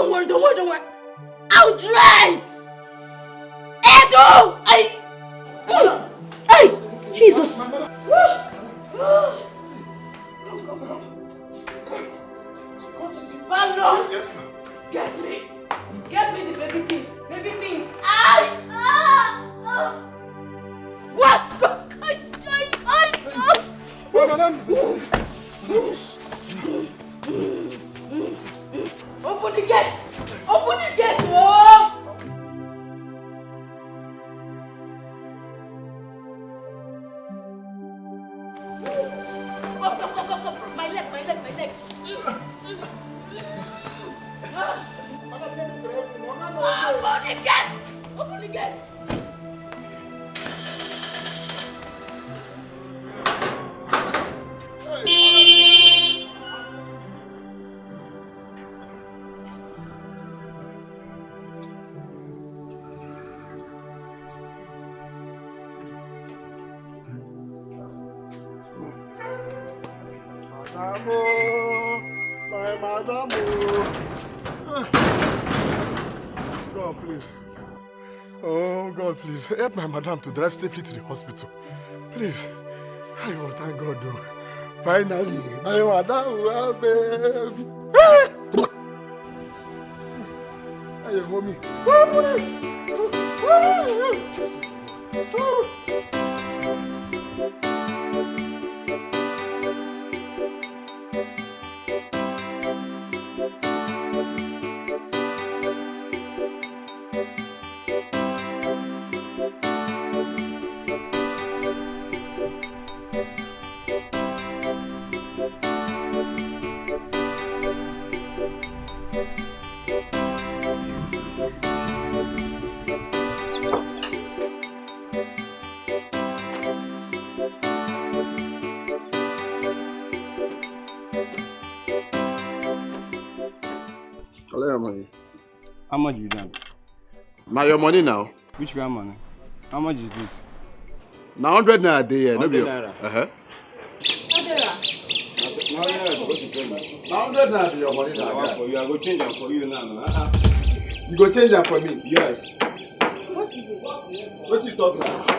Don't worry, don't worry, don't worry. I'll drive! Edo! Hey! Jesus! Balon! Get me! Get me the baby things! Baby things! What? Madam! Open the gate! Open the gate! Oh! Come. My leg. Open the gate! My madam. God, please. Oh, God, please. Help my madam to drive safely to the hospital. Please. I will thank God, though. Finally, my madam will have him. Hey, mommy. Money. How much you done? Now your money now. Which kind of money? How much is this? Now 100 naira a day, no be. 100 naira. Now 100 naira be your money now. For you, I go change them for you now. You go change them for me? Yes. What is it? What you talking about?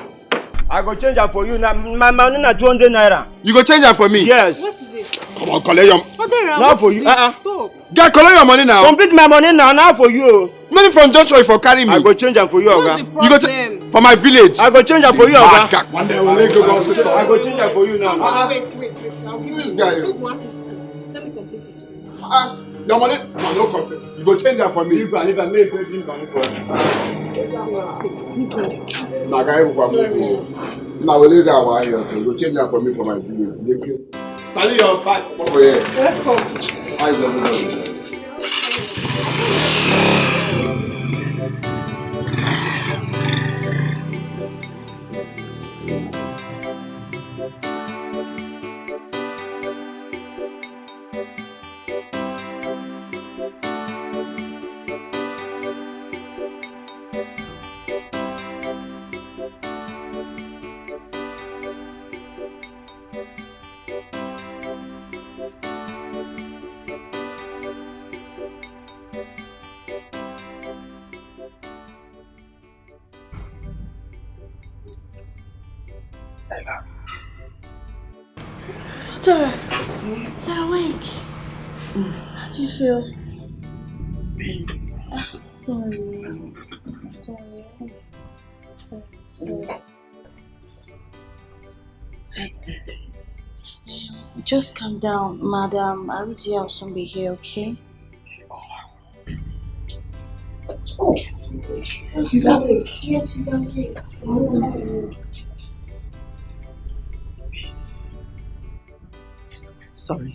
I go change them for you now. My money na 200 naira. You go change them for me? Yes. What is it? Come on, collect your. Not for you. Stop. Get collect your money now. Complete my money now. Now for you. Money from Joshua for carry me. I go change them for you, What's Oga. the problem? You go for my village. I go change them for you, Oga. One day we'll go. I go change them for you now. Wait. I'll give This you guy. 150. Let me complete it. Your money? No complete. You go change that for me. If I make it for you. Now, guy, now we'll leave that one here. So you go change that for me for my village. Tally your back over here. Welcome. Eyes everybody. Dora, you're awake. How do you feel? Thanks. Sorry. Just calm down, madam. Aruti will soon be here, okay? She's awake. Yeah, she's awake. Sorry.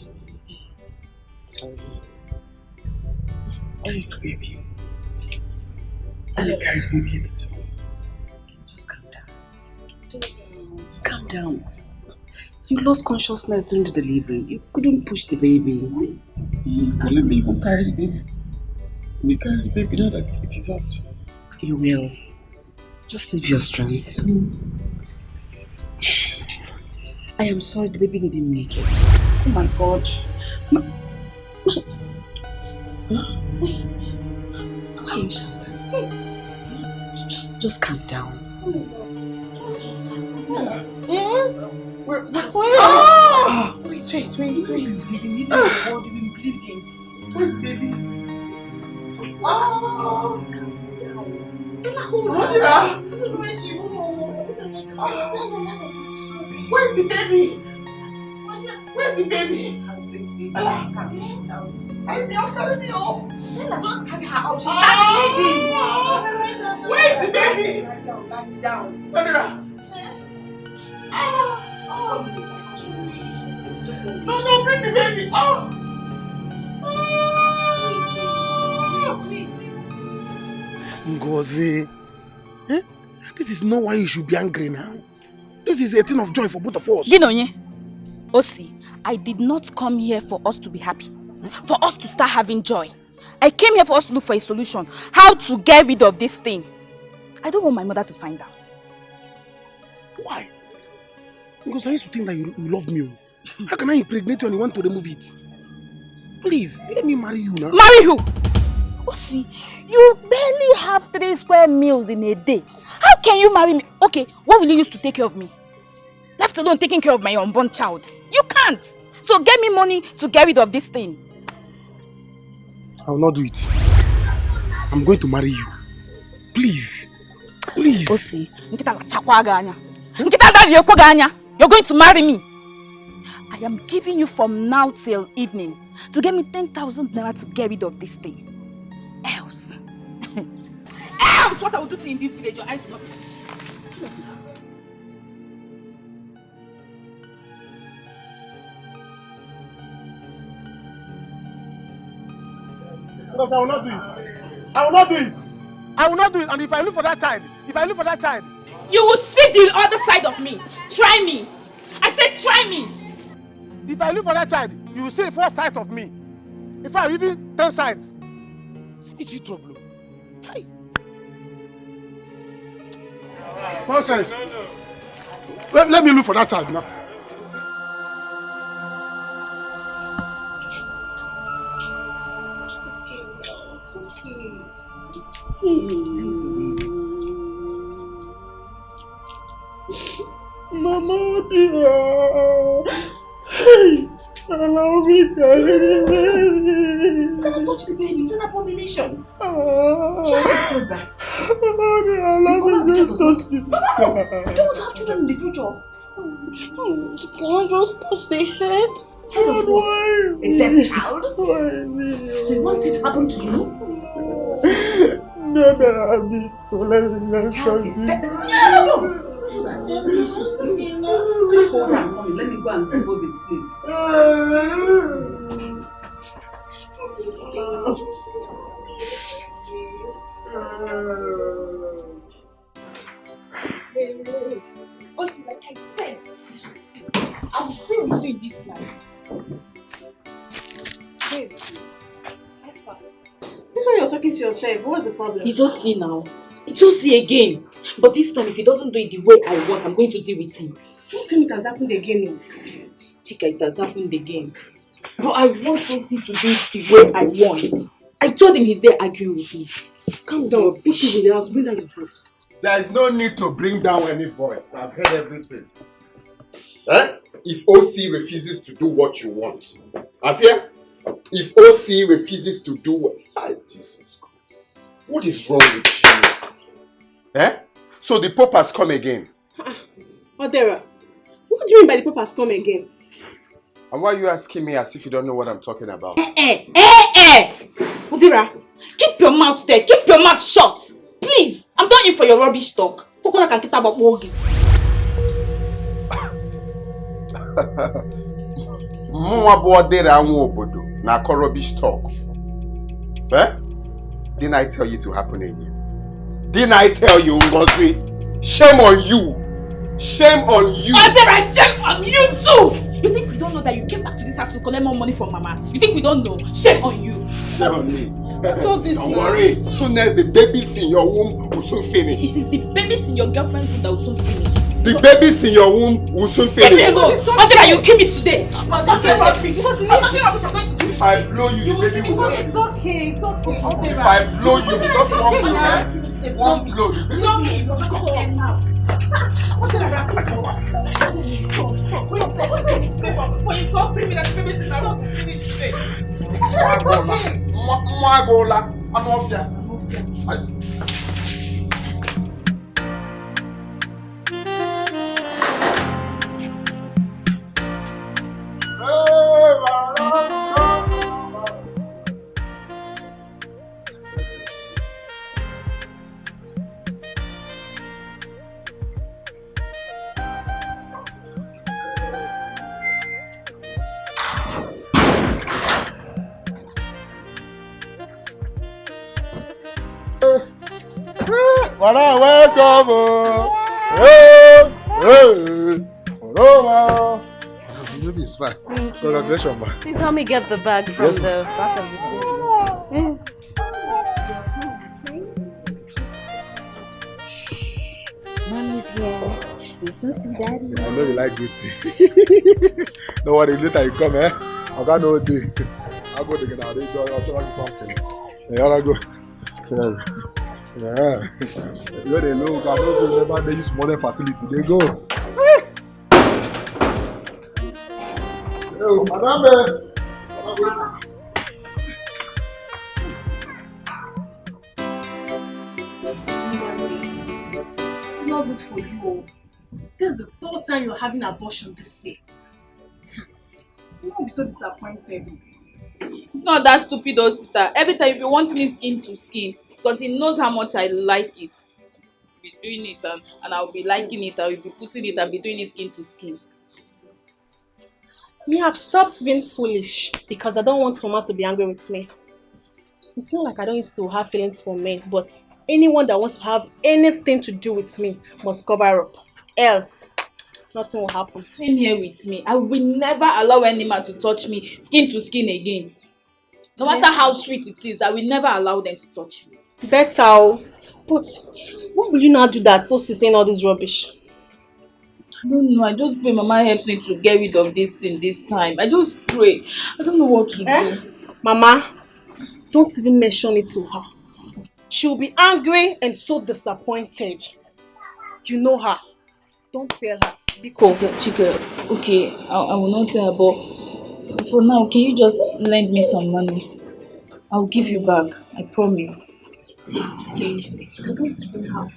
Where is the baby? I just carried the baby a little. Just calm down. Calm down. You lost consciousness during the delivery. You couldn't push the baby. Let me even carry the baby. Let me carry the baby now that it is out. You will. Just save your strength. I am sorry the baby didn't make it. Oh my God. Why are you shouting? Just calm down. Yes? Wait. Wait. You've been bleeding. Where's baby? Where's the baby? Where's the baby? Carry me off. Don't carry her out. Where's the baby? Lie down. No, bring the baby. Ngozi, this is not why you should be angry now. This is a thing of joy for both of us. Ginonye, Osi, I did not come here for us to be happy, for us to start having joy. I came here for us to look for a solution, how to get rid of this thing. I don't want my mother to find out. Why? Because I used to think that you love me. How can I impregnate you and you want to remove it? Please, let me marry you now. Marry who? Osi, you barely have 3 square meals in a day. How can you marry me? Okay, what will you use to take care of me? Left alone taking care of my unborn child. You can't. So get me money to get rid of this thing. I will not do it. I'm going to marry you. Please. Please. Osi, you're going to marry me. I am giving you from now till evening to get me 10,000 naira to get rid of this thing. Else, what I will do to you in this village, your eyes will not be. Because I will not do it. I will not do it. I will not do it. And if I look for that child, you will see the other side of me. Try me. I said try me. If I look for that child, you will see the 4 sides of me. If I even 10 sides. It's you trouble. Hey. Nonsense. Let me look for that child now. Mama, dear. Hey, allow me to carry the baby. Don't touch the baby, it's an abomination. Child is still best. Mama, dear, allow me to touch the No, you don't have children in the future. Can I just touch the head? Head of what? A dead child? Why me? So you want it to happen to you? No, Abi. Child is dead. Just hold on, mommy. Let me go and dispose it, please. Osi, like I said, you should see. I'm free with you in this life. Hey. This one you're talking to yourself. What's the problem? It's Osi now. It's Osi again. But this time, if he doesn't do it the way I want, I'm going to deal with him. Don't tell me it has happened again. Chika, it has happened again. But I want Osi to do it the way I want. I told him he's there arguing with me. Calm down. Push it in the house. Bring down your voice. There is no need to bring down any voice. I've heard everything. If OC refuses to do what you want, up here? If OC refuses to do what... Jesus Christ. What is wrong with you? So the Pope has come again? Odera, what do you mean by the Pope has come again? And why are you asking me as if you don't know what I'm talking about? Odera, keep your mouth there. Keep your mouth shut. Please, I'm not in for your rubbish talk. Coconut can get about Mogi. Na rubbish talk. Didn't I tell you to happen again? Didn't I tell you, Ngozi? Shame on you! Shame on you! Odera, shame on you too! You think we don't know that you came back to this house to collect more money from Mama? You think we don't know? Shame on you! Shame on me. What's all this Don't now? worry. Soon as the babies in your womb will soon finish. It is the babies in your girlfriend's womb that will soon finish. The babies in your womb will soon finish. Odera, you kill me today! I'm talking rubbish. I'm going to give you I blow you, the baby will just... It's okay, it's okay. If I blow you, just one blow, eh? One blow. Blow me. Stop. What the heck? Stop. When you stop bringing that baby, it's not finished today. It's okay. Mwagola, Anofia. Madam, welcome. Hey. The baby is fine. Congratulations, ma. Please help me get the bag from the back of the seat. Mommy's here. You still see daddy? I know you like this thing. Don't worry, later you come, eh? I've got no day. I'll go to get out. I'll tell you something. Yeah, I'll go. Yeah. Where they look, I don't remember they use modern facility. They go. Yo, madame. It's not good for you. This is the third time you're having abortion this year. You won't be so disappointed. It's not that stupid, though, sister. Every time you be wanting it skin to skin because he knows how much I like it. Be doing it and I'll be liking it. I'll be putting it and be doing it skin to skin. Me have stopped being foolish because I don't want Mama to be angry with me. It's not like I don't used to have feelings for men, but anyone that wants to have anything to do with me must cover up. Else, nothing will happen. Same here with me. I will never allow any man to touch me skin to skin again. No matter how sweet it is, I will never allow them to touch me. Better. But why will you not do that so she's saying all this rubbish? I don't know. I just pray Mama helps me to get rid of this thing this time. I just pray. I don't know what to do. Mama, don't even mention it to her. She will be angry and so disappointed. You know her. Don't tell her. Be cool. Chika, okay, I will not tell her, but for now, can you just lend me some money? I'll give you back. I promise. Please. I don't even have.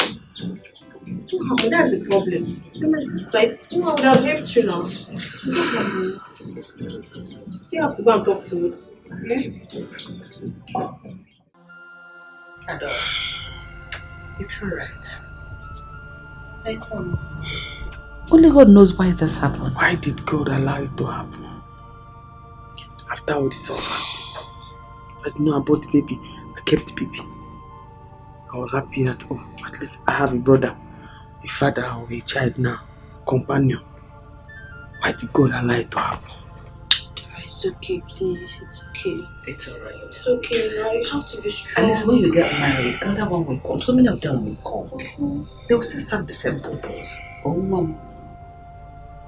That's the problem. My sister, I would have helped you now. So you have to go and talk to us. Okay? Adore. It's alright. Only God knows why this happened. Why did God allow it to happen? After all this suffer, I didn't know about the baby. I kept the baby. I was happy that, at least I have a brother, a father, or a child now, companion. Why did God allow it to happen? It's okay, please. It's okay. It's alright. It's okay now. You have to be strong. At least when you get married, another one will come. So many of them will come. They will still serve the same purpose. Oh, Mom.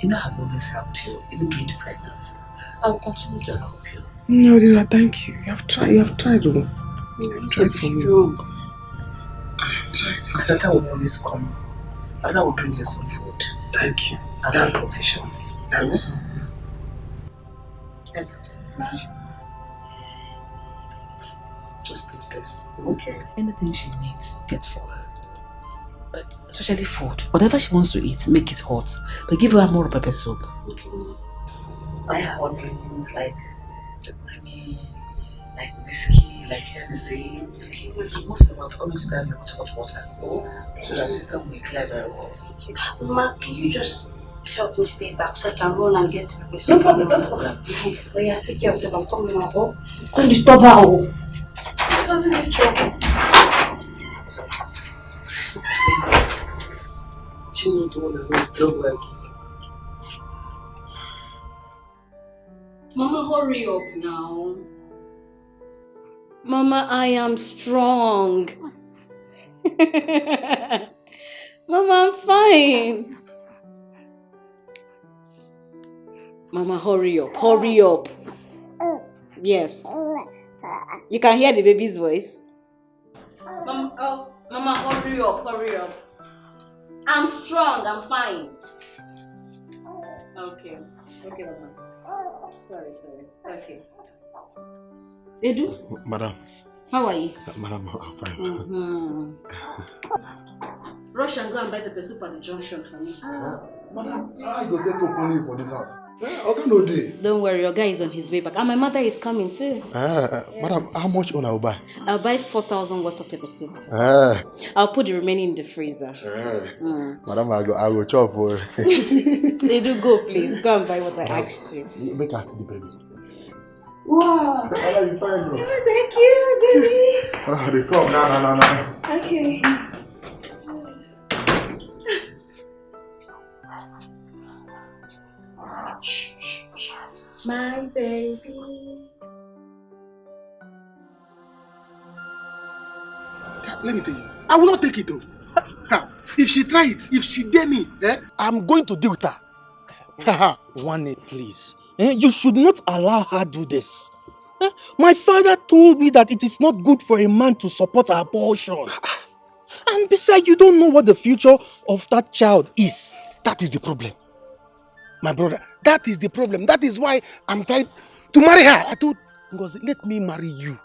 You know I've always helped you, even during the pregnancy. I will continue to help you. No, Dira, thank you. You have tried. You have tried. You have tried for me. Strong. I have tried. Another will always come. Another will bring you some food. Thank you. And some provisions. Yes. Just take this. Okay. Anything she needs, get for her. But especially food. Whatever she wants to eat, make it hot. But give her more pepper soup. Okay. Buy her hot drinks like money, like whiskey, like Hennessy. Okay. And most of them have always done with hot water. So that system will clear very well. Okay. Mama, can you just help me stay back so I can run and get pepper soup? No problem. But yeah, take care of yourself. I'm coming now. Don't disturb her. She doesn't need trouble. She not the one that will trouble like you. Mama, hurry up now. Mama, I am strong. Mama, I'm fine. Mama, hurry up. Hurry up. Yes. You can hear the baby's voice. Mama, hurry up, hurry up. I'm strong, I'm fine. Okay, Mama. Sorry. Okay. Edu? Madam. How are you? Madam, I'm fine. Rush and go and buy pepper soup at the junction for me. Madam, I go get open for this house. Okay, no day. Don't worry, your guy is on his way back. And my mother is coming too. Madam, how much on I'll buy? I'll buy 4,000 watts of pepper soup. I'll put the remaining in the freezer. Madam, I go chop for They do go, please. Go and buy what I asked you. Make her see the baby. Wow! You fine, bro. Thank you, baby. They come now. Okay. My baby. Let me tell you, I will not take it though. If she try it, if she dare me, I'm going to deal with her. One, please. You should not allow her do this. My father told me that it is not good for a man to support abortion. And besides, you don't know what the future of that child is. That is the problem. My brother, that is the problem. That is why I'm trying to marry her. I told Ngozi, let me marry you.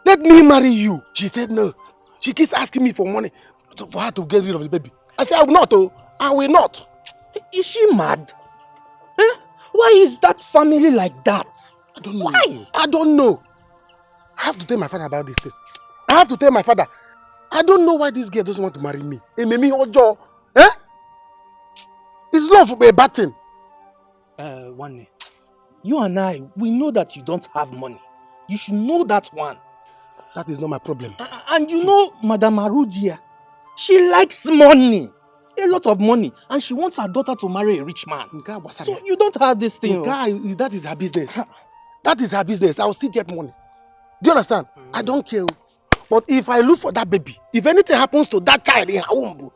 Let me marry you. She said no. She keeps asking me for money for her to get rid of the baby. I said, I will not. I will not. Is she mad? Why is that family like that? I don't know. Why? I don't know. I have to tell my father about this thing. I have to tell my father. I don't know why this girl doesn't want to marry me. Ojo. Is love a bad thing? One, you and I, we know that you don't have money. You should know that one. That is not my problem. And you know, Madame Arudia, she likes money. A lot of money. And she wants her daughter to marry a rich man. So you don't have this thing. That is her business. That is her business. I will still get money. Do you understand? I don't care. But if I look for that baby, if anything happens to that child in her womb,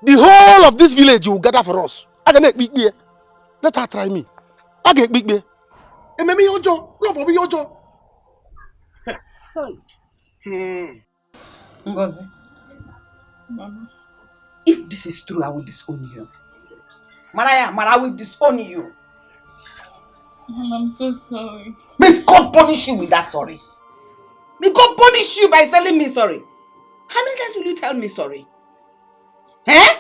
the whole of this village will gather for us. I can make big beer. Let her try me. I get big beer. And maybe your jaw. Love for me, your jaw. Ngozi. Mama. If this is true, I will disown you. Maraya, I will disown you. Mama, I'm so sorry. May God punish you with that sorry. May God punish you by telling me sorry. How many times will you tell me sorry? Eh?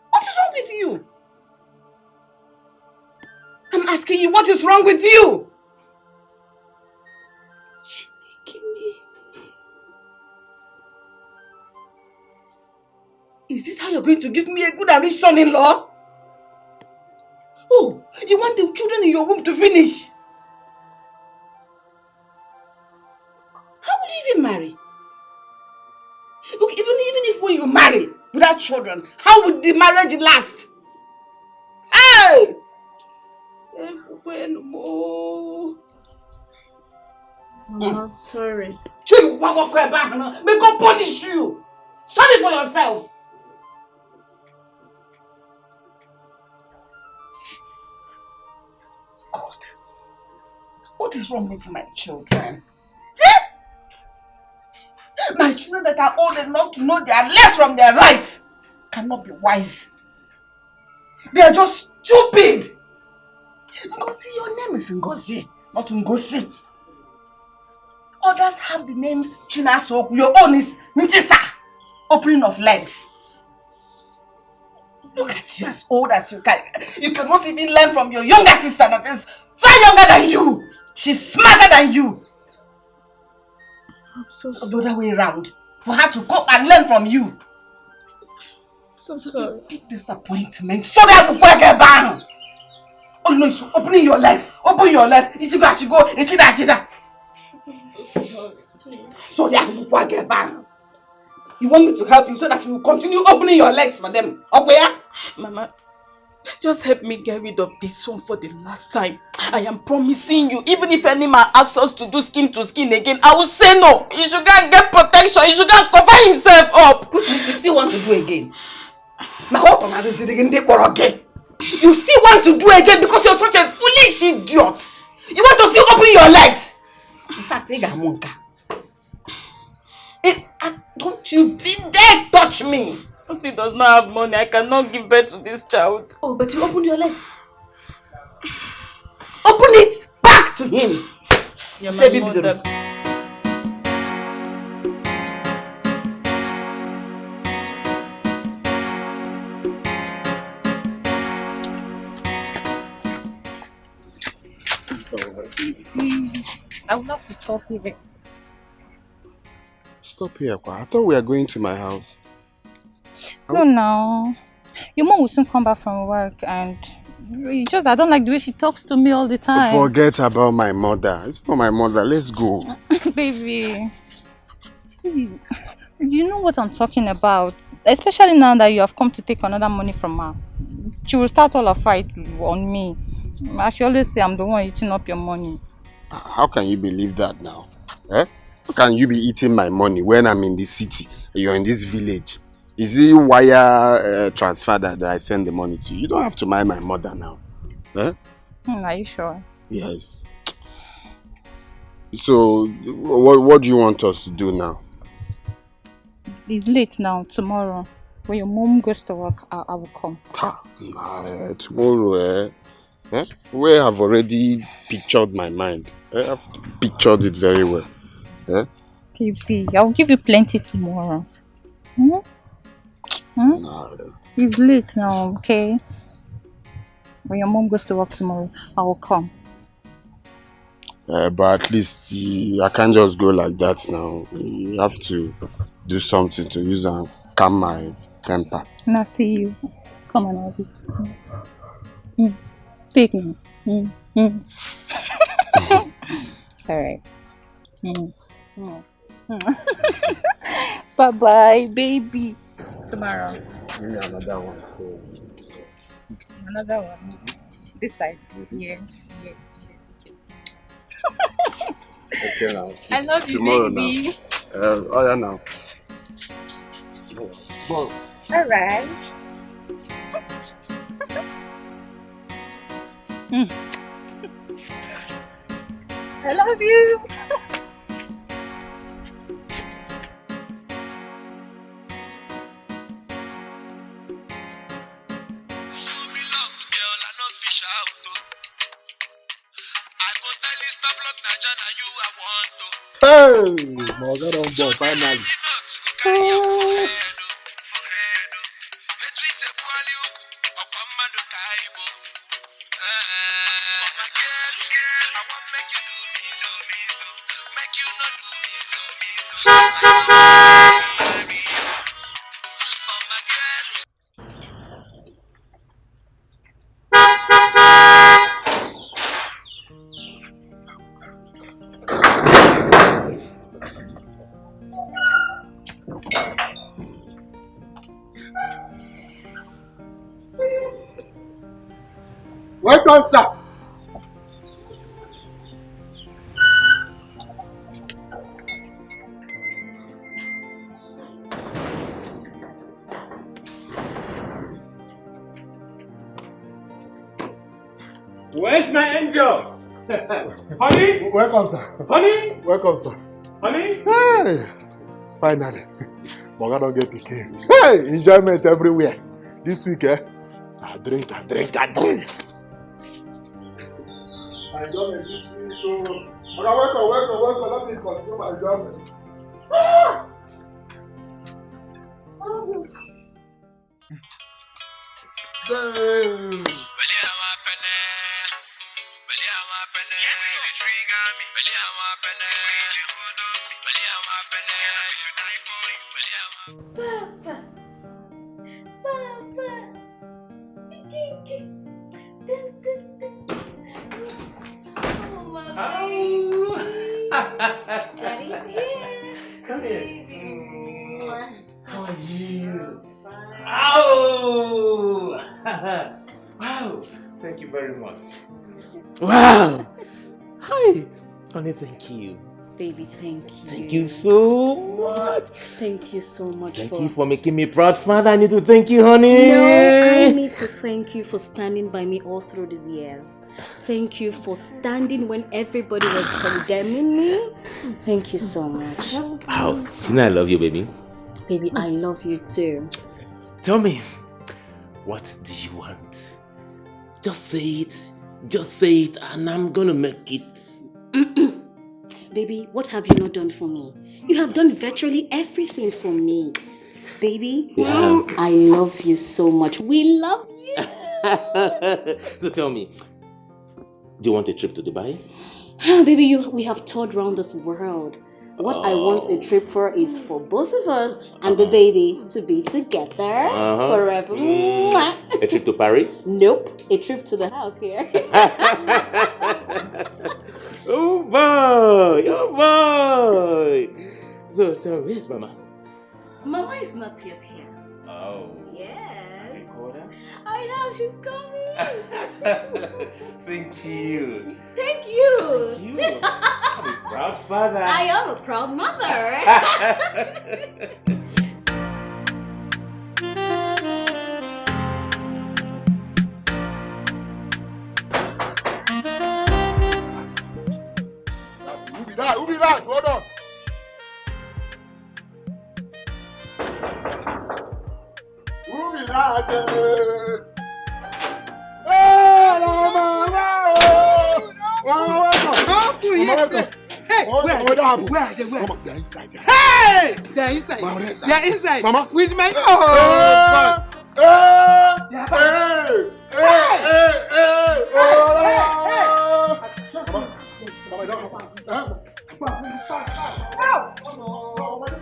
What is wrong with you? I'm asking you, what is wrong with you? Is this how you're going to give me a good and rich son-in-law? Oh, you want the children in your womb to finish? How will you even marry? Look, even if when you marry without children, how would the marriage last? Hey! Mama, I'm sorry. May God punish you. Sorry for yourself. God, what is wrong with my children? Eh? My children that are old enough to know their left from their right cannot be wise. They are just stupid. Ngozi, your name is Ngozi, not Ngozi. Others have the names Chinaso. Your own is Nchisa, opening of legs. Look at you, as old as you can. You cannot even learn from your younger sister that is far younger than you. She's smarter than you. I'm so sorry. The other way around. For her to go and learn from you. So sorry. Big disappointment. So that will get bang. Oh no, it's opening your legs. Open your legs. Ichigo. Ichida. I'm so sorry. Please. So that will get bang. You want me to help you so that you will continue opening your legs for them? Up where? Mama, just help me get rid of this one for the last time. I am promising you, even if any man asks us to do skin to skin again, I will say no. He should go and get protection. He should go and cover himself up. Which means you still want to do again. Now what on earth is it again? You still want to do again because you're such a foolish idiot. You want to still open your legs? In fact, don't you dare touch me! He does not have money. I cannot give birth to this child. Oh, but you open your legs. Open it back to him. You're Say, my mother. I would love to stop here. Stop here, Kwa. I thought we were going to my house. No. Your mom will soon come back from work and I don't like the way she talks to me all the time. Forget about my mother. It's not my mother. Let's go. Baby. See, you know what I'm talking about. Especially now that you have come to take another money from her. She will start all a fight on me. As she always say, I'm the one eating up your money. How can you believe that now? Eh? How can you be eating my money when I'm in this city and you're in this village? Is it wire transfer that I send the money to you? You don't have to mind my mother now. Eh? Are you sure? Yes. So, what do you want us to do now? It's late now. Tomorrow, when your mom goes to work, I will come. Tomorrow, we have already pictured my mind. I've pictured it very well. TV, I'll give you plenty tomorrow. It's late now, okay? When your mom goes to work tomorrow, I will come. But at least I can't just go like that now. You have to do something to use and calm my temper. Not to you. Come on, have it. Take me. Alright. Bye-bye, baby. Tomorrow. Give me another one. So. Another one. This side. Yeah. Okay now. I love you, tomorrow baby. Now. Oh yeah now. Alright. I love you. Hey, my God, on board finally. Welcome, sir. Where's my angel? Honey? Welcome, sir. Honey? Welcome, sir. Honey? Hey, finally. Moga don't get became. Hey, enjoyment everywhere. This week, I drink. Enjoyment this week, so. Welcome. Let me continue my enjoyment. Daddy's here. Come here. How are you? Fine. Oh! Wow! Thank you very much. Wow! Hi! Honey, thank you. Baby, thank you. Thank you so much. Thank you so much. Thank you for making me proud, father. I need to thank you, honey. No, I need to thank you for standing by me all through these years. Thank you for standing when everybody was condemning me. Thank you so much. Wow. You know I love you, baby. Baby, I love you too. Tell me, what do you want? Just say it. Just say it and I'm gonna make it. Baby, what have you not done for me? You have done virtually everything for me. Baby, I love you so much. We love you. So tell me, do you want a trip to Dubai? Baby, we have toured around this world. What I want a trip for is for both of us and the baby to be together forever. A trip to Paris? Nope, a trip to the house here. Oh boy, oh boy. So tell me, where's Mama? Mama is not yet here. Oh. Yes. Call her? I know, she's coming. Thank you. Thank you. Thank you. I'm a proud father. I am a proud mother. Who be that? Hold on. Who be that? Hey, Mama! Hey, where are they? Mama, they're inside. Hey! They're inside. Mama, they're inside. Mama, with my God.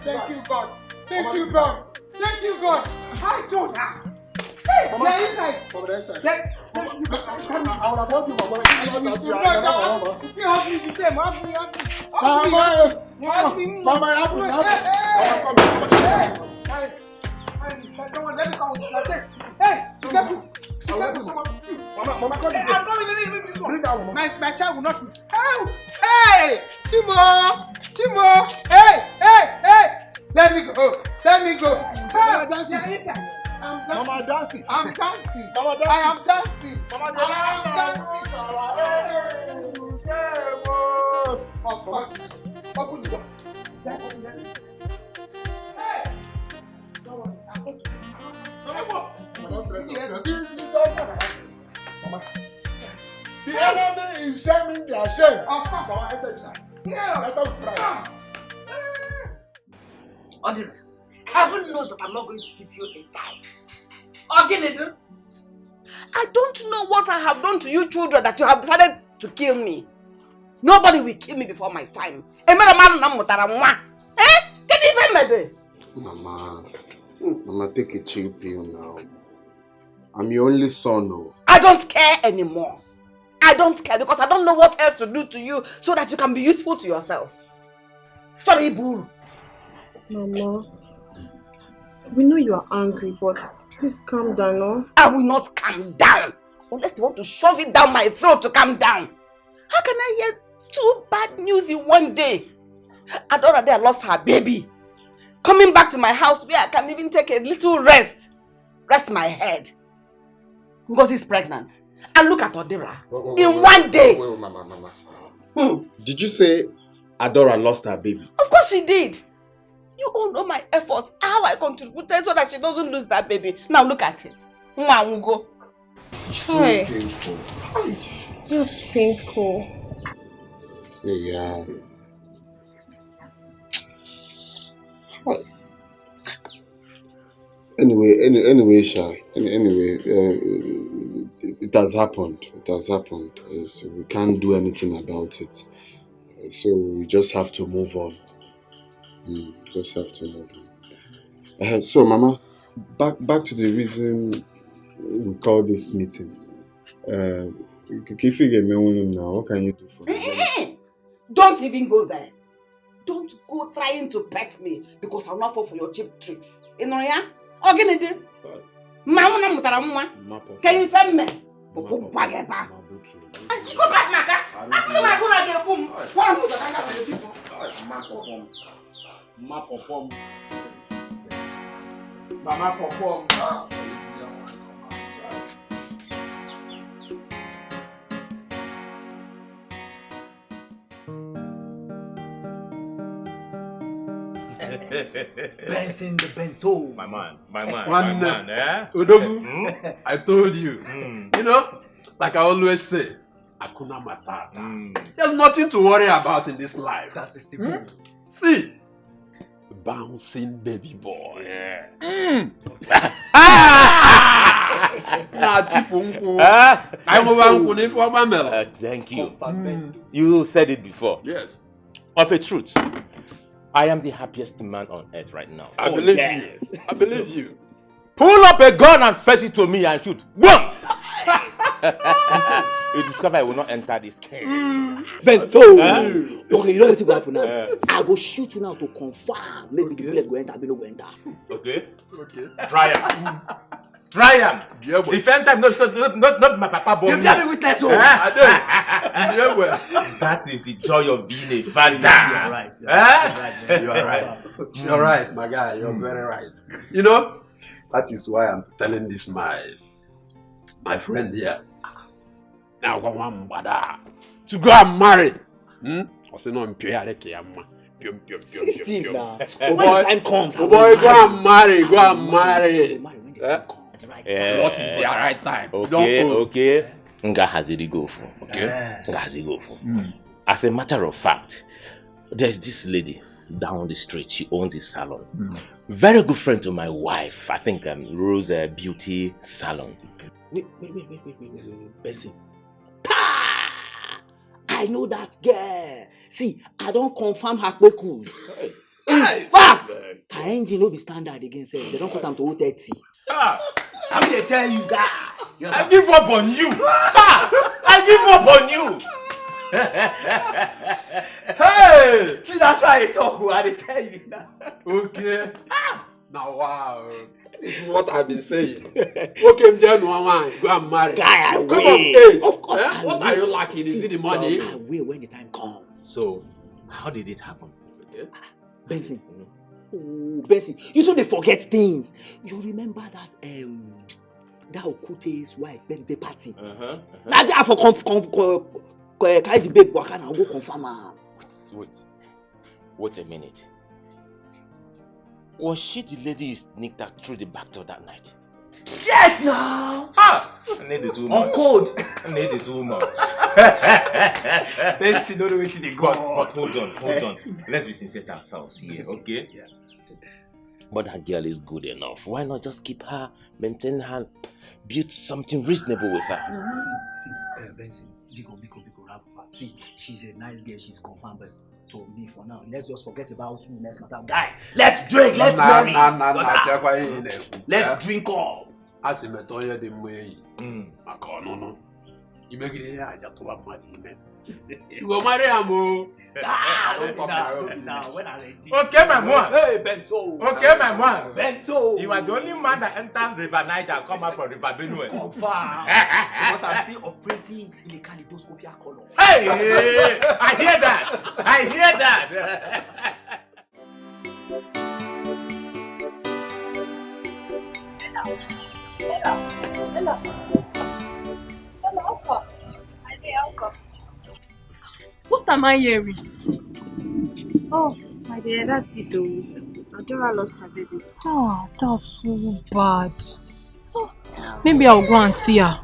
Thank you, God. Thank you, God. Thank you, God. I told her. Hey, they're inside. Mama, they're inside. I would have told you, Mama. You still have me the same. Mama, come on, let me come. Hey, you got me. Mama, come here. I'm coming. Let me this one. My child will not. Help! Hey, Timo. Hey. Let me go. Mama dancing. Mama dancing. I'm dancing. Mama dancing. I am dancing. Mama dancing. Open the door. Hey! The enemy is shaming their shame. Mama, enter inside. Yeah. Odira, heaven knows that I'm not going to give you a dime. Oginedu, I don't know what I have done to you children that you have decided to kill me. Nobody will kill me before my time. Mama, take a chill pill now. I'm your only son, no. I don't care anymore. I don't care because I don't know what else to do to you so that you can be useful to yourself. Sorry, Buru. Mama, we know you are angry, but please calm down, no? I will not calm down unless you want to shove it down my throat to calm down. How can I hear 2 bad news in one day? Adora there lost her baby. Coming back to my house where I can even take a little rest my head. Because he's pregnant. And look at Odira. In one day. Wait, Mama. Did you say Adora lost her baby? Of course she did. You all know my efforts, how I contributed so that she doesn't lose that baby. Now look at it. Go. It's so painful. It's painful. Yeah. Anyway, Sha. Anyway, it has happened. So we can't do anything about it. So we just have to move on. So, Mama, back to the reason we call this meeting. If you get me on now, what can you do for me? Don't even go there. Don't go trying to pet me because I'll not fall for your cheap tricks. You know, yeah? Oginede. Mama mutara mwa. Can you find me? Go back, Maka. I'm going to go Mama Popom. Benson the Benzo. My man, eh? Udogu, I told you. You know, like I always say, Akuna Matata. There's nothing to worry about in this life. That's the stipend. See, bouncing baby boy. Thank you. You said it before. Yes. Of a truth, I am the happiest man on earth right now. I believe you. I believe you. Pull up a gun and fetch it to me and shoot. Boom! You discover I will not enter this cave. Benzo! Okay, you know what to go happen now? I go shoot you now to confirm. Maybe the bullet go enter, I no go enter. Okay? Try him. Try him. Defend time, not my papa bomb. You tell me witness, oh! That is the joy of being a father. You're right. You're right. You're right, my guy. You're very right. You know, that is why I'm telling this my friend here. Now go one bada to go and marry. Also no See Steve now. When the time comes, boy, go and marry. What is the right time? Okay. Nga haziri go for. Okay. Nga haziri go for. As a matter of fact, there's this lady down the street. She owns a salon. Very good friend to my wife. I think Rose Beauty Salon. Wait, Benson. I know that girl. See, I don't confirm her quickly. In fact, her engine will be standard again. They don't cut them to 30. I'm going to tell you that. I give up on you. I give up on you. Hey! See, that's why I talk. I tell you now. Okay. Now, wow. This is what I've been saying. Okay, then one go and marry. Guy, I will. Of course. What are you lacking? Is it the money? I will when the time comes. So, how did it happen? Benson. Oh, Benson. You don't forget things. You remember that Okute's wife birthday party? Now they are for carry the babe work and I'll go confirm her. Wait a minute. Was she the lady you sneaked out through the back door that night? Yes, now! I need it too much. On code! I need it too much. Let's see, no way to the go. But hold on. Let's be sincere to ourselves here, okay? Yeah. But that girl is good enough. Why not just keep her, maintain her, build something reasonable with her? See, Benson, Biko, see, she's a nice girl, she's confirmed, but to me for now, let's just forget about you next matter. Guys, let's drink, let's marry. Let's drink all. As you told the way, no. You make it here, I just want my email. You go marry Amo. Don't now. When I ready. Okay, my man. Hey, Benzo. Okay, my man. Benzo. You are the only man that entered River Niger and come out from River Benue. Confirm. Because I'm still operating in the kaleidoscopic color. Hey, I hear that. What am I hearing? Oh, my dear, that's it though. Adora lost her baby. Oh, that's so bad. Oh, maybe I'll go and see her.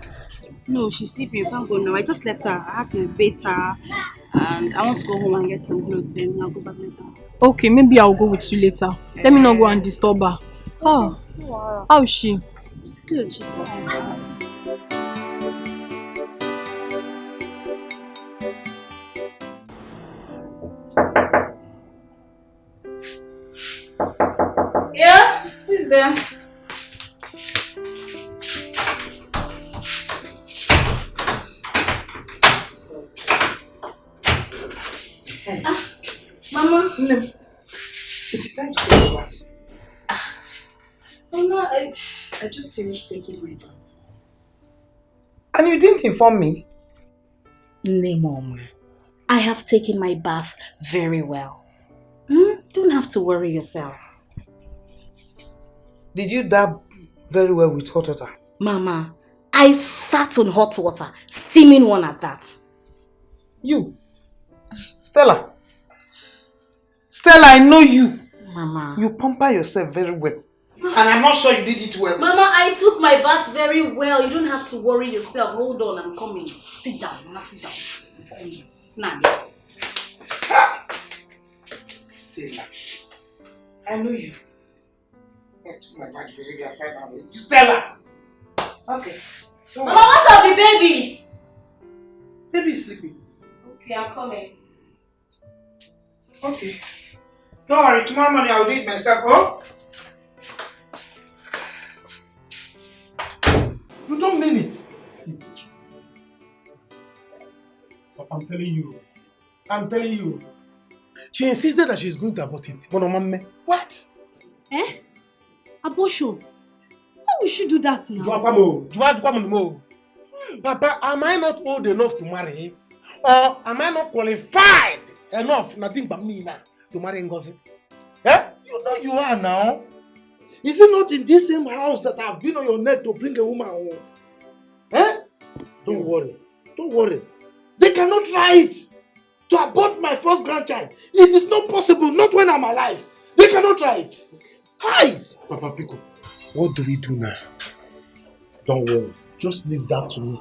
No, she's sleeping. You can't go now. I just left her. I had to bathe her. And I want to go home and get some clothes. Then I'll go back later. Okay, maybe I'll go with you later. Let me not go and disturb her. Oh, how is she? She's good. She's fine. Yeah? Who's there? Mama? No. It is time to take a bath. Mama, I just finished taking my bath. And you didn't inform me? No, Mama. I have taken my bath very well. You don't have to worry yourself. Did you dab very well with hot water? Mama, I sat on hot water, steaming one at that. You? Stella? Stella, I know you. Mama. You pamper yourself very well. And I'm not sure you did it well. Mama, I took my bath very well. You don't have to worry yourself. Hold on, I'm coming. Sit down, Mama, sit down. Now. Stella, I know you. I took my bath very well. Aside now. You Stella! Okay. Mama, what's up the baby? Baby is sleeping. Okay, I'm coming. Okay. Don't worry, tomorrow morning I'll do it myself, oh? You don't mean it. I'm telling you. She insisted that she's going to abort it. What? Eh? Abortion? How will she do that now? Papa, am I not old enough to marry? Or am I not qualified enough, nothing but me now, to marry Ngozi? Eh? You know you are now. Is it not in this same house that I've been on your neck to bring a woman home? Eh? Don't worry. They cannot try it to abort my first grandchild. It is not possible, not when I'm alive. They cannot try it. Hi! Papa Pico, what do we do now? Don't worry. Just leave that to me.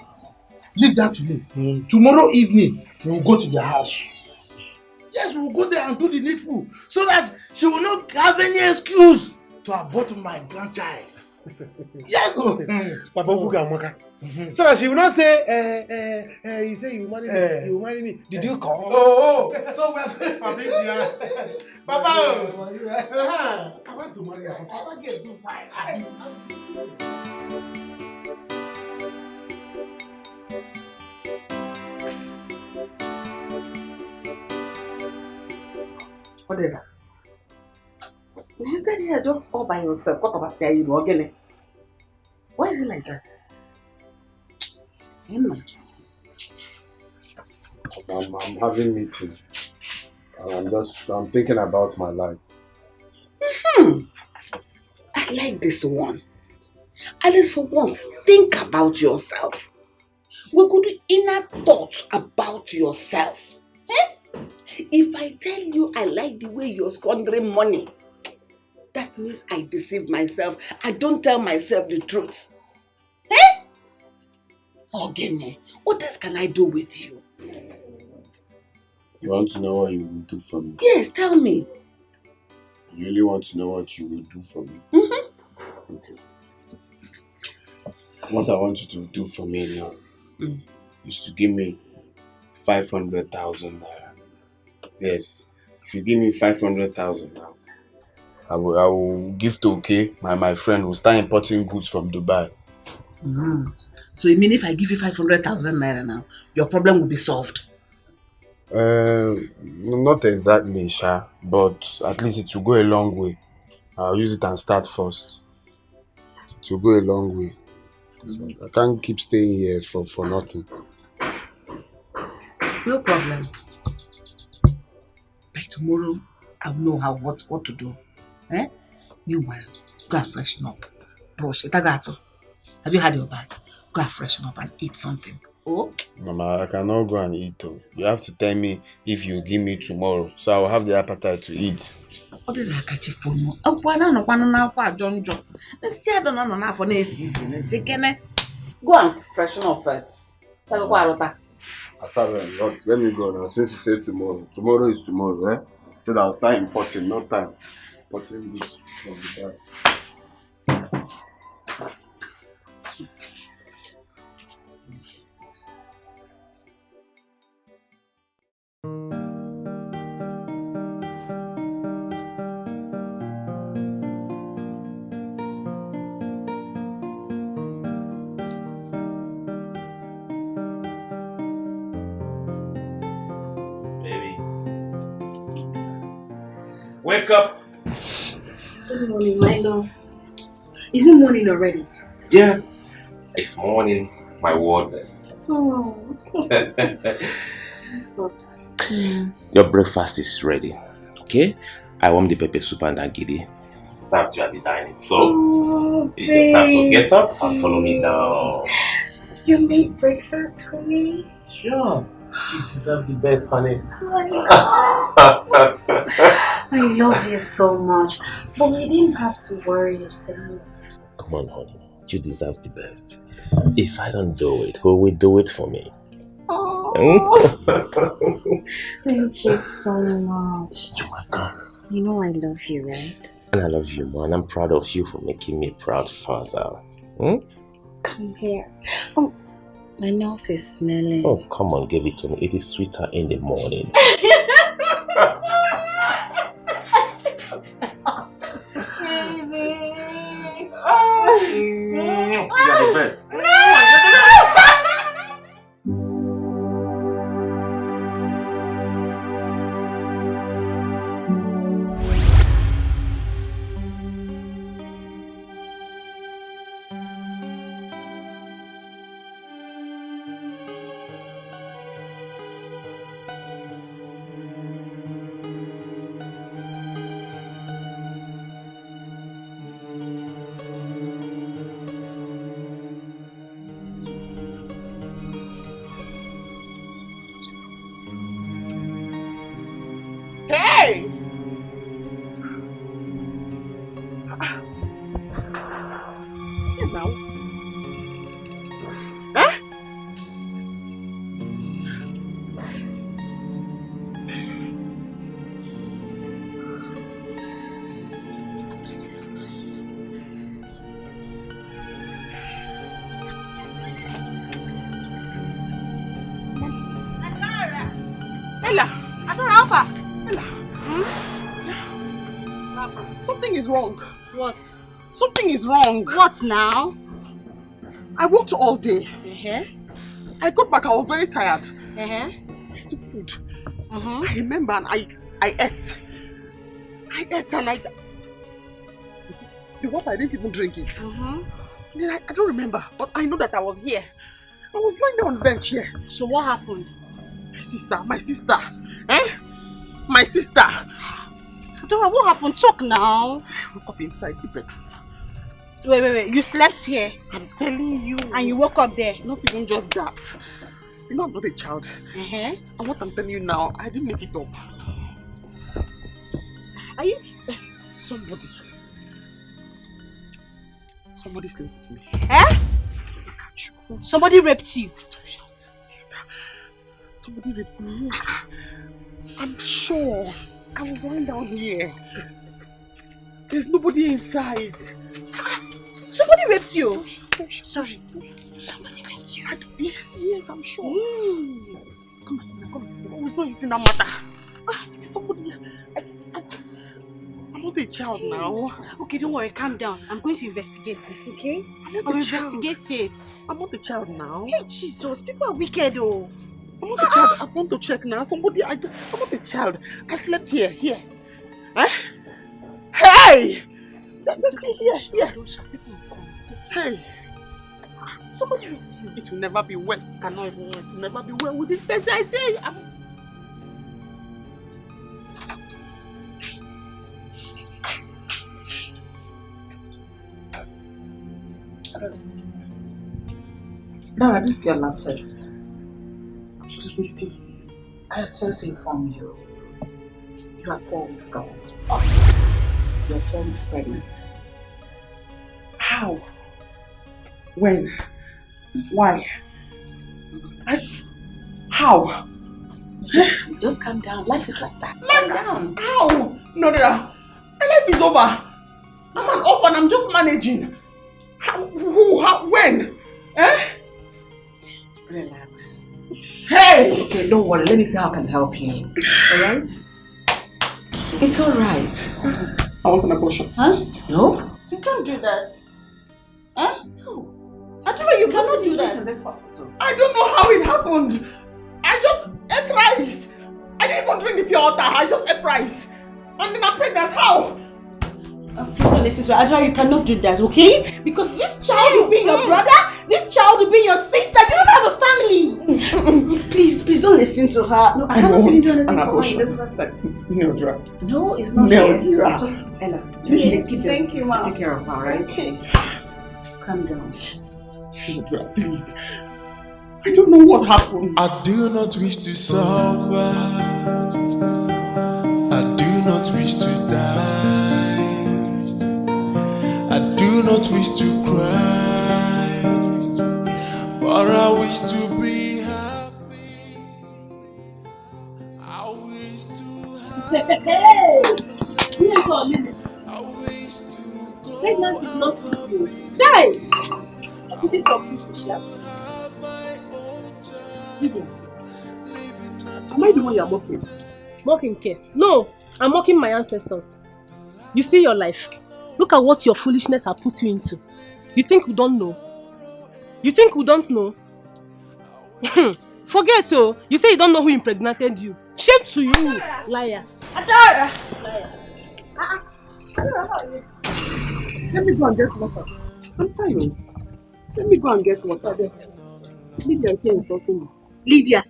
Tomorrow evening, we will go to the house. Yes, we will go there and do the needful so that she will not have any excuse to abort my grandchild. Yes, Papa Buga Maka. So that she will not say, you say you will marry me. Did you call? Oh, so we are going for big Papa, I want to marry her. I want to get too fine. Whatever. You stay here just all by yourself. What about say you again? Why is it like that? I'm having meeting. And I'm thinking about my life. I like this one. At least for once, think about yourself. We could do inner thought about yourself. Eh? If I tell you I like the way you're squandering money, that means I deceive myself. I don't tell myself the truth. Eh? Ogene, what else can I do with you? You want to know what you will do for me? Yes, tell me. You really want to know what you will do for me? Okay. What I want you to do for me now is to give me 500,000 naira. Yes. If you give me 500,000 now, I will give to my friend who start importing goods from Dubai. So you mean if I give you 500,000 naira now, your problem will be solved? Not exactly, Sha, but at least it will go a long way. I'll use it and start first. It will go a long way. So I can't keep staying here for nothing. No problem. By tomorrow, I will know what to do. Eh? You will go and freshen up. Brush. Have you had your bath? Go and freshen up and eat something. Oh? Mama, I cannot go and eat though. You have to tell me if you give me tomorrow, so I will have the appetite to eat. What did I catch you for? Go and freshen up first. Asabe, let me go now. Since you say tomorrow. Tomorrow is tomorrow, eh? So that I'll start importing, no time. Importing goods from Dubai. Wake up! Good morning, my love. Is it morning already? Yeah, it's morning, my word best. Oh. Your breakfast is ready, okay? I warmed the pepper soup and agidi. Served you at the dining. So, you just have to get up and follow me down. You made breakfast for me? Sure. You deserve the best, honey. I love you so much. But you didn't have to worry yourself. Come on, honey. You deserve the best. If I don't do it, who will do it for me? Oh. Thank you so much. You're welcome. You know I love you, right? And I love you more, and I'm proud of you for making me a proud father. Come here. Oh, my mouth is smelling. Oh, come on, give it to me. It is sweeter in the morning. You are the best. Hey! See now? Huh? Ella, Adora Alpha. Ella. Something is wrong. What? Something is wrong. What now? I worked all day. Uh-huh. I got back, I was very tired. Uh-huh. I took food. Uh-huh. I remember and I ate. I ate and the water, I didn't even drink it. Uh-huh. Then I don't remember, but I know that I was here. I was lying down on the bench here. So what happened? My sister. Eh? My sister. Dora, what happened? Talk now. I woke up inside the bedroom. Wait. You slept here? I'm telling you. And you woke up there? Not even just that. You know I'm not a child. Uh-huh. And what I'm telling you now, I didn't make it up. Are you... Somebody slept with me. Eh? Somebody raped you? Sister. Somebody raped me, yes. I'm sure. I was lying down here. There's nobody inside. Somebody raped you? Sorry. Somebody raped you? Yes, I'm sure. Come and sit down. Oh, it's not eating that matter. It's somebody. I'm not a child now. Okay, don't worry. Calm down. I'm going to investigate this, okay? I'll investigate it. I'm not a child now. Hey, Jesus. People are wicked, though. I'm not a child. I want to check now. I'm not a child. I slept here. Eh? Hey! Here. Hey. Somebody raped you. It will never be well. It will never be well with this person. I say. Laura, this is your lab test. See, I am sorry to inform you. You are 4 weeks gone. You are 4 weeks pregnant. How? When? Why? How? Just calm down. Life is like that. Calm down. How? No. My life is over. I'm an orphan. I'm just managing. How? Who? How? When? Eh? Relax. Hey! Okay, don't worry. Let me see how I can help you. Alright? It's alright. I want an abortion. Huh? No? You can't do that. Huh? No. Adora, you cannot do that in this hospital. I don't know how it happened. I just ate rice. I didn't even drink the pure water. I just ate rice. And then I'm pregnant. How? Please don't listen to her. Adora, you cannot do that, okay? Because this child will be your brother. This child will be your sister. You don't have a family. Please don't listen listen to her. No, I cannot even do anything for her in this respect. Mildra. No, it's not Mildra. Just Ella. Please, Keep this. thank you, Ma. Take care of her, right? Okay. Calm down. Mildra, please. I don't know what happened. I do not wish to suffer. I do not wish to die. I do not wish to cry. But I wish to be happy. I wish to have. Hey! Here for a minute. Pregnancy is not easy. Child! I put it for people, Sha. Lydia, am I the one you are mocking? Mocking care? No, I'm mocking my ancestors. You see your life. Look at what your foolishness has put you into. You think we don't know? You think we don't know? Forget oh. You say you don't know who impregnated you. Shame to you, liar. Adora! Liar. Adora, how are you? Let me go and get water. I'm fine. Let me go and get water there. Lydia is here insulting me. Lydia!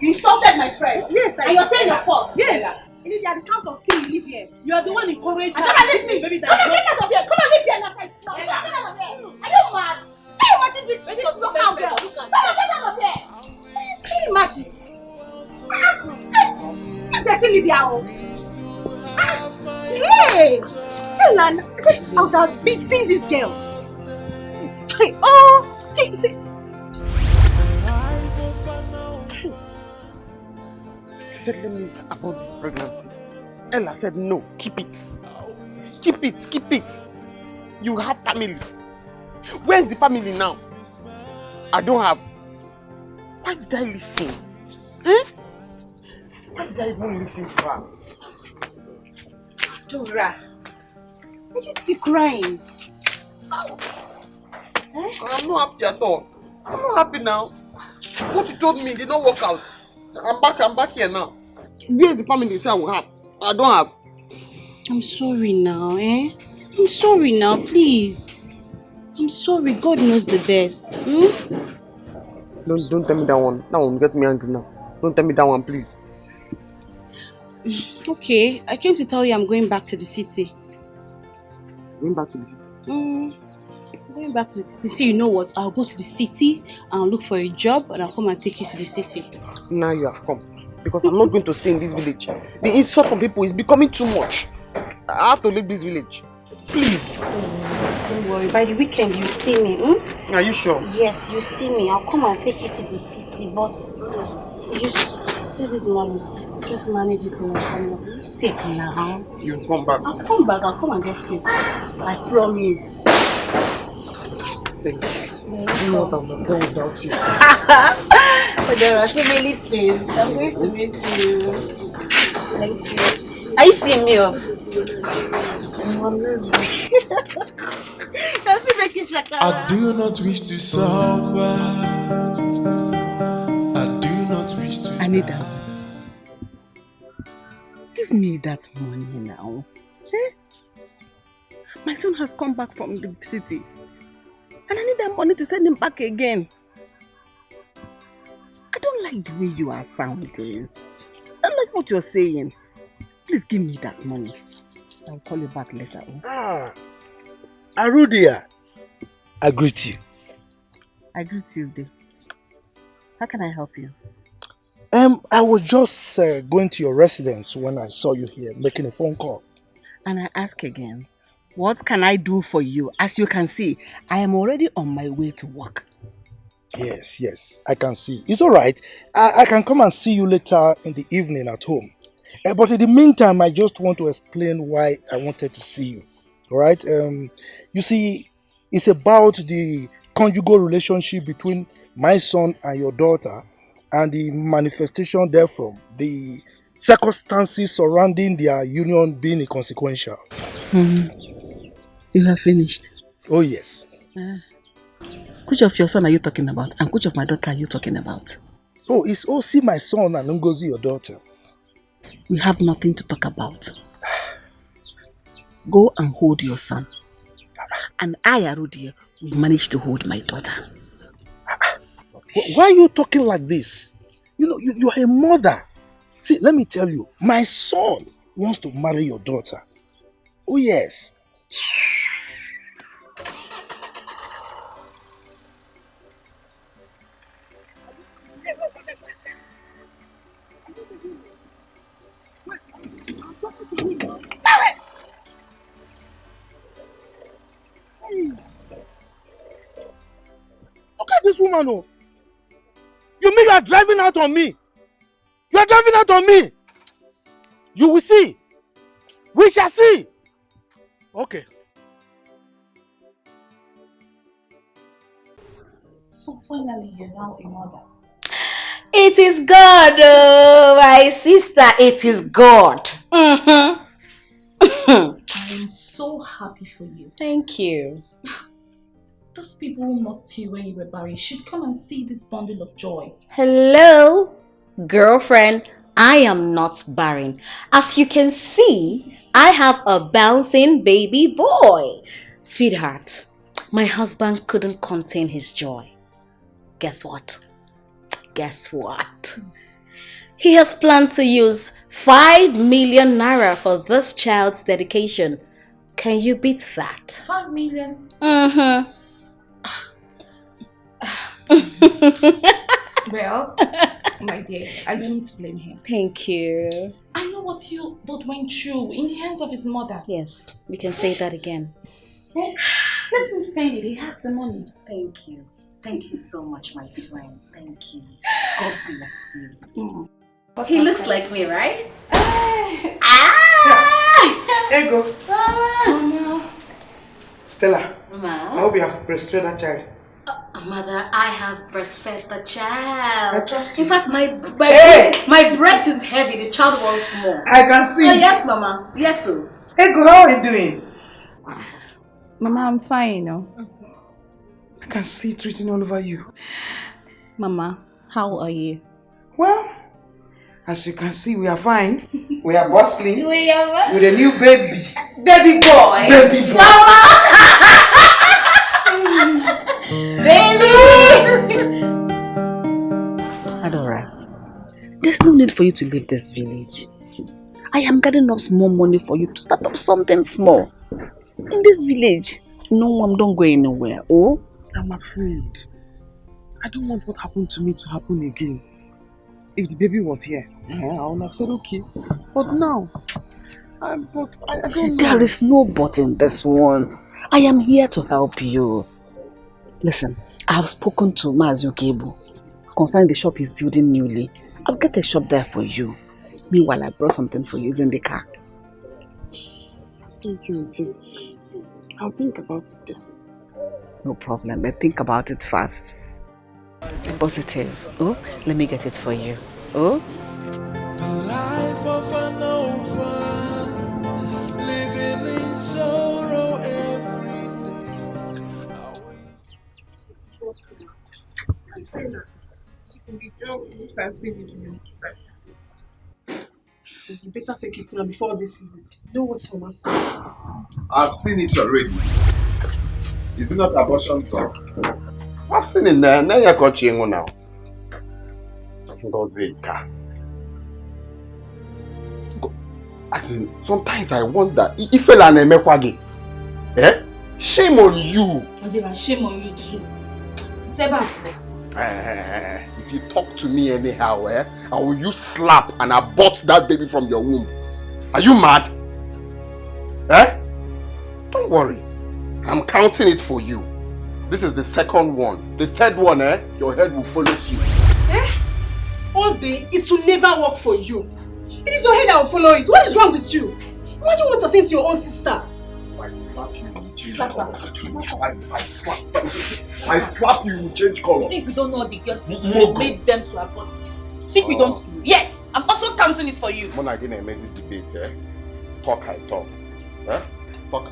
You insulted my friend. Yes, and you're saying you're false. Yes. Lydia, the count of 3 you live here. You are the one encouraging her. Adora, leave me! Come on, get out of here! Come on, leave here now! Get out of here! Are you mad? Can you imagine this local girl? Come on, get out of here! Can you imagine? Sit there, see Lydia. Hey! Tell her, I would have beaten this girl. Oh, see. He said, let me abort this pregnancy. Ella said, no, keep it. Keep it. You have family. Where's the family now? I don't have. Why did I listen? Why did I even listen to her? Dora, are you still crying? I'm not happy at all. I'm not happy now. What you told me did not work out. I'm back here now. Where's the family you say I will have? I don't have. I'm sorry now, I'm sorry now, please. I'm sorry, God knows the best. Don't tell me that one. That one will get me angry now. Don't tell me that one, please. Okay, I came to tell you I'm going back to the city. Going back to the city? Going back to the city. So you know what? I'll go to the city and look for a job and I'll come and take you to the city. Now you have come. Because I'm not going to stay in this village. The insult from people is becoming too much. I have to leave this village. Please. Don't worry, by the weekend you see me. Are you sure? Yes, you see me. I'll come and take you to the city, but just see this money. Just manage it in a corner. Take now. You come back. I'll come back. I'll come and get you. I promise. Thank you. You know what I'm not done without you. But there are so many things. I'm going to miss you. Thank you. Are you seeing me off? I do not wish to suffer. I do not wish to. I need that. Give me that money now. My son has come back from the city. And I need that money to send him back again. I don't like the way you are sounding. I don't like what you're saying. Please give me that money. I'll call you back later. Arudia, I greet you. I greet you, Dave. How can I help you? I was just going to your residence when I saw you here making a phone call. And I ask again, what can I do for you? As you can see, I am already on my way to work. Yes, I can see. It's all right. I can come and see you later in the evening at home. But in the meantime, I just want to explain why I wanted to see you. All right? You see, it's about the conjugal relationship between my son and your daughter and the manifestation therefrom, the circumstances surrounding their union being inconsequential. You have finished? Oh, yes. Which of your son are you talking about? And which of my daughter are you talking about? Oh, it's Osi, my son, and Ngozi, your daughter. We have nothing to talk about. Go and hold your son. And I, Arudia, will manage to hold my daughter. Why are you talking like this? You know, you're a mother. See, let me tell you, my son wants to marry your daughter. Oh yes. Look at this woman, oh. You mean you are driving out on me? You are driving out on me. You will see. We shall see. Okay. So finally, you're now a mother. It is God, oh, my sister. It is God. I am so happy for you. Thank you. Those people who mocked you when you were barren should come and see this bundle of joy. Hello, girlfriend. I am not barren. As you can see, I have a bouncing baby boy. Sweetheart, my husband couldn't contain his joy. Guess what? Guess what? He has planned to use 5 million naira for this child's dedication. Can you beat that? 5 million? Mm-hmm. Well, my dear, I don't blame him. Thank you. I know what you both went through in the hands of his mother. Yes, we can say that again. Let him spend it. He has the money. Thank you. Thank you so much, my friend. Thank you. God bless you. He looks like me, right? Ego. Mama. Stella. Mama. I hope you have breastfed that child. Mother, I have breastfed the child. I trust you. In fact, my breast is heavy. The child wants more. I can see. Oh, yes, Mama. Yes, sir. Ego, how are you doing? Mama, I'm fine, you know. I can see it written all over you. Mama, how are you? Well, as you can see, we are fine. We are bustling. We are with a new baby. Baby boy. Baby boy. Baby! Adora, there's no need for you to leave this village. I am gathering up small money for you to start up something small. In this village, no one don't go anywhere. Oh? I'm afraid. I don't want what happened to me to happen again. If the baby was here, I would have said okay. But now, I don't know. There is no but in this one. I am here to help you. Listen, I have spoken to Mazi Okebo concerning the shop he's building newly. I'll get a shop there for you. Meanwhile, I brought something for you. It's in the car. Thank you, Auntie. I'll think about it then. No problem, but think about it fast. Positive. Oh, let me get it for you. Oh? The life of an orphan, living in sorrow every day. I'm saying that she can be drunk, looks as if it's really exciting. You better take it now before this is it. You know what Mama said? I've seen it already. Is it not abortion talk? I've seen it there. Now you're coaching now. As in, sometimes I wonder if you are a eh? Shame on you. Shame on you too. Seba. If you talk to me anyhow, I will use slap and abort that baby from your womb. Are you mad? Don't worry. I'm counting it for you. This is the second one. The third one, your head will follow you. All day, it will never work for you. It is your head that will follow it. What is wrong with you? Why do you want to say to your own sister? If I slap you, you will change Slap her. I slap you, you will change color. I think we don't know the girls made them to abort this. I think we don't know. Yes, I'm also counting it for you. When I get an amazing debate, talk I talk. Talk.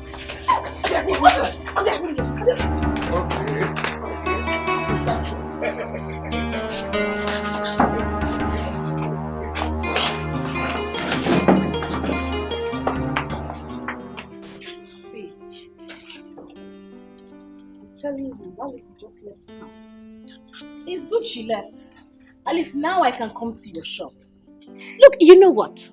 Telling you, why would you just left now? It's good she left. At least now I can come to your shop. Look, you know what?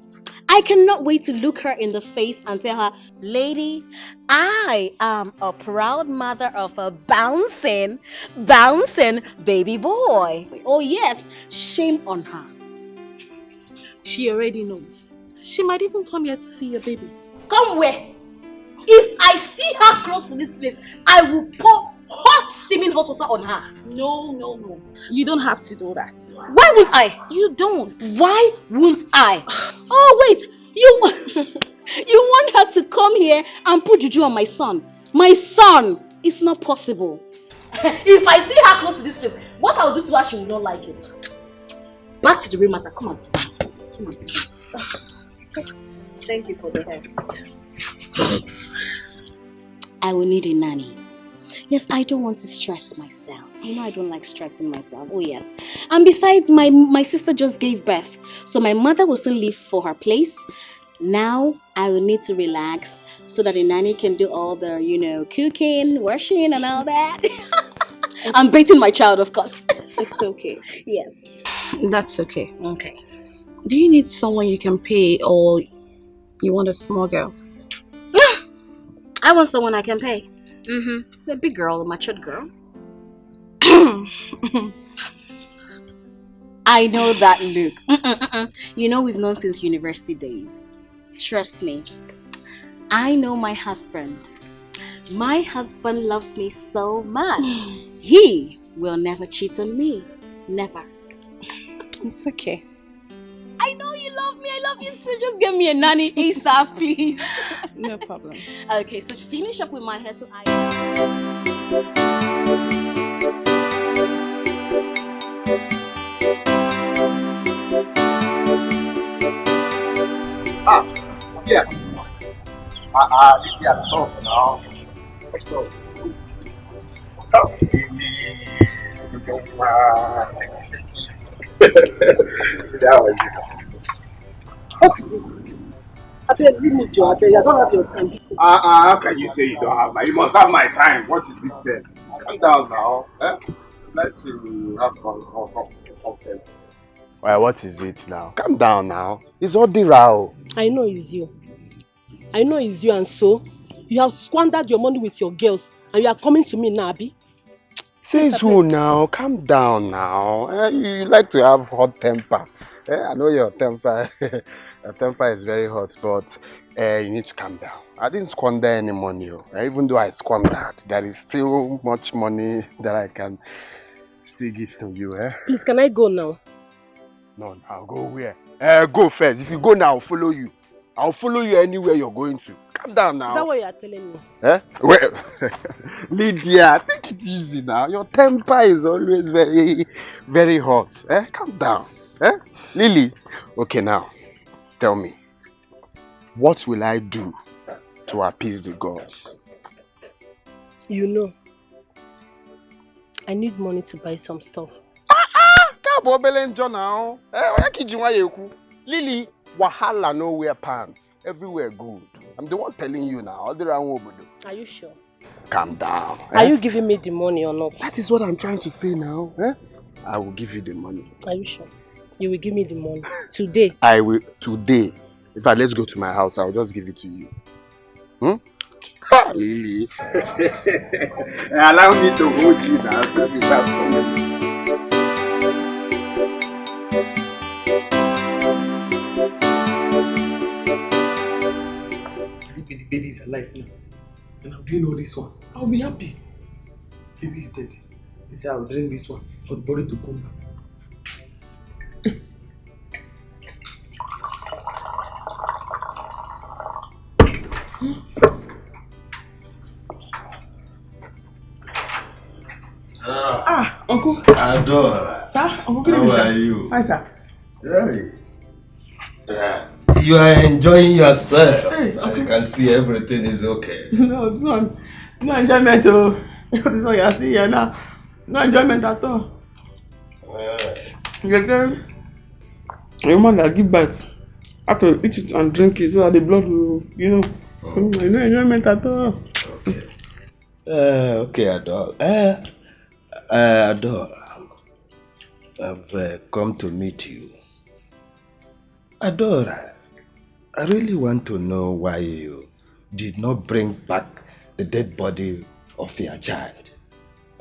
I cannot wait to look her in the face and tell her, lady, I am a proud mother of a bouncing baby boy. Oh yes, shame on her. She already knows. She might even come here to see your baby. Come where? If I see her close to this place, I will pour hot steaming hot water on her. No. You don't have to do that. Why won't I? You don't. Why won't I? Oh wait, you want her to come here and put juju on my son? My son! It's not possible. If I see her close to this place, what I'll do to her, she will not like it. Back to the real matter. Come on, sit down. Come on, sit down. Thank you for the help. I will need a nanny. Yes, I don't want to stress myself. You know I don't like stressing myself. Oh yes. And besides, my sister just gave birth. So my mother will still leave for her place. Now I will need to relax so that the nanny can do all the, cooking, washing and all that. I'm baiting my child, of course. It's okay. Yes. That's okay. Okay. Do you need someone you can pay or you want a small girl? I want someone I can pay. A big girl, a matured girl. I know that look. You know we've known since university days. Trust me. I know my husband. My husband loves me so much. He will never cheat on me. Never. It's okay. I know you love me. I love you too. Just get me a nanny ASAP, please. No problem. Okay, so to finish up with my hair, so I... Yeah. Yeah, stop now. So, I don't have your time. how can you say you don't have my? You must have my time. What is it, said? Calm down now. Let's have fun. Well, what is it now? Calm down now. It's all the row. I know it's you. And so you have squandered your money with your girls and you are coming to me now, Abi? Says who now? Calm down now. You like to have hot temper. I know your temper. Your temper is very hot, but you need to calm down. I didn't squander any money. Even though I squandered, there is still much money that I can still give to you. Please, can I go now? No, I'll go where? Go first. If you go now, I'll follow you. I'll follow you anywhere you're going to. Calm down now. Is that what you are telling me? Well, Lydia, take it easy now. Your temper is always very, very hot. Calm down. Lily, okay now, tell me, what will I do to appease the gods? You know, I need money to buy some stuff. Lily, wahala no wear pants. Everywhere good. I'm the one telling you now. Are you sure? Calm down. Are you giving me the money or not? That is what I'm trying to say now. I will give you the money. Are you sure? You will give me the money today? I will today. In fact, let's go to my house. I'll just give it to you. Lily. Allow me to hold you now since you have come. The baby is alive now. And I'm doing all this one. I'll be happy. Baby is dead. They say I'll drink this one for the body to come back. Uncle. Adore. Sir, Uncle, good evening, how sir. are you? Hi, sir. You are enjoying yourself. Hey, I can see everything is okay. No, this one, no enjoyment. Oh, this one you are seeing here now, no enjoyment at all. The woman that give birth have to eat it and drink it so that the blood will, no enjoyment at all. Okay, Adore. Adore. I've come to meet you. Adora, I really want to know why you did not bring back the dead body of your child.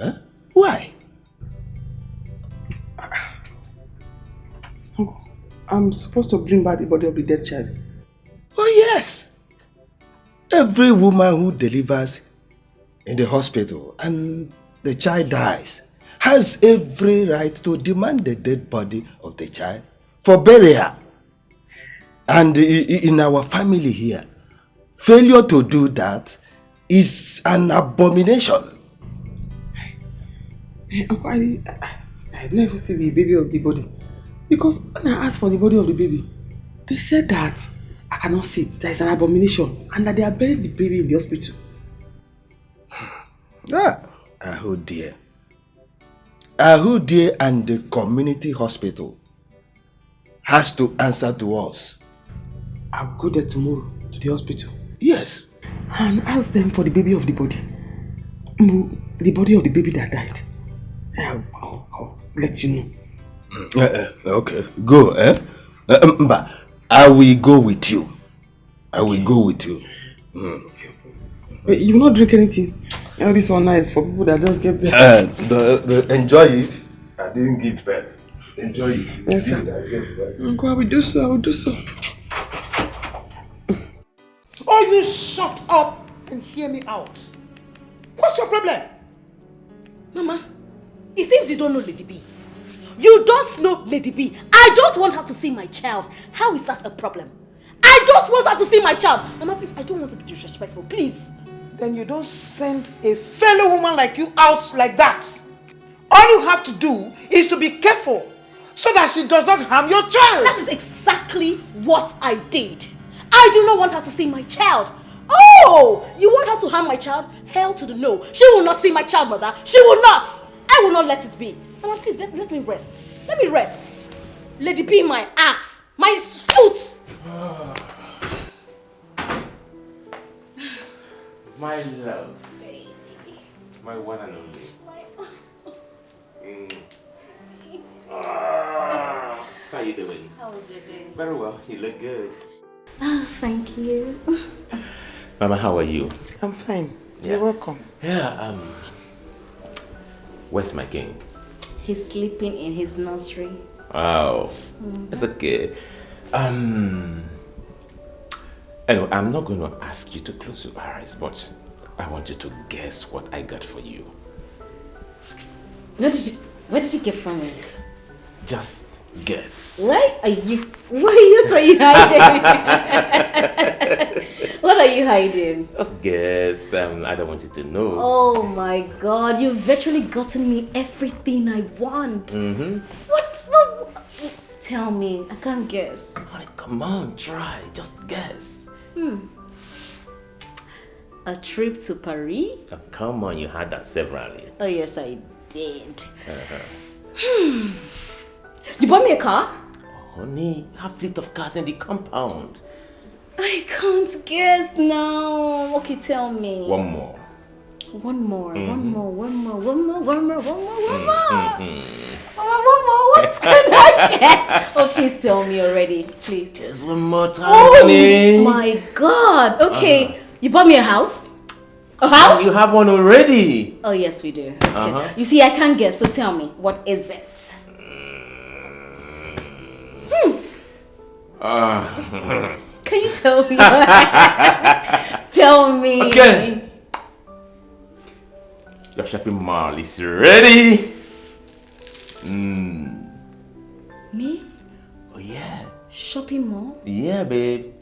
Huh? Why? I'm supposed to bring back the body of the dead child. Oh yes! Every woman who delivers in the hospital and the child dies has every right to demand the dead body of the child for burial. And in our family here, failure to do that is an abomination. Uncle, I never see the baby of the body. Because when I asked for the body of the baby, they said that I cannot see it. There is an abomination. And that they are burying the baby in the hospital. Oh dear. Oh dear, and the community hospital has to answer to us. I'll go there tomorrow to the hospital. Yes. And ask them for the baby of the body. The body of the baby that died. I'll let you know. Okay, go, but I will go with you. I will go with you. Wait, you will not drink anything? You know, this one nice for people that just get birth. Enjoy it. I didn't give birth. Enjoy it. Yes, sir. Uncle, I will do so. I will do so. Oh, you shut up and hear me out. What's your problem? Mama, it seems you don't know Lady B. You don't know Lady B. I don't want her to see my child. How is that a problem? I don't want her to see my child. Mama, please, I don't want to be disrespectful. Please. Then you don't send a fellow woman like you out like that. All you have to do is to be careful so that she does not harm your child. That is exactly what I did. I do not want her to see my child. Oh, you want her to harm my child? Hell to the no. She will not see my child, mother. She will not. I will not let it be. Mama, please, let me rest. Let me rest. Lady B, my ass. My foot. My love. Baby. My one and only. How are you doing? How was your day? Very well. You look good. Oh, thank you. Mama, how are you? I'm fine. Yeah. You're welcome. Yeah, where's my king? He's sleeping in his nursery. Wow. It's okay. Anyway, I'm not going to ask you to close your eyes, but I want you to guess what I got for you. What did you get from me? Just guess. What are you hiding? What are you hiding? Just guess. I don't want you to know. Oh my God, you've virtually gotten me everything I want. Mm-hmm. What? Tell me, I can't guess. Come on, try. Just guess. A trip to Paris? Oh, come on, you had that severally. Oh yes, I did. You bought me a car? Honey, I have fleet of cars in the compound. I can't guess now. Okay, tell me. One more. One more. Mm-hmm. One more. What can I guess? Oh, please tell me already, please. Guess one more time, Oh honey. my God. Okay, you bought me a house? A house? You have one already. Oh yes, we do. Okay. You see, I can't guess, so tell me, what is it? Can you tell me? Tell me. Okay. Your shopping mall is ready. Me? Oh yeah. Shopping mall? Yeah, babe.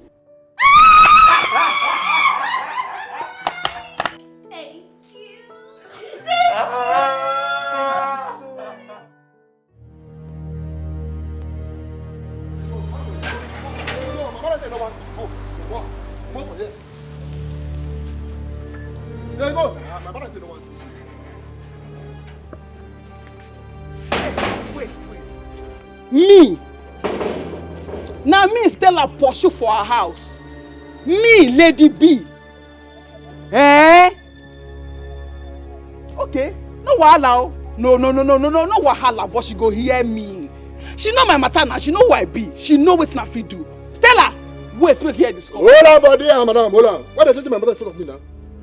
Me? Now me Stella pursue for her house. Me, Lady B. Eh? Okay, no wahala. No wahala, but she go hear me. She know my matter now. She know who I be. She know wetin I fit do. Stella, wait, make here discuss. Hold on, body, madam, hold on. Why they treating my mother in front of me now?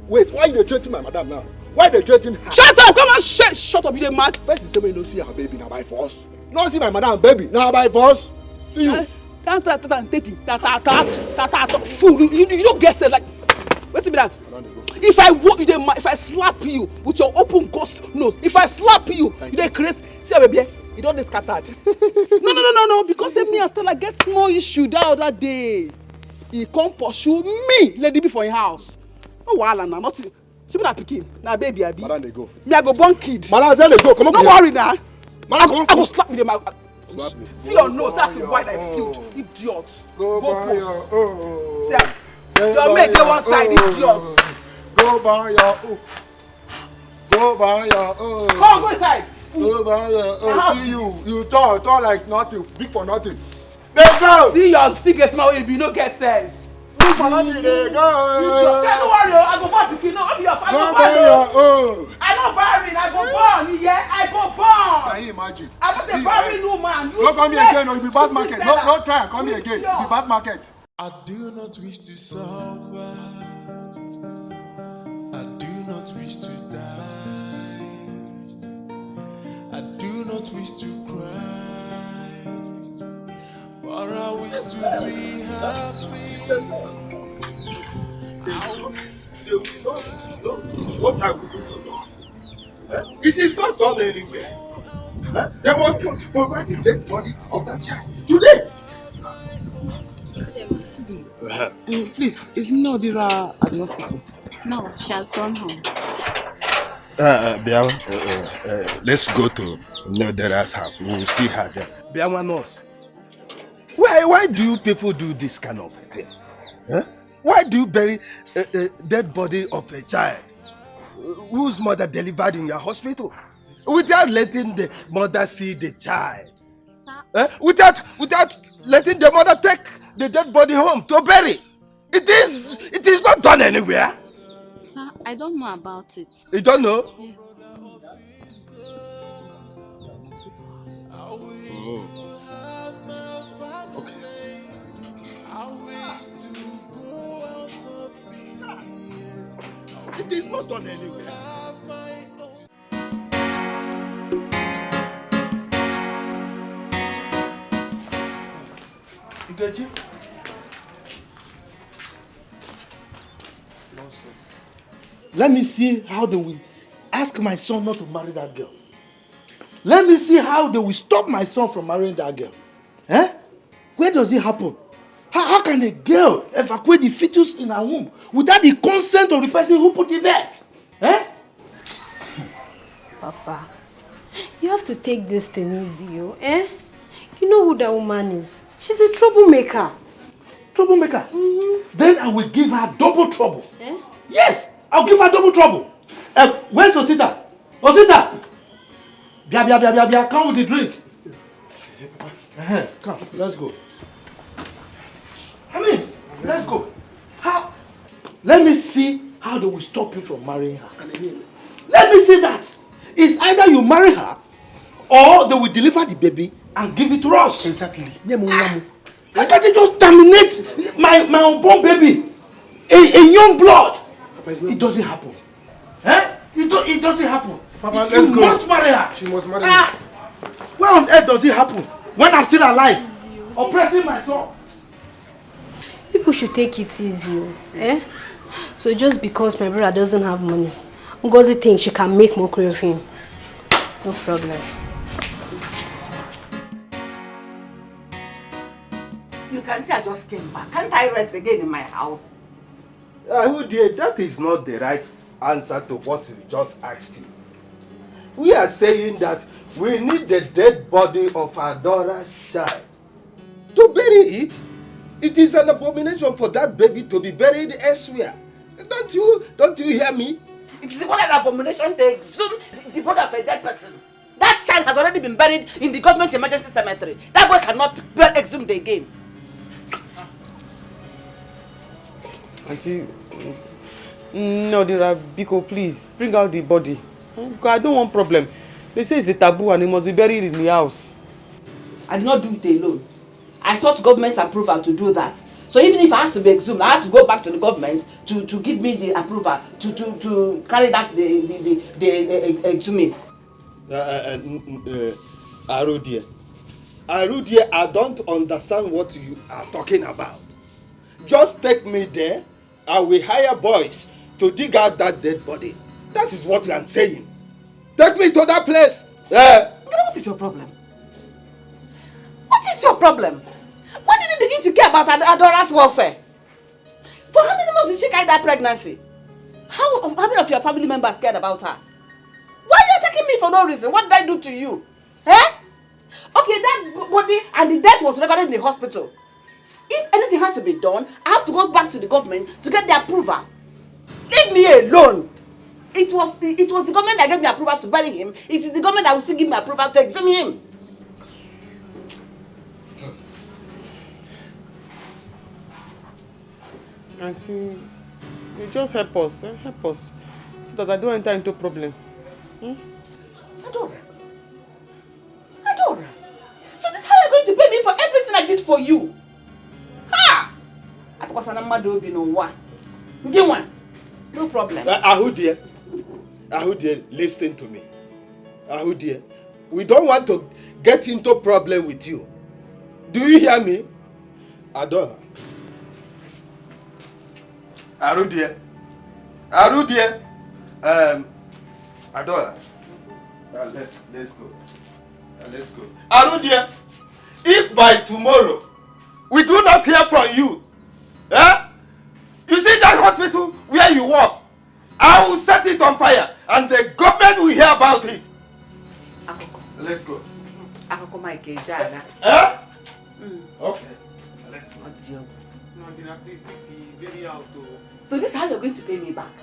Wait, why you treating my madam now? Why they treating her? Shut up! Come on, shut up! You dey mad? Person say me no see her baby now by force. No see my madam baby now by force. See you. Fool! You don't get sense like. Wetin be that? If I slap you with your open ghost nose, if I slap you, you dey crazy. See how baby, you don't dey scattered. No, because me and Stella get small issue that other day. He come pursue me, lady before in house. No wahala na, nothing. She be that pikin, na baby I be. Madam, they go. Me I go born kid. Madam, tell they go. Come on. No worry na. Madam, I go slap with them. See your nose, that's why I feel. Idiot. Go post. See, your mate dey one side, idiot. Go by your own. Go by your own. Come on, go inside. Go by your own. See you. You talk like nothing. Big for nothing. They go. See your stick small way, you no get sense. Big for nothing. They go. Don't worry, I go born pikin. No, I'll be your father. Go by your own. I no barren. I go born. Yeah, I go born. Can you imagine? I'm not a barren woman. Don't come here again. You'll be bad market. No try and come here again. You'll be bad market. I do not wish to suffer. I do not wish to die. I do not wish to cry. But I wish to be happy. What are we doing now? It is not done anywhere. They want to provide the dead body of that child today. Please, is Nodira at the hospital? No, she has gone home. Let's go to Nodira's house. We will see her there. Biawa nurse, why do you people do this kind of thing? Huh? Why do you bury a dead body of a child whose mother delivered in your hospital without letting the mother see the child? Without letting the mother take the dead body home to bury? It is not done anywhere. Sir, I don't know about it. You don't know? Yes. Okay. It is not done anywhere. Nkechi? Nonsense. Let me see how they will ask my son not to marry that girl. Let me see how they will stop my son from marrying that girl. Eh? Where does it happen? How can a girl evacuate the fetus in her womb without the consent of the person who put it there? Eh? Papa, you have to take this thing easy, eh? You know who that woman is. She's a troublemaker. Troublemaker? Mm-hmm. Then I will give her double trouble. Eh? Yes, I'll give her double trouble. Where's Osita? Osita! Bia, come with the drink. Come, let's go. Let's go. How? Let me see how they will stop you from marrying her. Let me see that. It's either you marry her or they will deliver the baby and give it to us. Exactly. Why can't they just terminate my unborn baby? A young blood. Papa, it doesn't happen. Eh? It doesn't happen. Papa, let's go. You must marry her. She must marry me. Where on earth does it happen? When I'm still alive? Oppressing my son. People should take it easy, eh? So just because my brother doesn't have money, Ngozi thinks she can make mockery of him. No problem. You can see I just came back. Can't I rest again in my house? Dear, that is not the right answer to what we just asked you. We are saying that we need the dead body of our daughter's child to bury it. It is an abomination for that baby to be buried elsewhere. Don't you hear me? It is what an abomination to exhume the body of a dead person. That child has already been buried in the government emergency cemetery. That boy cannot be exhumed again. Auntie, no, Biko, please bring out the body. I don't want problem. They say it's a taboo and it must be buried in the house. I did not do it alone. I sought government's approval to do that. So even if I have to be exhumed, I have to go back to the government to give me the approval to carry that the exhuming. Arudie, I don't understand what you are talking about. Just take me there, and we hire boys to dig out that dead body. That is what I'm saying. Take me to that place. What is your problem? What is your problem? When did you begin to care about Adora's welfare? For how many months did she carry that pregnancy? How many of your family members cared about her? Why are you attacking me for no reason? What did I do to you? Eh? Okay, that body and the death was recorded in the hospital. If anything has to be done, I have to go back to the government to get the approval. Leave me alone. It was the government that gave me approval to bury him. It is the government that will still give me approval to exhume him. Auntie, you just help us, so that I don't enter into problem. Adora. So this is how you're going to pay me for everything I did for you? Ha! No problem. Ahudie, listen to me. Ahudie, we don't want to get into problem with you. Do you hear me? Adora. Arudie. Adora. Let's go. Let's go. Arudie, if by tomorrow we do not hear from you, you see that hospital where you work, I will set it on fire and the government will hear about it. Let's go. Okay. Let's go. Please take the baby out. So this is how you're going to pay me back?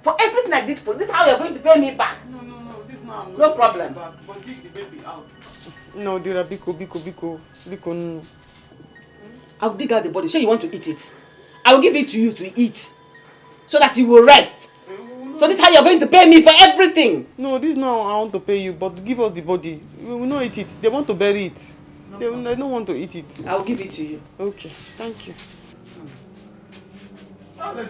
For everything I did for this is how you're going to pay me back? No, this now. No problem. But take the baby out. No, dear, biko, no. I'll dig out the body. Sure you want to eat it? I will give it to you to eat. So that you will rest. So this is how you're going to pay me for everything? No, this now I want to pay you, but give us the body. We will not eat it. They want to bury it. They don't want to eat it. I'll give it to you. Okay, thank you. Mama,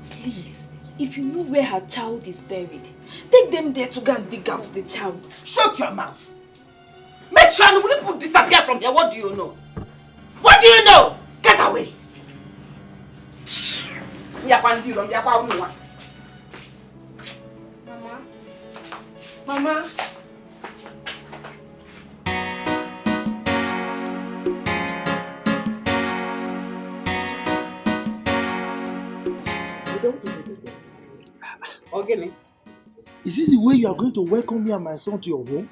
please, if you know where her child is buried, take them there to go and dig out the child. Shut your mouth. Make sure Nollywood disappear from here. What do you know? What do you know? Get away. Mama. Organic. Is this the way you are going to welcome me and my son to your home?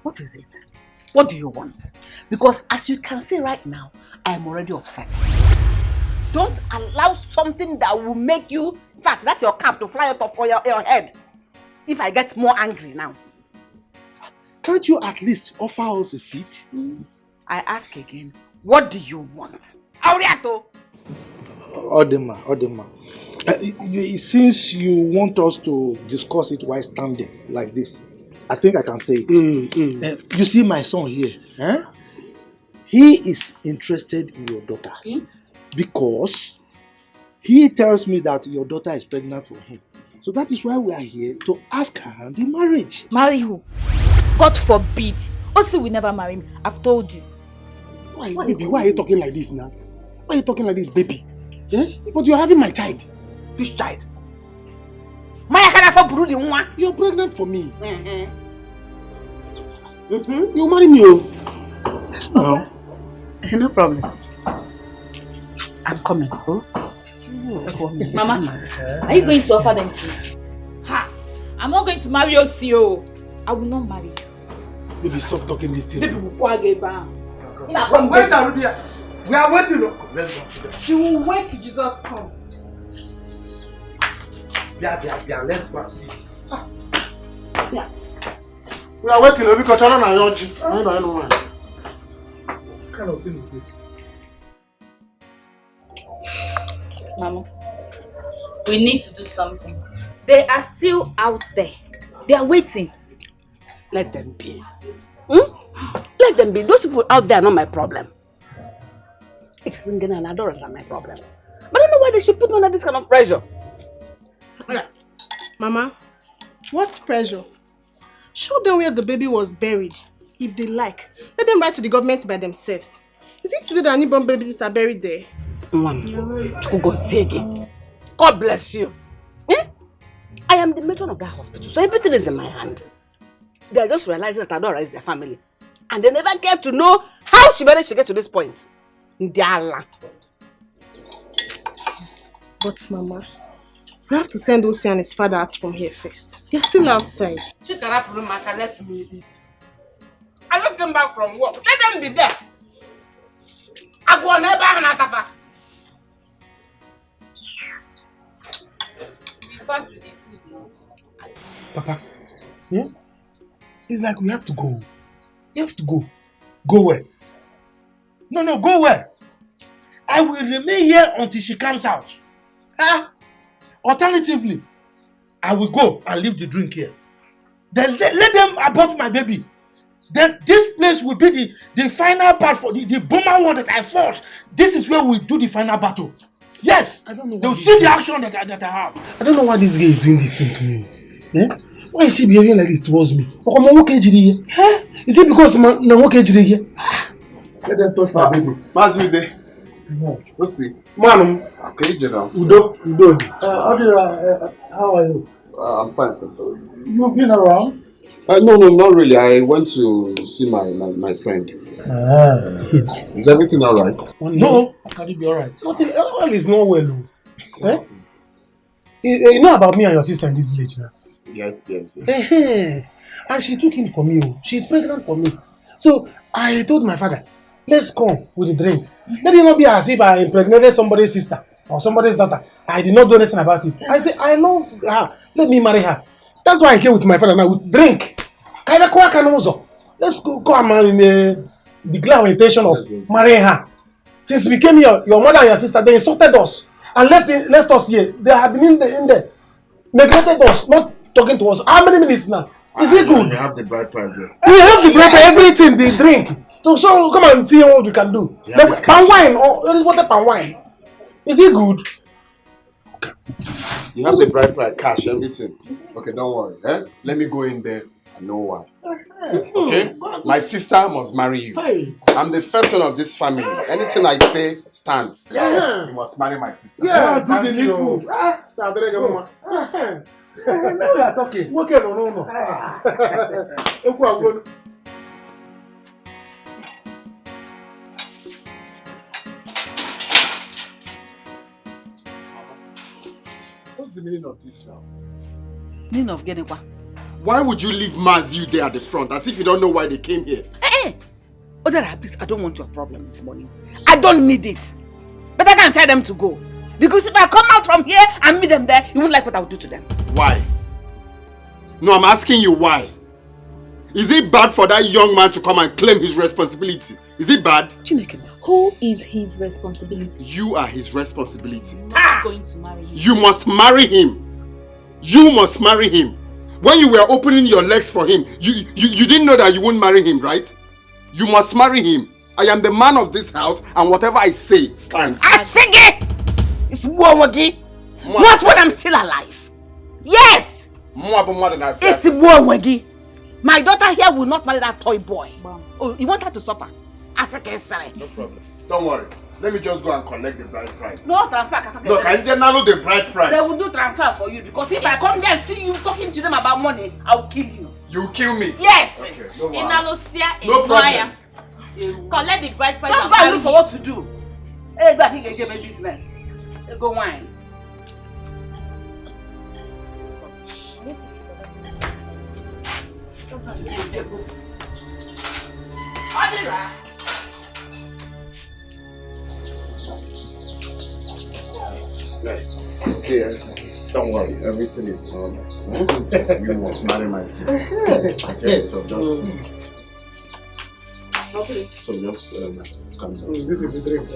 What is it? What do you want? Because as you can see right now, I am already upset. Don't allow something that will make you, in fact, that's your cap to fly out of your head. If I get more angry now. Can't you at least offer us a seat? I ask again, what do you want? Auriato! Odema. Since you want us to discuss it while standing like this, I think I can say it. You see my son here, he is interested in your daughter because he tells me that your daughter is pregnant for him. So that is why we are here to ask her hand in marriage. Marry who? God forbid. Also, we never marry him. I've told you. Why are you talking like this now? Why are you talking like this, baby? But you're having my child. Which child? You're pregnant for me. You marry me, oh. Yes, no. No problem. I'm coming. That's what me. Mama, are you going to offer them seats? Ha! I'm not going to marry Osio. I will not marry you. Baby, stop talking this thing. Baby, We are waiting. She will wait till Jesus comes. Yeah, let's go and sit. Yeah. We are waiting because I don't know. What kind of thing is this? Mama, we need to do something. They are still out there. They are waiting. Let them be. Let them be. Those people out there are not my problem. It isn't Ghana and Adora that are my problem. But I don't know why they should put me under this kind of pressure. Mama, what pressure? Show them where the baby was buried. If they like, let them write to the government by themselves. Is it true that newborn babies are buried there? God bless you. I am the matron of that hospital, so everything is in my hand. They are just realizing that Adora is their family. And they never get to know how she managed to get to this point. Ndiala. But Mama, we have to send Osi and his father out from here first. They're still outside. Let me eat. I just came back from work. Let them be there. I go never have Be fast with the food now. Papa, it's like we have to go. You have to go. Go where? No, go where? I will remain here until she comes out. Alternatively, I will go and leave the drink here. Then let them abort my baby. Then this place will be the final part for the bomber one that I fought. This is where we do the final battle. Yes, I don't know. They'll see the action that I have. I don't know why this girl is doing this thing to me. Why is she behaving like this towards me? Is it because I'm okay here? Let them touch my baby. Mazude. Let's see. Man, okay, General. Udo. How are you? I'm fine, sir. You've been around? No, not really. I went to see my friend. Is everything all right? No. Can it be all right? All is not well. You know about me and your sister in this village now? Yes. And she took in for me. She's pregnant for me. So I told my father, let's come with the drink. Let it not be as if I impregnated somebody's sister or somebody's daughter. I did not do anything about it. I said, I love her. Let me marry her. That's why I came with my father now with drink. Let's go and declare our intention of marrying her. Since we came here, your mother and your sister, they insulted us and left us here. They have been in there, neglected us, not talking to us. How many minutes now? Is it good? We have the bride price here. We have the bride price, everything, the drink. So come and see what we can do. Palm wine, there is water palm wine. Is it good? You have the bride price, cash, everything. Okay, don't worry. Let me go in there and know why. Okay? My sister must marry you. I'm the first son of this family. Anything I say stands. You must marry my sister. Yeah, do the needful. Now we are talking. Okay, no. What's the meaning of this now? Meaning of getting what? Why would you leave Mazu there at the front as if you don't know why they came here? Odara, please, I don't want your problem this morning. I don't need it. But I can tell them to go. Because if I come out from here and meet them there, you won't like what I will do to them. Why? No, I'm asking you why. Is it bad for that young man to come and claim his responsibility? Is it bad? Chineke, who is his responsibility? You are his responsibility. I'm not going to marry him. You must marry him. You must marry him. When you were opening your legs for him, you didn't know that you wouldn't marry him, right? You must marry him. I am the man of this house, and whatever I say stands. Asige! It's Mwawagi. Not when I'm still alive. Yes! It's Mwawagi. My daughter here will not marry that toy boy. Oh, you want her to suffer? Asige, no problem. Don't worry. Let me just go and collect the bride price. No transfer. Look, I know the bride price. They will do transfer for you because if I come there and see you talking to them about money, I'll kill you. You kill me? Yes. Okay, no worries. No problem. Collect the bride price. Don't go and look for what to do. Hey, go and get my business. Hey, go wine. See, don't worry, everything is alright. You must marry my sister. Okay, so just come down. This is the drink.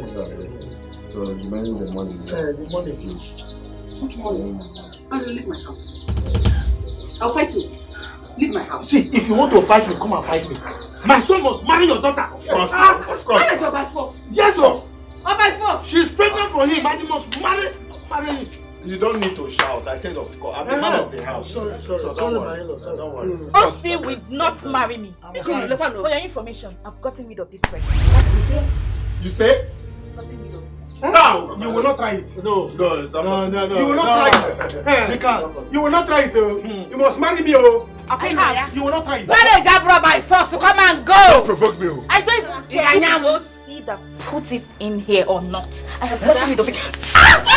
So it's remaining the money. The money. Which money? I will leave my house. I'll fight you. Leave my house. See, if you want to fight me, come and fight me. My son must marry your daughter. Of course. Marriage or by force? Yes, boss. Or by force? She's pregnant for him and he must marry him. You don't need to shout. I said of course. I'm the man of the house. Sorry, Don't worry. Osi will not marry me. For your information, I've gotten rid of this pregnancy. You say? No, you will not try it. No. You will not try it. She can't. You will not try it. You must marry me. You will not try it. Marriage abroad by force. So come and go. Don't provoke me. I don't even care if you see that put it in here or not. I have gotten rid of it. Leave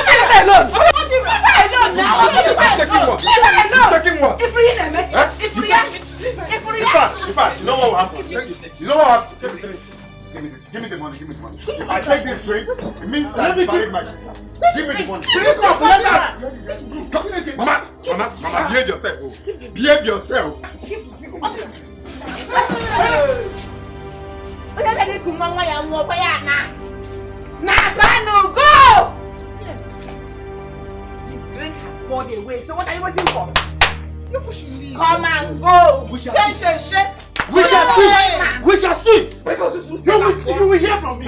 me alone. Leave me alone now. Taking what? In fact, you know what will happen? You know what will happen? Give me the money. If I take this drink, it means that I married my sister. Give me the money. Mama, behave yourself. Behave yourself. Go! Yes. The drink has poured away, so what are you waiting for? Come and go. We shall see. You will hear from me.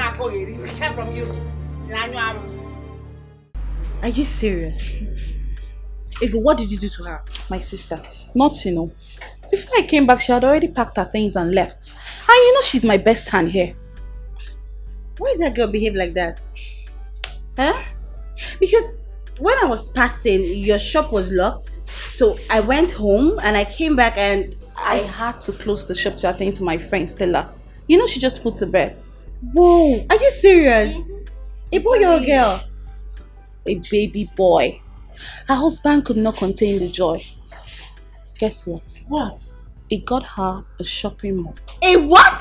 Are you serious? Ego, what did you do to her? My sister, not you know. Before I came back, she had already packed her things and left. And you know she's my best hand here. Why did that girl behave like that? Huh? Because when I was passing, your shop was locked. So I went home and I came back and I had to close the shop to attend to my friend Stella. You know she just put to bed. Whoa, are you serious? A boy or a girl? A baby boy. Her husband could not contain the joy. Guess what? What? It got her a shopping mall. A what?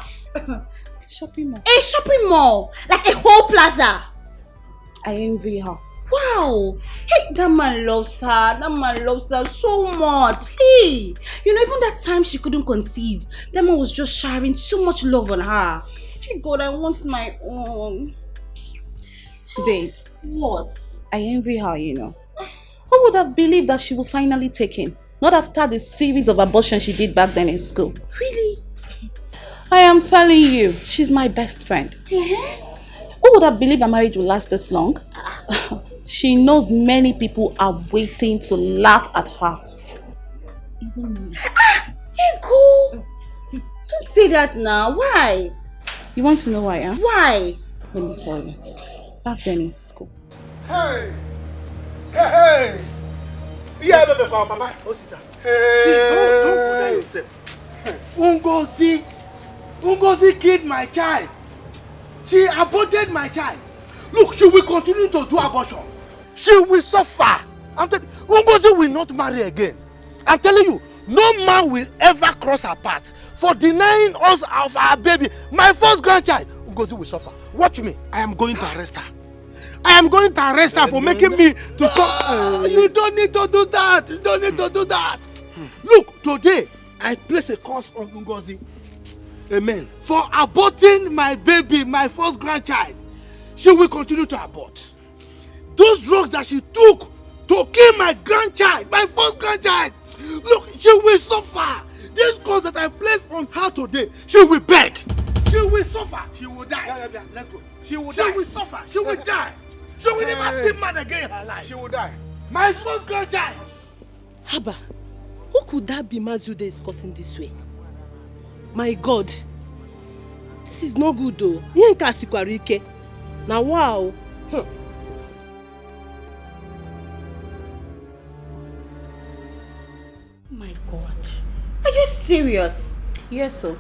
Shopping mall. A shopping mall? Like a whole plaza? I envy her. Wow. Hey, that man loves her. That man loves her so much. Hey, you know, even that time she couldn't conceive, that man was just showering so much love on her. Hey, God, I want my own. Babe. What? I envy her, you know. Who would have believed that she would finally take in? Not after the series of abortions she did back then in school. Really? I am telling you, she's my best friend. Who would have believed a marriage will last this long? She knows many people are waiting to laugh at her. Even me. Ego! Don't say that now. Why? You want to know why, huh? Why? Let me tell you. Back then in school. Hey! Yeah, Mama. Hey. See, don't bother yourself. Ngozi killed my child. She aborted my child. Look, she will continue to do abortion. She will suffer. I'm telling you, Ngozi will not marry again. I'm telling you, no man will ever cross her path for denying us of our baby, my first grandchild. Ngozi will suffer. Watch me. I am going to arrest her. I am going to arrest her for making me to come. You don't need to do that. You don't need to do that. Look, today I place a curse on Ngozi. Amen. For aborting my baby, my first grandchild. She will continue to abort. Those drugs that she took to kill my grandchild, my first grandchild. Look, she will suffer. This curse that I placed on her today, she will beg. She will suffer. She will die. Yeah, let's go. She will suffer. She will die. She will never see man again in her life. She will die. My first grandchild. Haba, who could that be Mazude is cursing this way? My God, this is not good though. Now wow. Oh my God, are you serious? Yes, sir.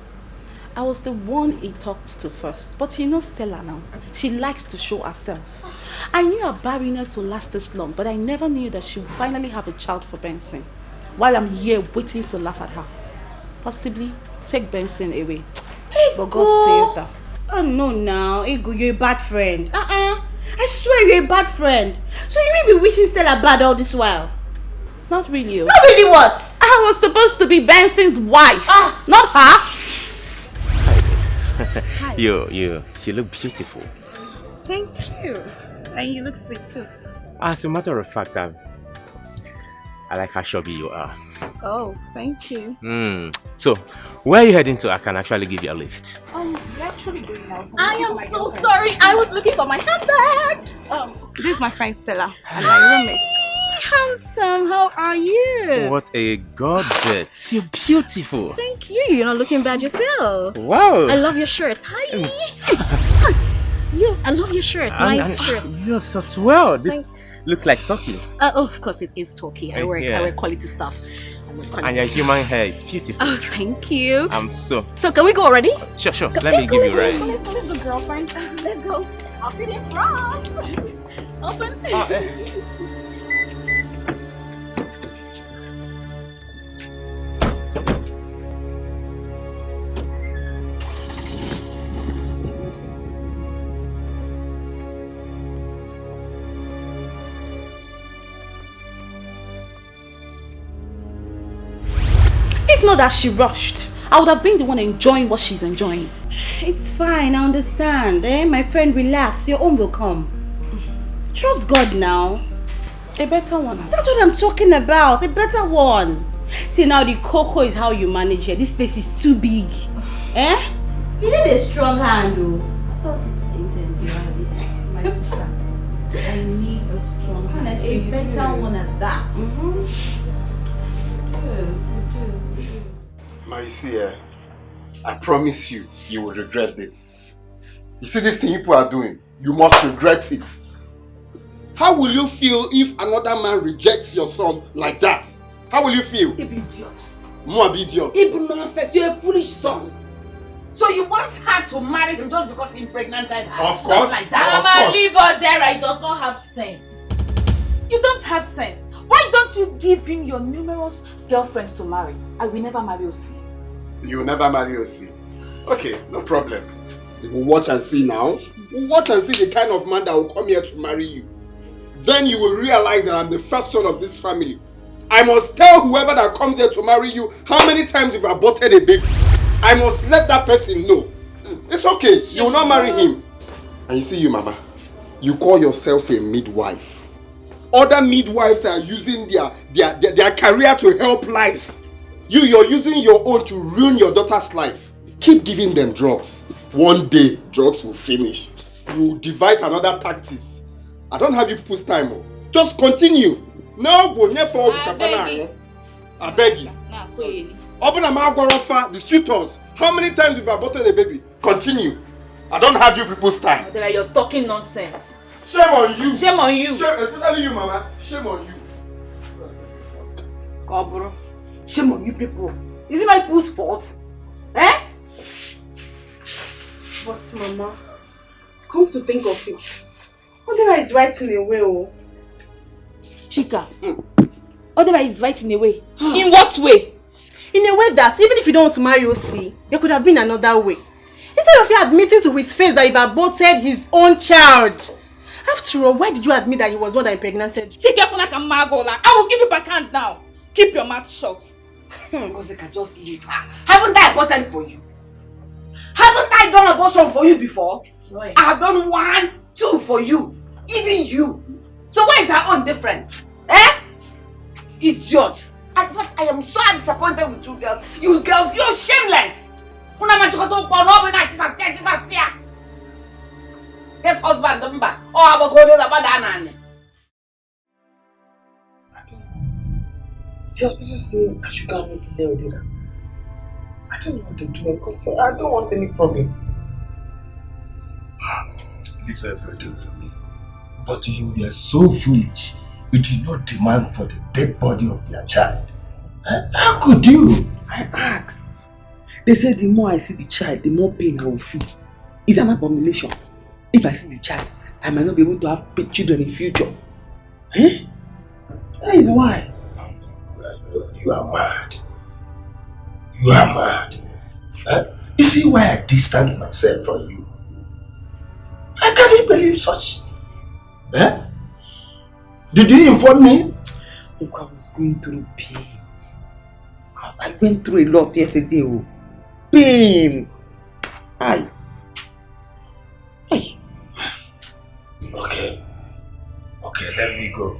I was the one he talked to first. But you know Stella now. She likes to show herself. I knew her barrenness would last this long, but I never knew that she would finally have a child for Benson. While I'm here waiting to laugh at her. Possibly take Benson away. But God saved her. Oh no now, Ego, you're a bad friend. I swear you're a bad friend. So you may be wishing Stella bad all this while? Not really. Not really what? I was supposed to be Benson's wife. Not her. Hi. You look beautiful. Thank you. And you look sweet too. As a matter of fact, I like how chubby you are. Oh, thank you. So, where are you heading to? I can actually give you a lift. We're actually going out. I am so sorry. I was looking for my handbag. This is my friend Stella and my roommate. Handsome, how are you? What a goddess. You're beautiful. Thank you. You're not looking bad yourself. Wow. I love your shirt. Hi. I love your shirt. Nice shirt. Yours as well. This looks like turkey. Of course it is turkey. I wear quality stuff. And your human hair is beautiful. Oh, thank you. So can we go already? Sure. Let me give you a ride. Let's go, girlfriend. Let's go. I'll sit in front. Open. It's not that she rushed. I would have been the one enjoying what she's enjoying. It's fine, I understand. My friend, relax. Your own will come. Trust God now. A better one. That's what I'm talking about. A better one. See, now the cocoa is how you manage here. This place is too big. You need a strong hand, though. All this intense you have here. My sister, I need a strong hand. A better one at that. Ma, you see, I promise you, you will regret this. You see this thing you people are doing, you must regret it. How will you feel if another man rejects your son like that? How will you feel? You be idiot. More be idiot. Even nonsense, you're a foolish son. So you want her to marry him just because he impregnated her? Of course. Just like that. Mama, leave her there. He does not have sense. You don't have sense. Why don't you give him your numerous girlfriends to marry? I will never marry Osi. You will never marry Osi. Okay, no problems. We'll watch and see now. We'll watch and see the kind of man that will come here to marry you. Then you will realize that I'm the first son of this family. I must tell whoever that comes here to marry you how many times you've aborted a baby. I must let that person know. It's okay, you will not marry him. And you see you, Mama, you call yourself a midwife. Other midwives are using their career to help lives. You're using your own to ruin your daughter's life. Keep giving them drugs. One day, drugs will finish. You devise another tactics. I don't have you people's time. Just continue. No, go never. I beg you. Open a mouth, the suitors. How many times you've aborted a baby? Continue. I don't have you people's time. You're talking nonsense. Shame on you. Shame on you. Shame, especially you, Mama. Shame on you. God, bro. Shame on you people. Is it my people's fault? But Mama, come to think of it, Odera is right in a way, Chika, Odera is right in a way. In what way? In a way that even if you don't want to marry Osi, there could have been another way. Instead of you admitting to his face that you've aborted his own child. After all, why did you admit that he was one that impregnated you? Chika, I will give you back hand now. Keep your mouth shut. Osika, just leave her. Haven't I aborted for you? Haven't I done abortion for you before? I have done 1, 2 for you. Even you. So why is her own different? Idiot. I am so disappointed with you girls. You girls, you're shameless. Get husband number. Oh, I'm going to the The hospital say I should go and make a dinner. I don't know what to do because I don't want any problem. Leave everything for me. But you were so foolish. You did not demand for the dead body of your child. How could you? I asked. They said the more I see the child, the more pain I will feel. It's an abomination. If I see the child, I might not be able to have children in future. That is why. You are mad. You are mad. You see why I distance myself from you? I can't believe such. Did you inform me? Look, I was going through pain. I went through a lot yesterday. Pain. Okay. Okay, let me go.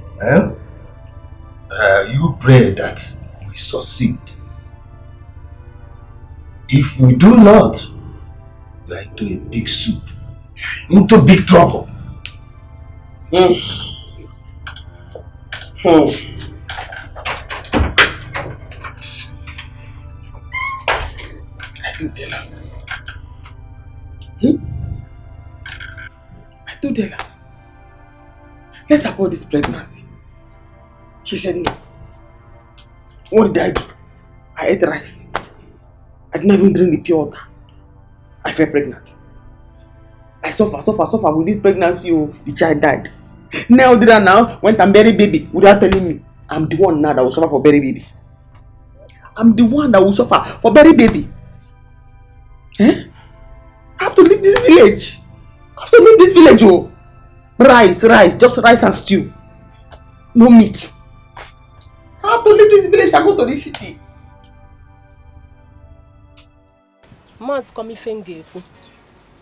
You pray that we succeed. If we do not, we are into a big soup. Into big trouble. I do Della. I told Della, let's abort this pregnancy. She said no. What did I do? I ate rice. I didn't even drink the pure water. I fell pregnant. I suffer with this pregnancy. Oh, the child died. Now did I now went and bury baby without telling me. I'm the one now that will suffer for bury baby. I'm the one that will suffer for bury baby. Eh? I have to leave this village. Oh. Rice, just rice and stew. No meat. I have to leave this village and go to the city. Man's coming finger.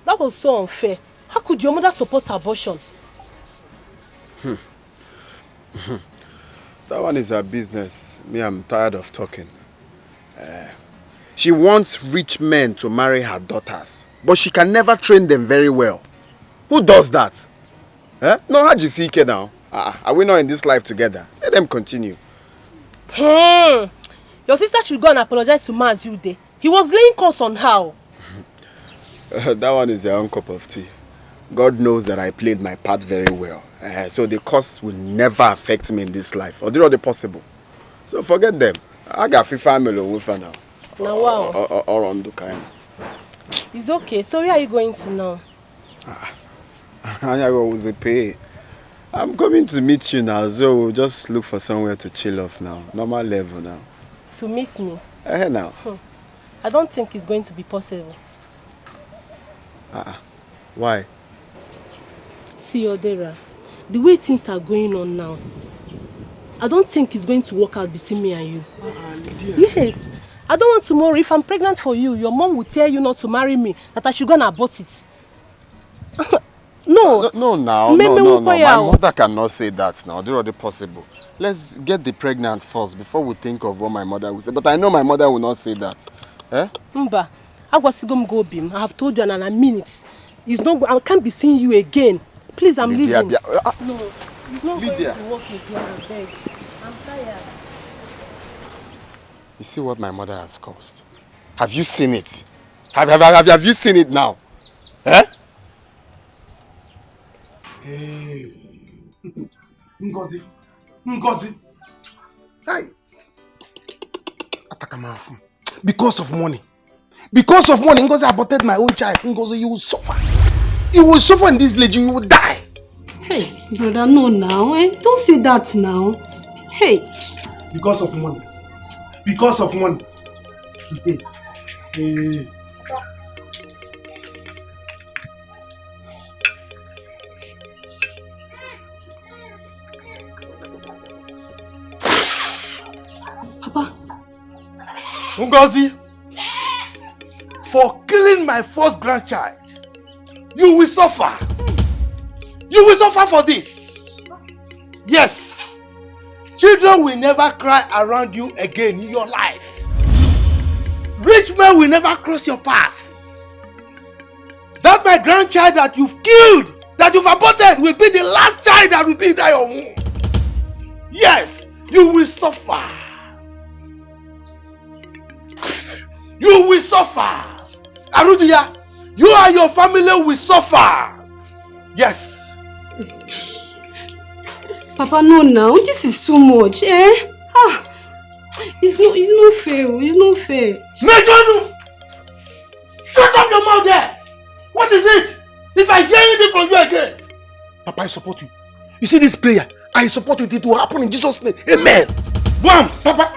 That was so unfair. How could your mother support abortion? That one is her business. Me, I'm tired of talking. She wants rich men to marry her daughters, but she can never train them very well. Who does that? No, Hajisike now. Are we not in this life together? Let them continue. Your sister should go and apologize to Mazude. He was laying curse on her. That one is their own cup of tea. God knows that I played my part very well. So the curse will never affect me in this life. Or do the possible. So forget them. I got family with her now. Now wow. Or on the kind. It's okay. So where are you going to now? I'm coming to meet you now, so we'll just look for somewhere to chill off now. Normal level now. To meet me? Now. I don't think it's going to be possible. Why? See, Odera, the way things are going on now, I don't think it's going to work out between me and you. Yes. I don't want tomorrow, if I'm pregnant for you, your mom will tell you not to marry me, that I should go and abort it. No. No. My mother cannot say that now. Do the possible. Let's get the pregnant first before we think of what my mother will say. But I know my mother will not say that. Mba, I have told you and I mean it. It's not. I can't be seeing you again. Please, I'm leaving. No, it's not Lydia. going to work again. I beg. I'm tired. You see what my mother has caused? Have you seen it? Have you seen it now? Hey, Ngozi. Hey, Atakamafu. Because of money, Ngozi aborted my own child. Ngozi, you will suffer. You will suffer in this village. You will die. Hey, brother, no now. Don't say that now. Hey. Because of money. Hey. Ngozi, for killing my first grandchild, you will suffer. You will suffer for this. Yes. Children will never cry around you again in your life. Rich men will never cross your path. That my grandchild that you've killed, that you've aborted, will be the last child that will be in your womb. Yes, you will suffer. You will suffer. Arudia, you and your family will suffer. Yes. Papa, no now. This is too much. It's not fair. It's not fair. Mejonu! Shut up your mouth there! What is it? If I hear anything from you again. Papa, I support you. You see this prayer? I support you. It will happen in Jesus' name. Amen. Wham! Papa,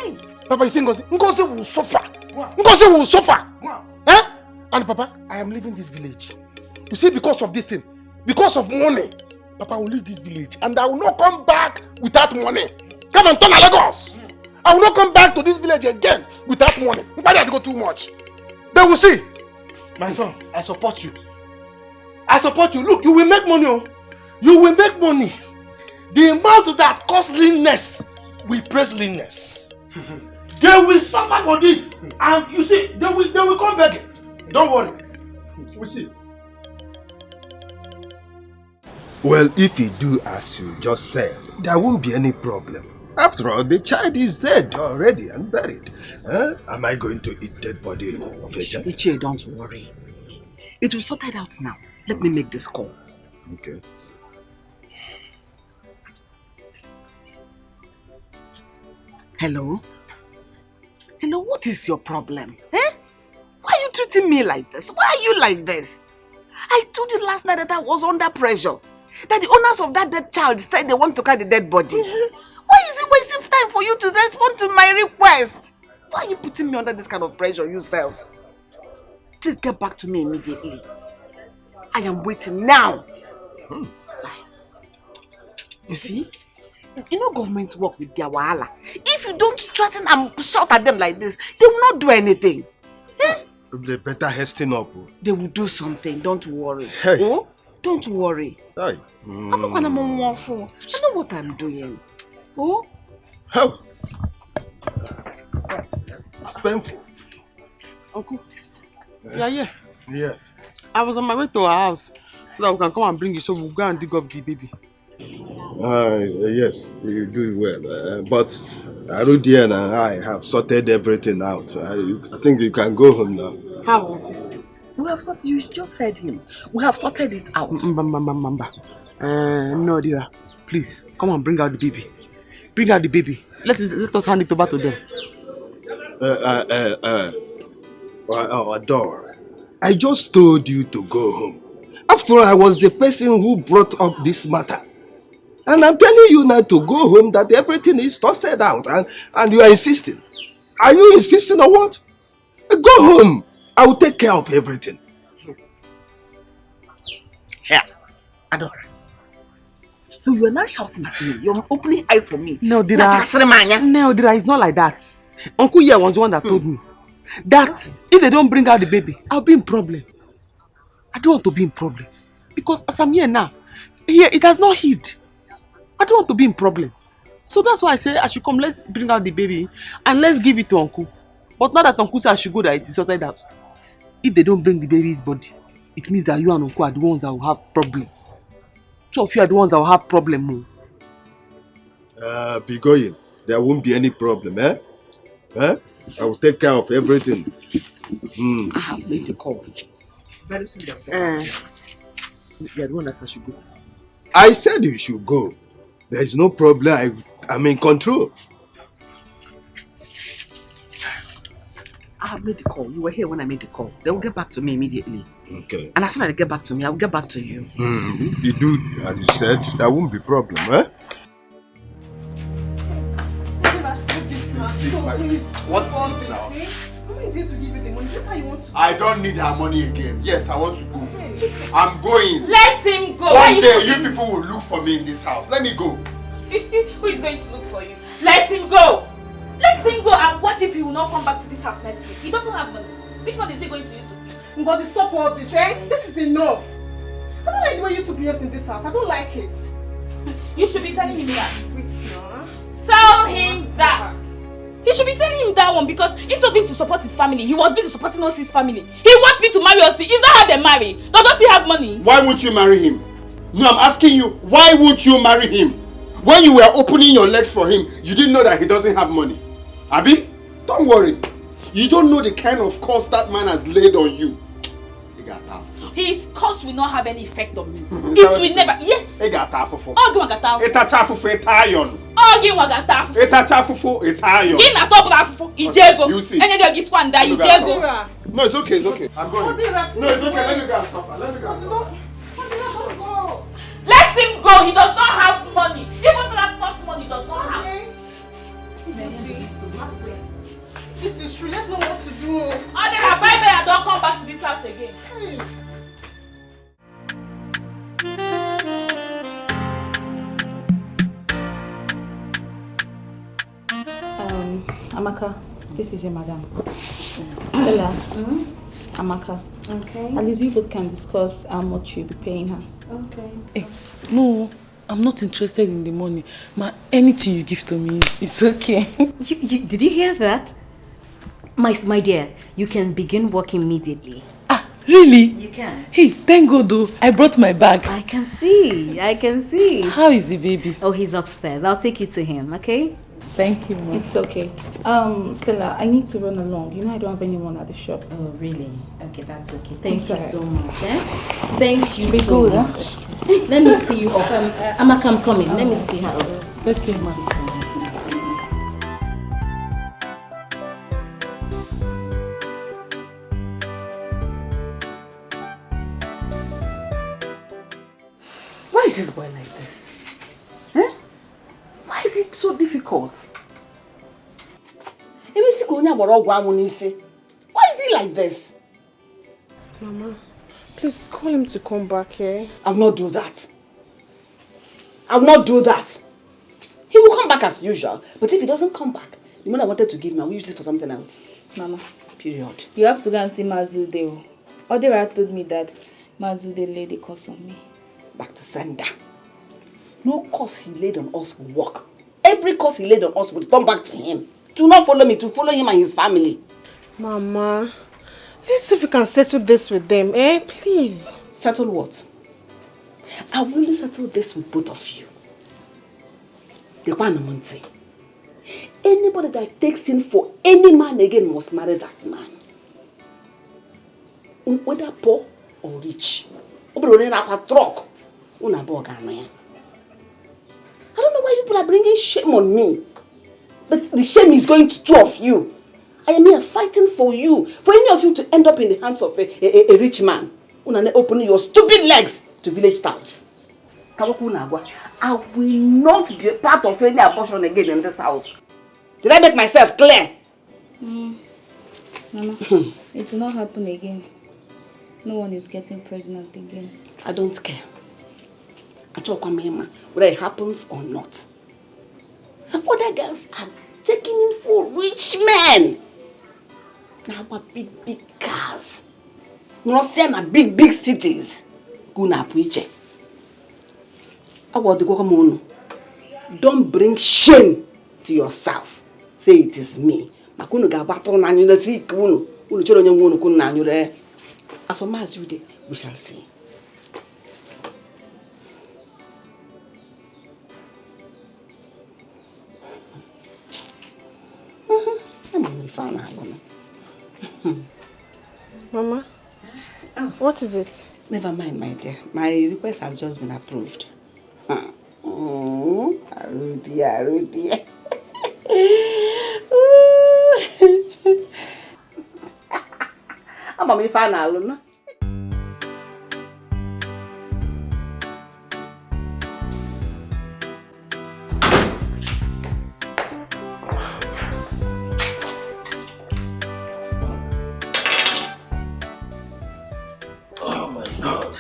you see Ngozi? Ngozi will suffer. Ngozi will suffer. And Papa, I am leaving this village. You see, because of this thing, because of money, Papa, I will leave this village and I will not come back without money. Come and turn Lagos. I will not come back to this village again without money. Why did I go too much? They will see. My son, I support you. I support you. Look, you will make money. You will make money. The mouth that cause leanness will praise leanness. They will suffer for this. And you see, they will come back. Don't worry. We see. Well, if you do as you just said, there won't be any problem. After all, the child is dead already and buried. Am I going to eat dead body of a child? Ichie, don't worry. It will sort it out now. Let me make this call. Okay. Hello? Hello, what is your problem? Eh? Why are you treating me like this? Why are you like this? I told you last night that I was under pressure. That the owners of that dead child said they want to carry the dead body. Why is it wasting time for you to respond to my request? Why are you putting me under this kind of pressure yourself? Please get back to me immediately. I am waiting now. You see? You know government work with their wahala. If you don't threaten and shout at them like this, they will not do anything. Eh? They better hasten up. They will do something, don't worry. Hey. Oh? Don't worry. Hey. I'm not gonna I know what I'm doing. Oh? How? It's painful. Uncle, you are here? Yes. I was on my way to our house so that we can come and bring you so we'll go and dig up the baby. Yes, you do well. But Arudian and I have sorted everything out. I think you can go home now. How? We have sorted, you just heard him. We have sorted it out. No, dear. Please, come and bring out the baby. Bring out the baby. Let us hand it over to them. Adore, I just told you to go home. After all, I was the person who brought up this matter. And I'm telling you now to go home that everything is sorted out and you are insisting. Are you insisting or what? Go home. I will take care of everything. Here, Adore. So you are not shouting at me. You're opening eyes for me. No, Dira. No, Dira, it's not like that. Uncle here was the one that told me that if they don't bring out the baby, I'll be in problem. I don't want to be in problem. Because as I'm here now, here it has not hid. I don't want to be in problem. So that's why I say I should come, let's bring out the baby and let's give it to Uncle. But now that Uncle said I should go, that it is sorted out. If they don't bring the baby's body, it means that you and Uncle are the ones that will have problem. Two of you are the ones that will have problem. Be going. There won't be any problem, eh? I will take care of everything. I have made the call. Very soon. You are the one that said I should go. I said you should go. There is no problem. I'm in control. I have made the call. You were here when I made the call. They will get back to me immediately. Okay. And as soon as they get back to me, I will get back to you. You do, as you said, there won't be problem, eh? What's it now? Who is it to give you the money? Just how you want to. I don't need her money again. Yes, I want to go. I'm going. Let him go. One day, you people will look for me in this house. Let me go. Who is going to look for you? Let him go. Let him go and watch if he will not come back to this house next week. He doesn't have money. Which one is he going to use to feed? God, stop all this, eh? This is enough. I don't like the way you two behave in this house. I don't like it. You should be telling him that. Wait, no. Tell him that. He should be telling him that one because instead of him to support his family, he was busy supporting us his family. He wants me to marry us. Is that how they marry? Does he have money? Why won't you marry him? No, I'm asking you, why won't you marry him? When you were opening your legs for him, you didn't know that he doesn't have money. Abi, don't worry. You don't know the kind of curse that man has laid on you. His curse will not have any effect on me. It will never. Yes. He got tafufu. Ogi wagata. Eta tafufu etayon. Ogi wagata. Eta tafufu etayon. Gina top rafufu. Ijego. You see. Any of this one that Ijego. No, it's okay. It's okay. I'm going. No, it's okay. Let me go and stop her. Let me go and stop her. Let him go. He does not have money. Even transport money does not have. This is true. Let's know what to do. Odera, bye-bye and don't come back to this house again. Amaka, this is your madam. Stella, Amaka. Okay. At least you both can discuss how much you'll be paying her. Okay. Hey, no, I'm not interested in the money. Ma, anything you give to me, it's okay. Did you hear that? My dear, you can begin work immediately. Ah, really? You can. Hey, thank God though. I brought my bag. I can see. How is the baby? Oh, he's upstairs. I'll take you to him, okay? Thank you, Ma. It's okay. Stella, I need to run along. You know I don't have anyone at the shop. Oh, really? Okay, that's okay. Thank you It's so alright. much. Thank you Be so good, much. Let me see you off. Amaka, I'm coming. Let me see her. Okay, Ma. Why is this boy like this? Eh? Why is it so difficult? Why is he like this? Mama, please call him to come back here. I will not do that. I will not do that. He will come back as usual. But if he doesn't come back, the money I wanted to give me, I will use it for something else. Mama. Period. You have to go and see Mazude. Odera told me that Mazude laid a curse on me. Back to sender. No curse he laid on us will work. Every curse he laid on us will come back to him. Do not follow me, to follow him and his family. Mama, let's see if we can settle this with them, eh? Please. Settle what? I will only settle this with both of you. Anybody that takes in for any man again must marry that man. Whether poor or rich. I don't know why you people are bringing shame on me. But the shame is going to two of you. I am here fighting for you. For any of you to end up in the hands of a rich man. Opening your stupid legs to village towns. I will not be a part of any abortion again in this house. Did I make myself clear? Mama, it will not happen again. No one is getting pregnant again. I don't care. I talk about whether it happens or not. Other girls are taking in for rich men. Now what big cars. Not saying big cities. Guna preacher. Don't bring shame to yourself. Say it is me. As for Mazude, we shall see. Mama, what is it? Never mind, my dear. My request has just been approved. Arudia. I'm a fan alone. Oh my God.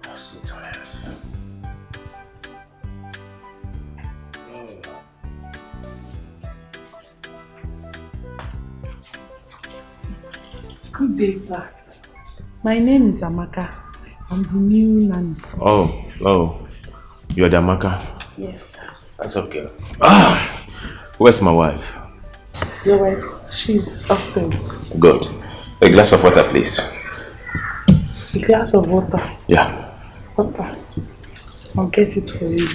I'm so tired. Good day, sir. My name is Amaka. I'm the new nanny. Oh. You're the Amaka? Yes, sir. That's okay. Where's my wife? Your wife? She's upstairs. Good. A glass of water, please. A glass of water? Yeah. Water. I'll get it for you.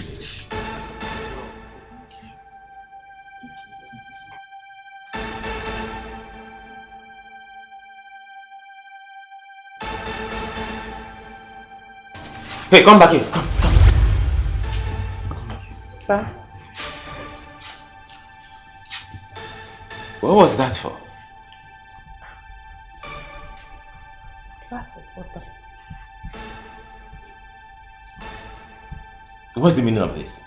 Hey, come back here. Come. Sir? What was that for? Glass of water. What's the meaning of this?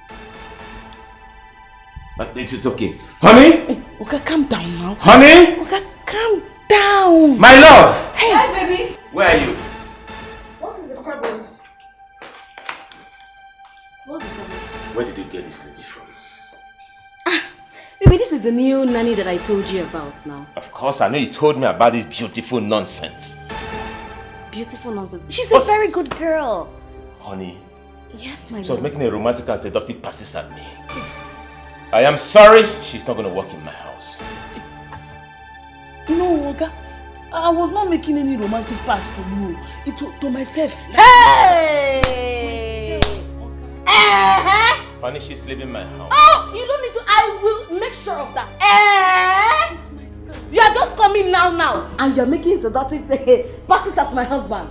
It's okay. Honey? Hey, okay, calm down now. Honey? Okay, calm down. My love! Hey. Yes, baby. Where are you? What is the problem? What's the problem? Where did you get this lady from? Baby, this is the new nanny that I told you about now. Of course, I know you told me about this beautiful nonsense. Beautiful nonsense. She's a very good girl. Honey, Yes, my So lord. making a romantic and seductive passes at me. I am sorry, she's not going to work in my house. No, Oga. I was not making any romantic pass to you. To myself. Hey! Honey, she's leaving my house. Oh, you don't need to. I will make sure of that. You are just coming now, and you're making seductive passes at my husband.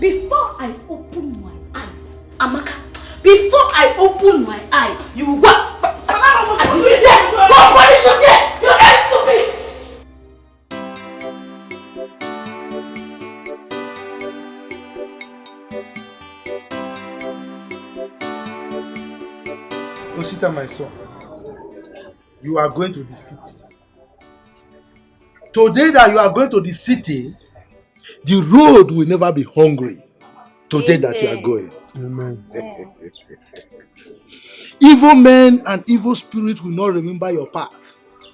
Before I open my eyes, Amaka, before I open my eye, you will go. And you sit there. Go, punish you there. You're very stupid. Osita, my son, you are going to the city. Today that you are going to the city, the road will never be hungry. Today that you are going. Amen. Evil men and evil spirits will not remember your path.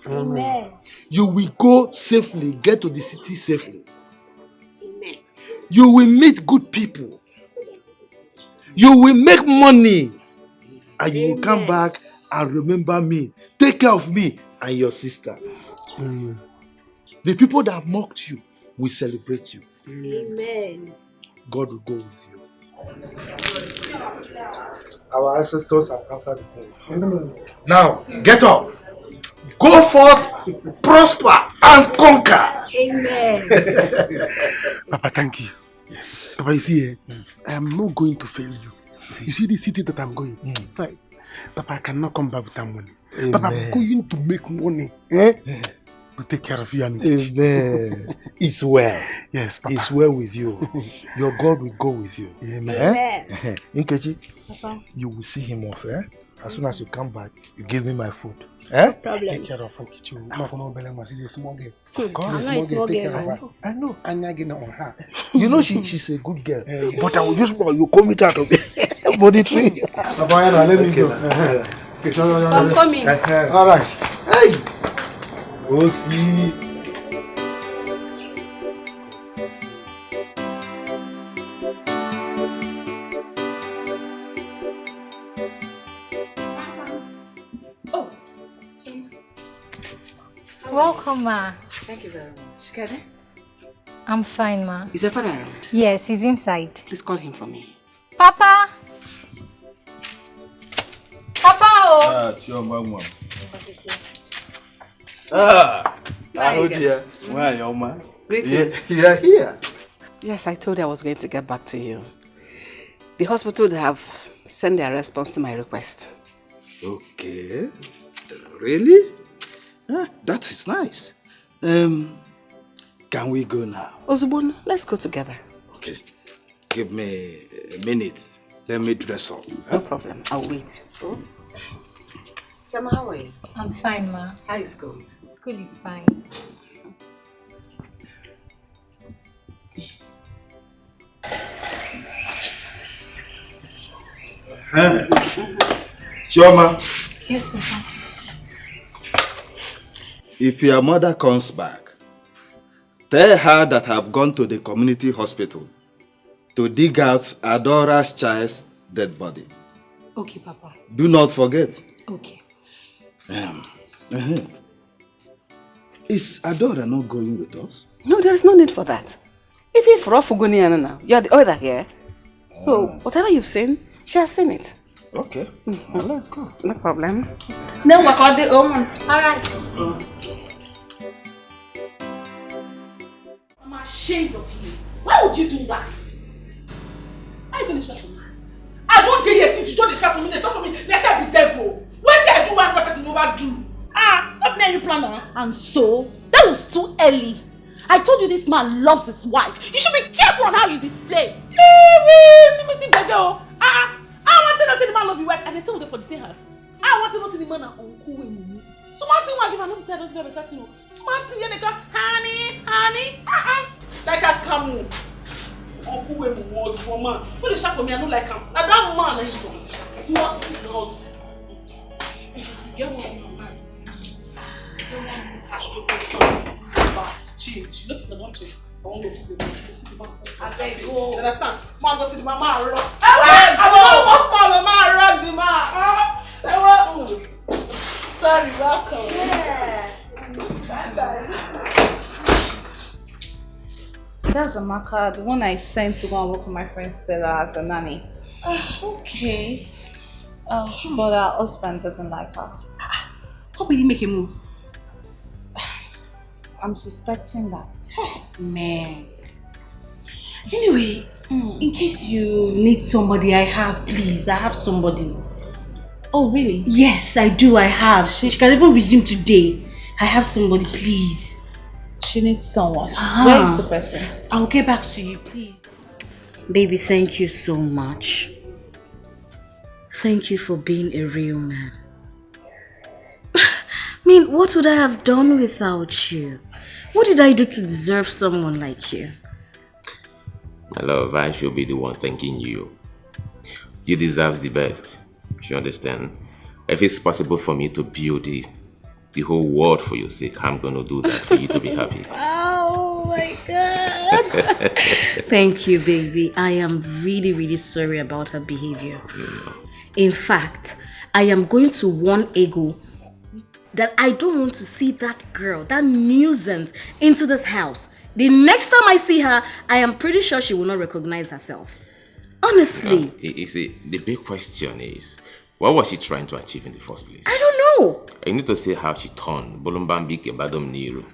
Amen. You will go safely, get to the city safely. Amen. You will meet good people. You will make money. And you will come back and remember me. Take care of me and your sister. Amen. The people that mocked you will celebrate you. Amen. God will go with you. Our ancestors have answered the prayer. Now, get up. Go forth, prosper, and conquer. Amen. Papa, thank you. Yes. Papa, you see, I am not going to fail you. You see the city that I'm going? Right. Papa, I cannot come back with that money. Amen. Papa, I'm going to make money. To take care of you and Amen. It's well. Yes, Papa. It's well with you. Your God will go with you. Amen. Nkechi, Papa. you will see him off. As soon as you come back, you give me my food. No problem. Take care of Nkechi. I'm not going to see the small girl. She's a small Take care of girl. her. I know. I'm not getting on her. You know she's a good girl. Yes. But I will use more. You come it out of the body tree. Papa, let me go. I'm coming. All right. Hey. Go see. Welcome, ma. Thank you very much. Kade? I'm fine, ma. Is your father around? Yes, he's inside. Please call him for me. Papa! Papa! Oh! Chioma. Hello, dear. Where are you, ma? Greetings. You are here. Yes, I told you I was going to get back to you. The hospital have sent their response to my request. Okay. Really? That is nice. Can we go now? Ozubon, let's go together. Okay. Give me a minute. Let me dress up. No problem. I'll wait. Oh. Chama, how are you? I'm fine, ma. How is school? School is fine. Chioma, Yes, Papa. if your mother comes back, tell her that I've gone to the community hospital to dig out Adora's child's dead body. Okay, Papa. Do not forget. Okay. Is Adora not going with us? No, there is no need for that. If you're Fuguni now, you are the other here. So, whatever you've seen, she has seen it. Okay. Well, let's go. No problem. Then work out the omen. Alright. I'm ashamed of you. Why would you do that? Are you going to shout for me? I don't get here since you don't shout for me. They shout for me. Let's say be devil. What did I do one person overdo? Not Mary Planner. And so, that was too early. I told you this man loves his wife. You should be careful on how you display. I want to know see the man love your wife and they say for the same house. I want to know see the man uncle when smart thing I give an say I don't give a better thing. Smart thing they go honey. Like a camel. Uncle when was for man. When they shout for me, I don't like him. Now that man I know. Smart thing no. You want to marry. You want to cash to pay some change. You know see the not change. I want to see the man. I beg you. You understand? Man go see the man. I will not fall sorry, welcome. Yeah. That's Amaka, the one I sent to go and work for my friend Stella as a nanny. Okay. But her husband doesn't like her. How will he make a move? I'm suspecting that. Man. Anyway, in case you need somebody, I have somebody. Oh, really? Yes, I do, I have. She can even resume today. I have somebody, please. She needs someone. Where is the person? I'll get back to you, please. Baby, thank you so much. Thank you for being a real man. I mean, what would I have done without you? What did I do to deserve someone like you? My love, I should be the one thanking you. You deserve the best. You understand? If it's possible for me to build the whole world for your sake, I'm gonna do that for you to be happy. Oh my God. Thank you, baby. I am really, really sorry about her behavior. In fact, I am going to warn Ego that I don't want to see that girl, that nuisance, into this house. The next time I see her, I am pretty sure she will not recognize herself. Honestly. You see, the big question is, what was she trying to achieve in the first place? I don't know. You need to say how she turned. Bolumbambike Badom Niru.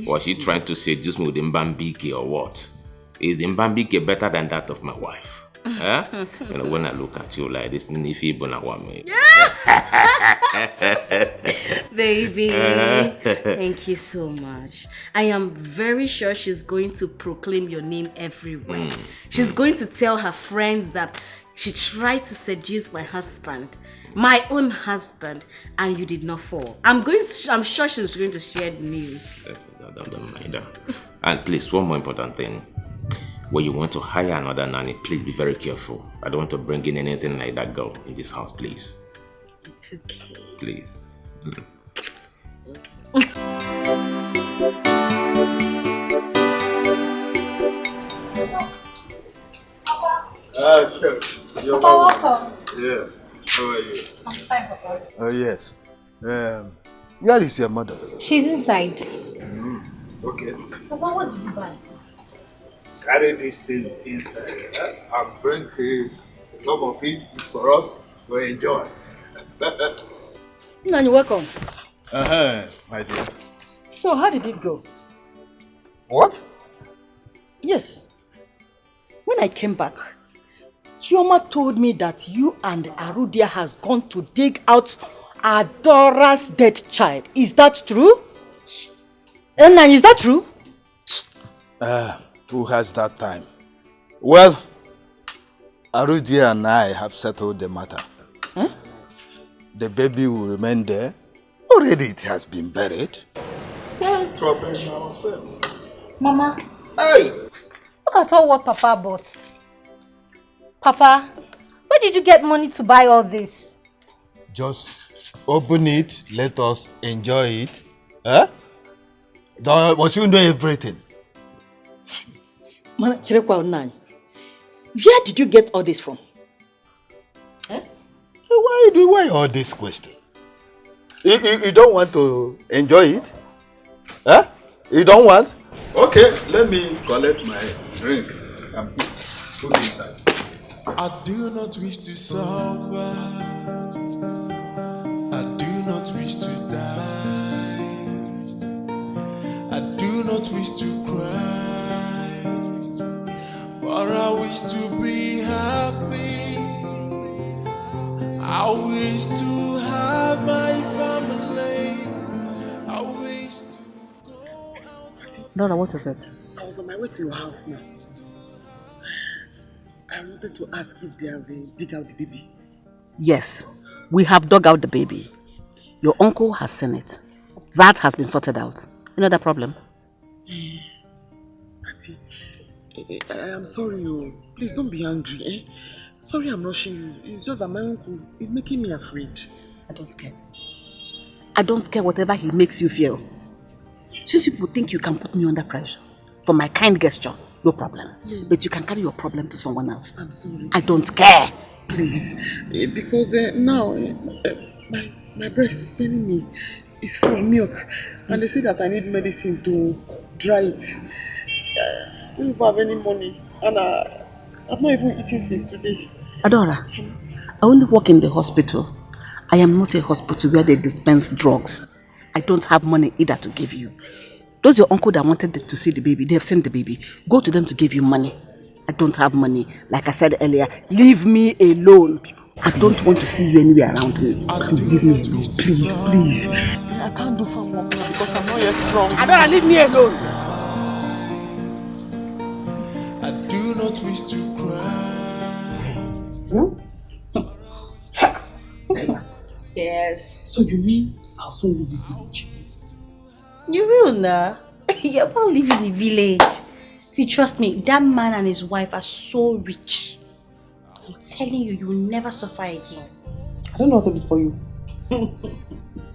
Was she trying to say just with Mbambike or what? Is the Mbambike better than that of my wife? Huh? You know, when I look at you like this, Nifi Bonawame. Baby, thank you so much. I am very sure she's going to proclaim your name everywhere. She's going to tell her friends that she tried to seduce my husband, my own husband, and you did not fall. I'm sure she's going to share the news. Don't mind her. And please, one more important thing. When you want to hire another nanny, please be very careful. I don't want to bring in anything like that girl in this house, please. It's okay. Please. Sure. You're welcome. Yes. How are you? I'm fine, Papa. Oh, yes. Where is your mother? She's inside. Okay. Papa, what did you buy? Carry this thing inside. I'm bringing some of it is for us to enjoy. Nani, welcome. My dear. So, how did it go? What? Yes. When I came back, Chioma told me that you and Arudia has gone to dig out Adora's dead child. Is that true? Nani, is that true? Who has that time? Well, Arudia and I have settled the matter. Huh? The baby will remain there. Already it has been buried. Why troubling ourselves? Mama. Hey! Look at all what Papa bought. Papa, where did you get money to buy all this? Just open it, let us enjoy it. Huh? Was you know everything? Where did you get all this from? Why all this question? You don't want to enjoy it? Huh? You don't want? Okay, let me collect my drink and put it inside. I do not wish to suffer. I do not wish to die. I do not wish to cry. But I wish to be happy. I wish to have my family. I wish to Donna, what is it? I was on my way to your house now. I wanted to ask if they have dig out the baby. Yes, we have dug out the baby. Your uncle has seen it. That has been sorted out. Any other problem? Auntie, I am sorry. Please don't be angry. Sorry I'm rushing you. It's just that my uncle is making me afraid. I don't care. I don't care whatever he makes you feel. Since people think you can put me under pressure for my kind gesture, no problem. But you can carry your problem to someone else. I'm sorry. I don't care. Please. Because now, My breast is paining me. It's full of milk. And they say that I need medicine to dry it. I don't even have any money. And I've not even eaten since today. Adora, I only work in the hospital. I am not a hospital where they dispense drugs. I don't have money either to give you. Those your uncle that wanted to see the baby, they have sent the baby. Go to them to give you money. I don't have money. Like I said earlier, leave me alone. I don't want to see you anywhere around me. Please leave me alone. Please, please. I can't do farm work now because I'm not yet strong. Adora, leave me alone. I do not wish to cry. Yes. So you mean I'll soon leave this village? You will now. You're about leaving the village. See, trust me, that man and his wife are so rich. I'm telling you, you will never suffer again. I don't know what to do for you. I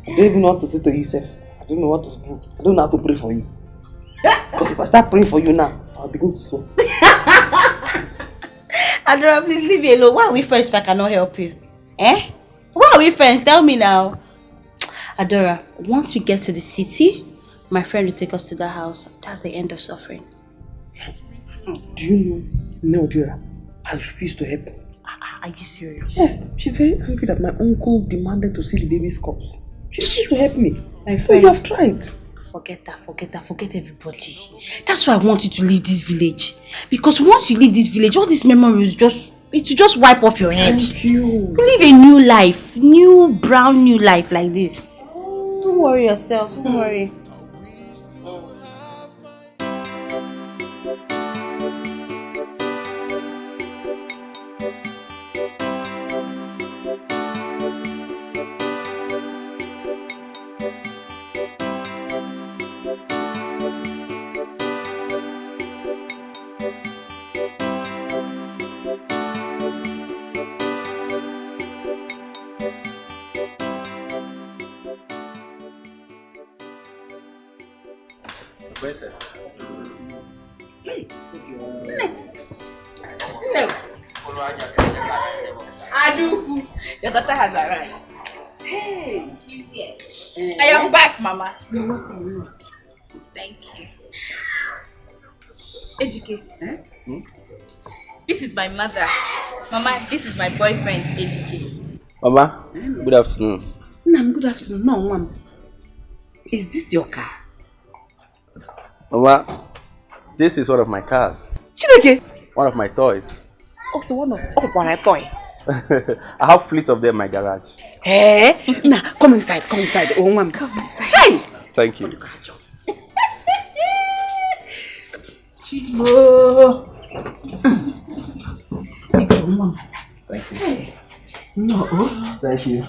don't even know what to say to you, Seth. I don't know what to do. I don't know how to pray for you. Because if I start praying for you now, I'll begin to sweat. Adora, please leave me alone. Why are we friends if I cannot help you? Eh? Why are we friends? Tell me now. Adora, once we get to the city, my friend will take us to the house. That's the end of suffering. Do you know, Adora, I refuse to help. Are you serious? Yes, she's very angry that my uncle demanded to see the baby's corpse. She refused to help me. My friend, you have tried. Forget everybody. That's why I want you to leave this village. Because once you leave this village, all these memories it will just wipe off your head. Thank you. Live a new life. New life like this. Don't worry yourself. Don't worry. Princess. Aduku, your daughter has arrived. Hey, she's here. I am back, Mama. Thank you. Ejike. This is my mother. Mama, this is my boyfriend, Ejike. Mama, good afternoon. Ma'am, good afternoon. No, Ma'am. Is this your car? Mama, this is one of my cars. Chineke! One of my toys. Also one of my toy. I have fleets of them in my garage. Hey, now come inside. Oh, Ma'am. Come inside. Hey! Thank you. Chibo. Thank you, Ma'am. Thank you. Hey. No. Thank you.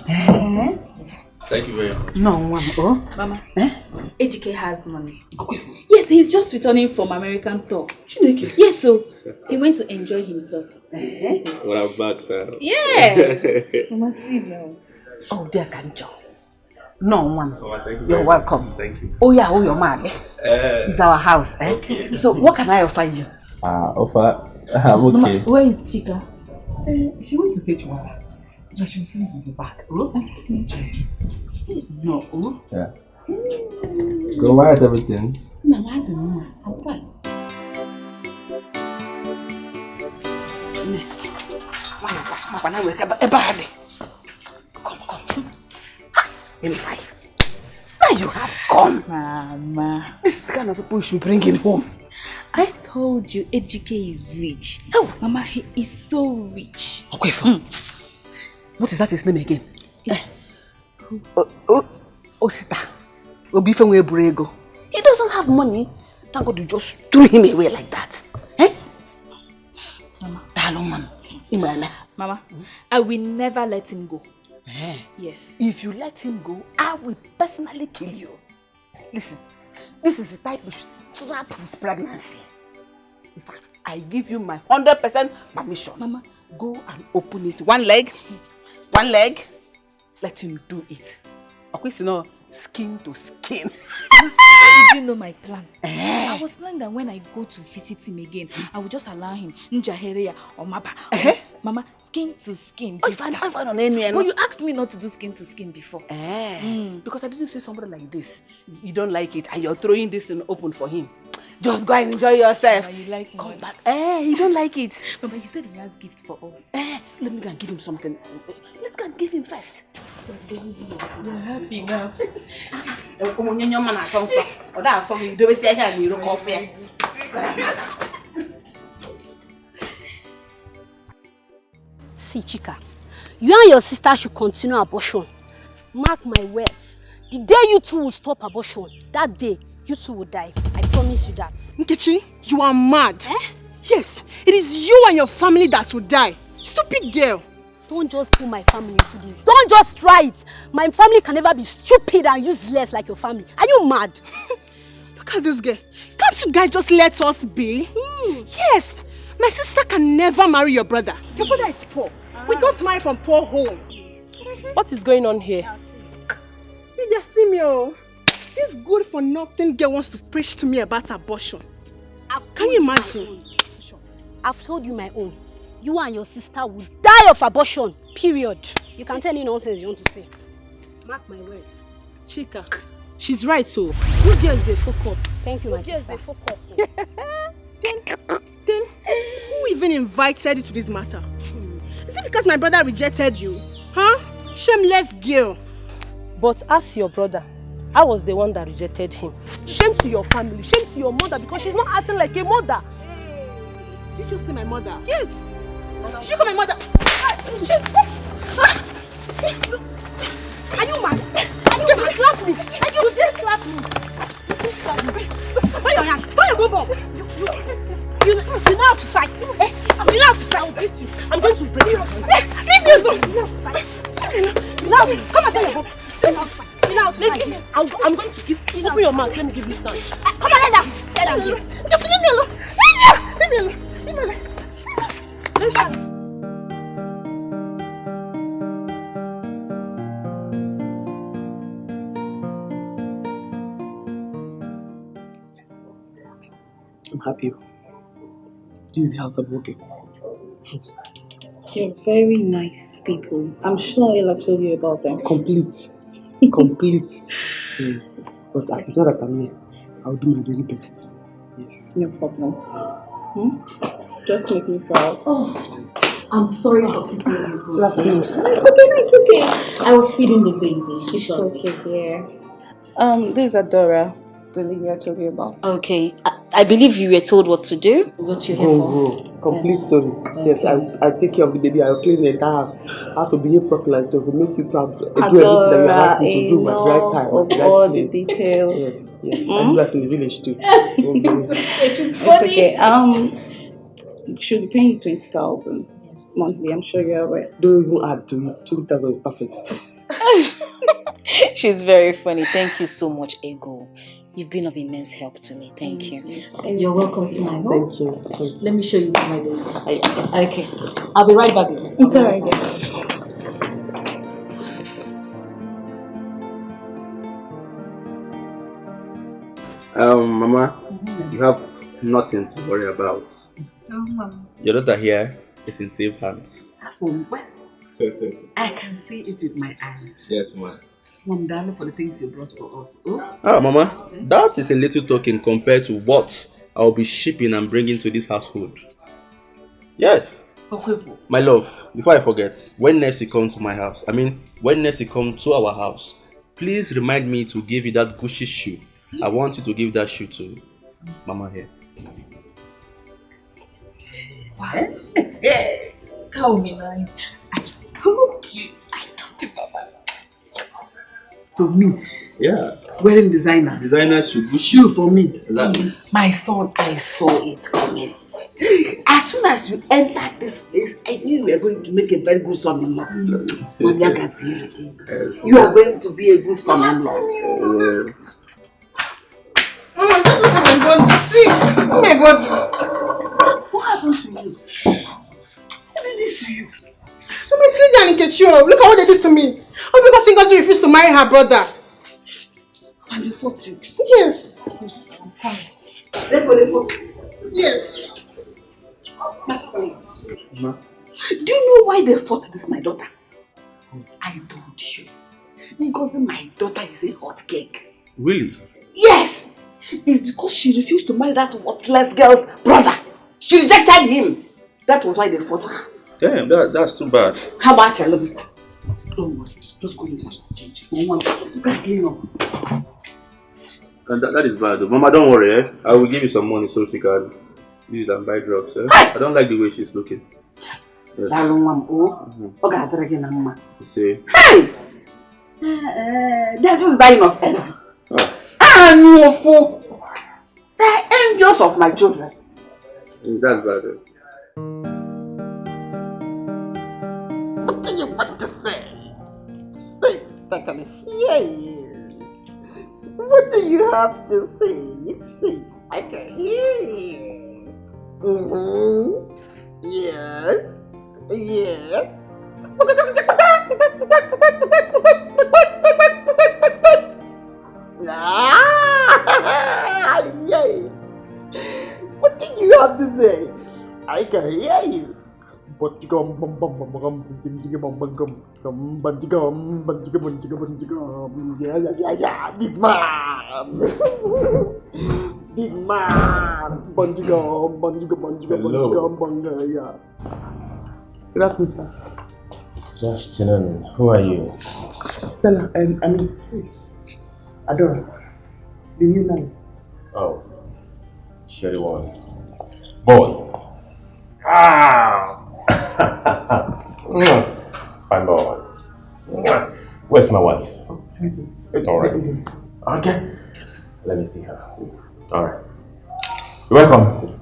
Thank you very much. No, Mama. Mama, Ejike has money. Yes, he's just returning from American tour. Yes, so he went to enjoy himself. What I'm back now. Yes. Mama, see now. Oh, dear Kanjo. No, Mama. Oh, thank you. You're welcome. Thank you. Oh, yeah, your man. It's our house. Okay. So, what can I offer you? Offer? I'm okay. Mama, where is Chika? She went to fetch water. But she will soon be back. Oh? No. Yeah. So why is everything? No, I don't know. I'm fine. Come. Let me fight. Now you have come. Mama. This is the kind of people you should bring in home. I told you Ejike is rich. Oh, Mama, he is so rich. Okay, fine. What is that his name again? Osita. Obife. He doesn't have money. Thank God you just threw him away like that. Eh? Mama, I will never let him go. Yes. If you let him go, I will personally kill you. Listen, this is the type of trap pregnancy. In fact, I give you my 100% permission. Mama, go and open it. One leg. Let him do it. Okay, skin to skin. How did you know my plan? I was planning that when I go to visit him again, I will just allow him Njaheria or Maba. Mama, skin to skin. Oh, if I find on any. But you asked me not to do skin to skin before. Because I didn't see somebody like this. You don't like it, and you're throwing this thing open for him. Just go and enjoy yourself. Mama, you like me. Come back. You don't like it. Mama, you said he has gift for us. Let me go and give him something. Let's go and give him first. You're happy now. See, Chika, you and your sister should continue abortion. Mark my words. The day you two will stop abortion, that day you two will die. I promise you that. Nkechi, you are mad. Yes, it is you and your family that will die. Stupid girl. Don't just put my family into this. Don't just try it. My family can never be stupid and useless like your family. Are you mad? Look at this girl. Can't you guys just let us be? Yes, my sister can never marry your brother. Your brother is poor. We got married from poor home. What is going on here? Lydia, see me, oh. This good for nothing girl wants to preach to me about abortion. Can you imagine? I've told you my own. You and your sister will die of abortion. Period. You can tell any nonsense you want to say. Mark my words. Chika, she's right, so. You girls, they fuck up. Thank you, my sister. They fuck up. Then, who even invited you to this matter? Is it because my brother rejected you? Huh? Shameless girl. But as your brother, I was the one that rejected him. Shame to your family, shame to your mother, because she's not acting like a mother. Did you see my mother? Yes. She called my mother. Are you mad? You just slap me. You just slap me. You slap me. Where your hand? Where your bum? You know how to fight. You know how to fight. I will beat you. I'm going to break your hand. Leave me alone. You know how to fight. You know how to come and tell your bum. You know how to fight. You know how to fight. I'm going to give you. Open your mouth. Let me give you some. Come on, let down. Just leave me alone. Leave me alone. Leave me alone. Listen. I'm happy. This is the house I'm working. They're very nice people. I'm sure Ella told you about them. Complete. But now that I'm here, I'll do my very best. Yes. No problem. Just make me proud. Oh, I'm sorry for keeping you good. Please. It's okay. I was feeding the baby. It's okay, dear. This is Adora, the lady I told you about. Okay, I believe you were told what to do. What you're here for. Go. Complete story. Okay. Yes, I take care of the baby. I'll clean the entire house. I have to behave properly to make you proud. Do everything that you're asking to do at the right time. Of all the details. Yes. I do that in the village too. It's okay, she's funny. It's okay. She'll be paying you 20,000 monthly. I'm sure you're aware. Don't even add to it. 20,000 is perfect. She's very funny. Thank you so much, Ego. You've been of immense help to me. Thank you. You're welcome to my home. Thank you. Let me show you to my baby. Okay. I'll be right back. It's alright. Mama, you have nothing to worry about. Your daughter here is in safe hands. I can see it with my eyes. Yes, Mama. Mom, darling, for the things you brought for us. Mama, that is a little token compared to what I'll be shipping and bringing to this household. Yes. My love, before I forget, when next you come to my house, when next you come to our house, please remind me to give you that Gucci shoe. I want you to give that shoe to Mama here. What? That would be nice. I told you, Mama. So me? Yeah. Wedding designer. Designer shoe. Shoe for me. Exactly. My son, I saw it coming. As soon as you entered this place, I knew you were going to make a very good son-in-law. You are going to be a good son-in-law. Mama, that's what I'm going to see. Oh my God. What happened to you? Who did this to you? Mama, it's Lydia and Nkechi. Look at what they did to me. All because Ngozi refused to marry her brother. And you fought you? Yes. Therefore they fought you? Yes. That's fine. Ma. Do you know why they fought this, my daughter? I told you. Because my daughter is a hot cake. Really? Yes! It's because she refused to marry that worthless girl's brother. She rejected him. That was why they fought her. Damn, that's too bad. How about you? Don't worry. Just go inside and change. You can't clean up. That is bad. Mama, don't worry. I will give you some money so she can use it and buy drugs. I don't like the way she's looking. Yes. You see? Hey! They're just dying of envy. And you fool! They're envious of my children. That's bad. What do you want to say? Say it, I can hear you. What do you have to say? Say, I can hear you. Yes. Yeah. What do you have to say? I can hear you. Yeah, big man. Big man. Yeah. Good afternoon, sir. Good afternoon. Who are you? Stella, Adora, sir. The new nanny. Oh, you're the one. Boy. Ah! Fine boy. Where's my wife? Alright. Okay. Let me see her. Alright. You're welcome.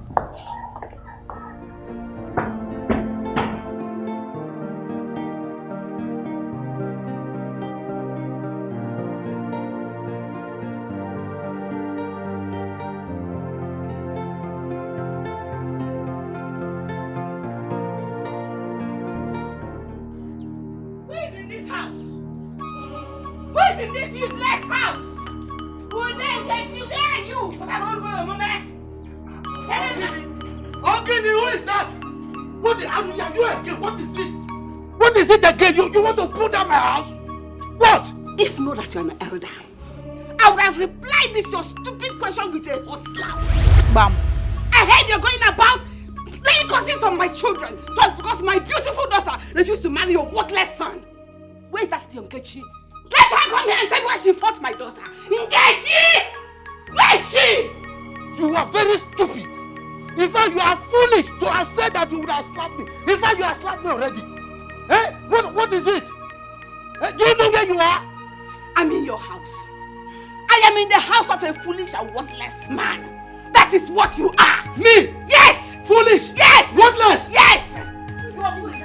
You want to put down my house? What? If not that you're an elder, I would have replied this your stupid question with a hot slap. Bam. I heard you're going about laying curses on my children just because my beautiful daughter refused to marry your worthless son. Where is that Nkechi? Let her come here and tell me why she fought my daughter. Nkechi! Where is she? You are very stupid. In fact, you are foolish to have said that you would have slapped me. In fact, you have slapped me already. Eh? What is it? Do you know where you are? I'm in your house. I am in the house of a foolish and worthless man. That is what you are. Me? Yes! Foolish? Yes! Worthless? Yes! You are foolish.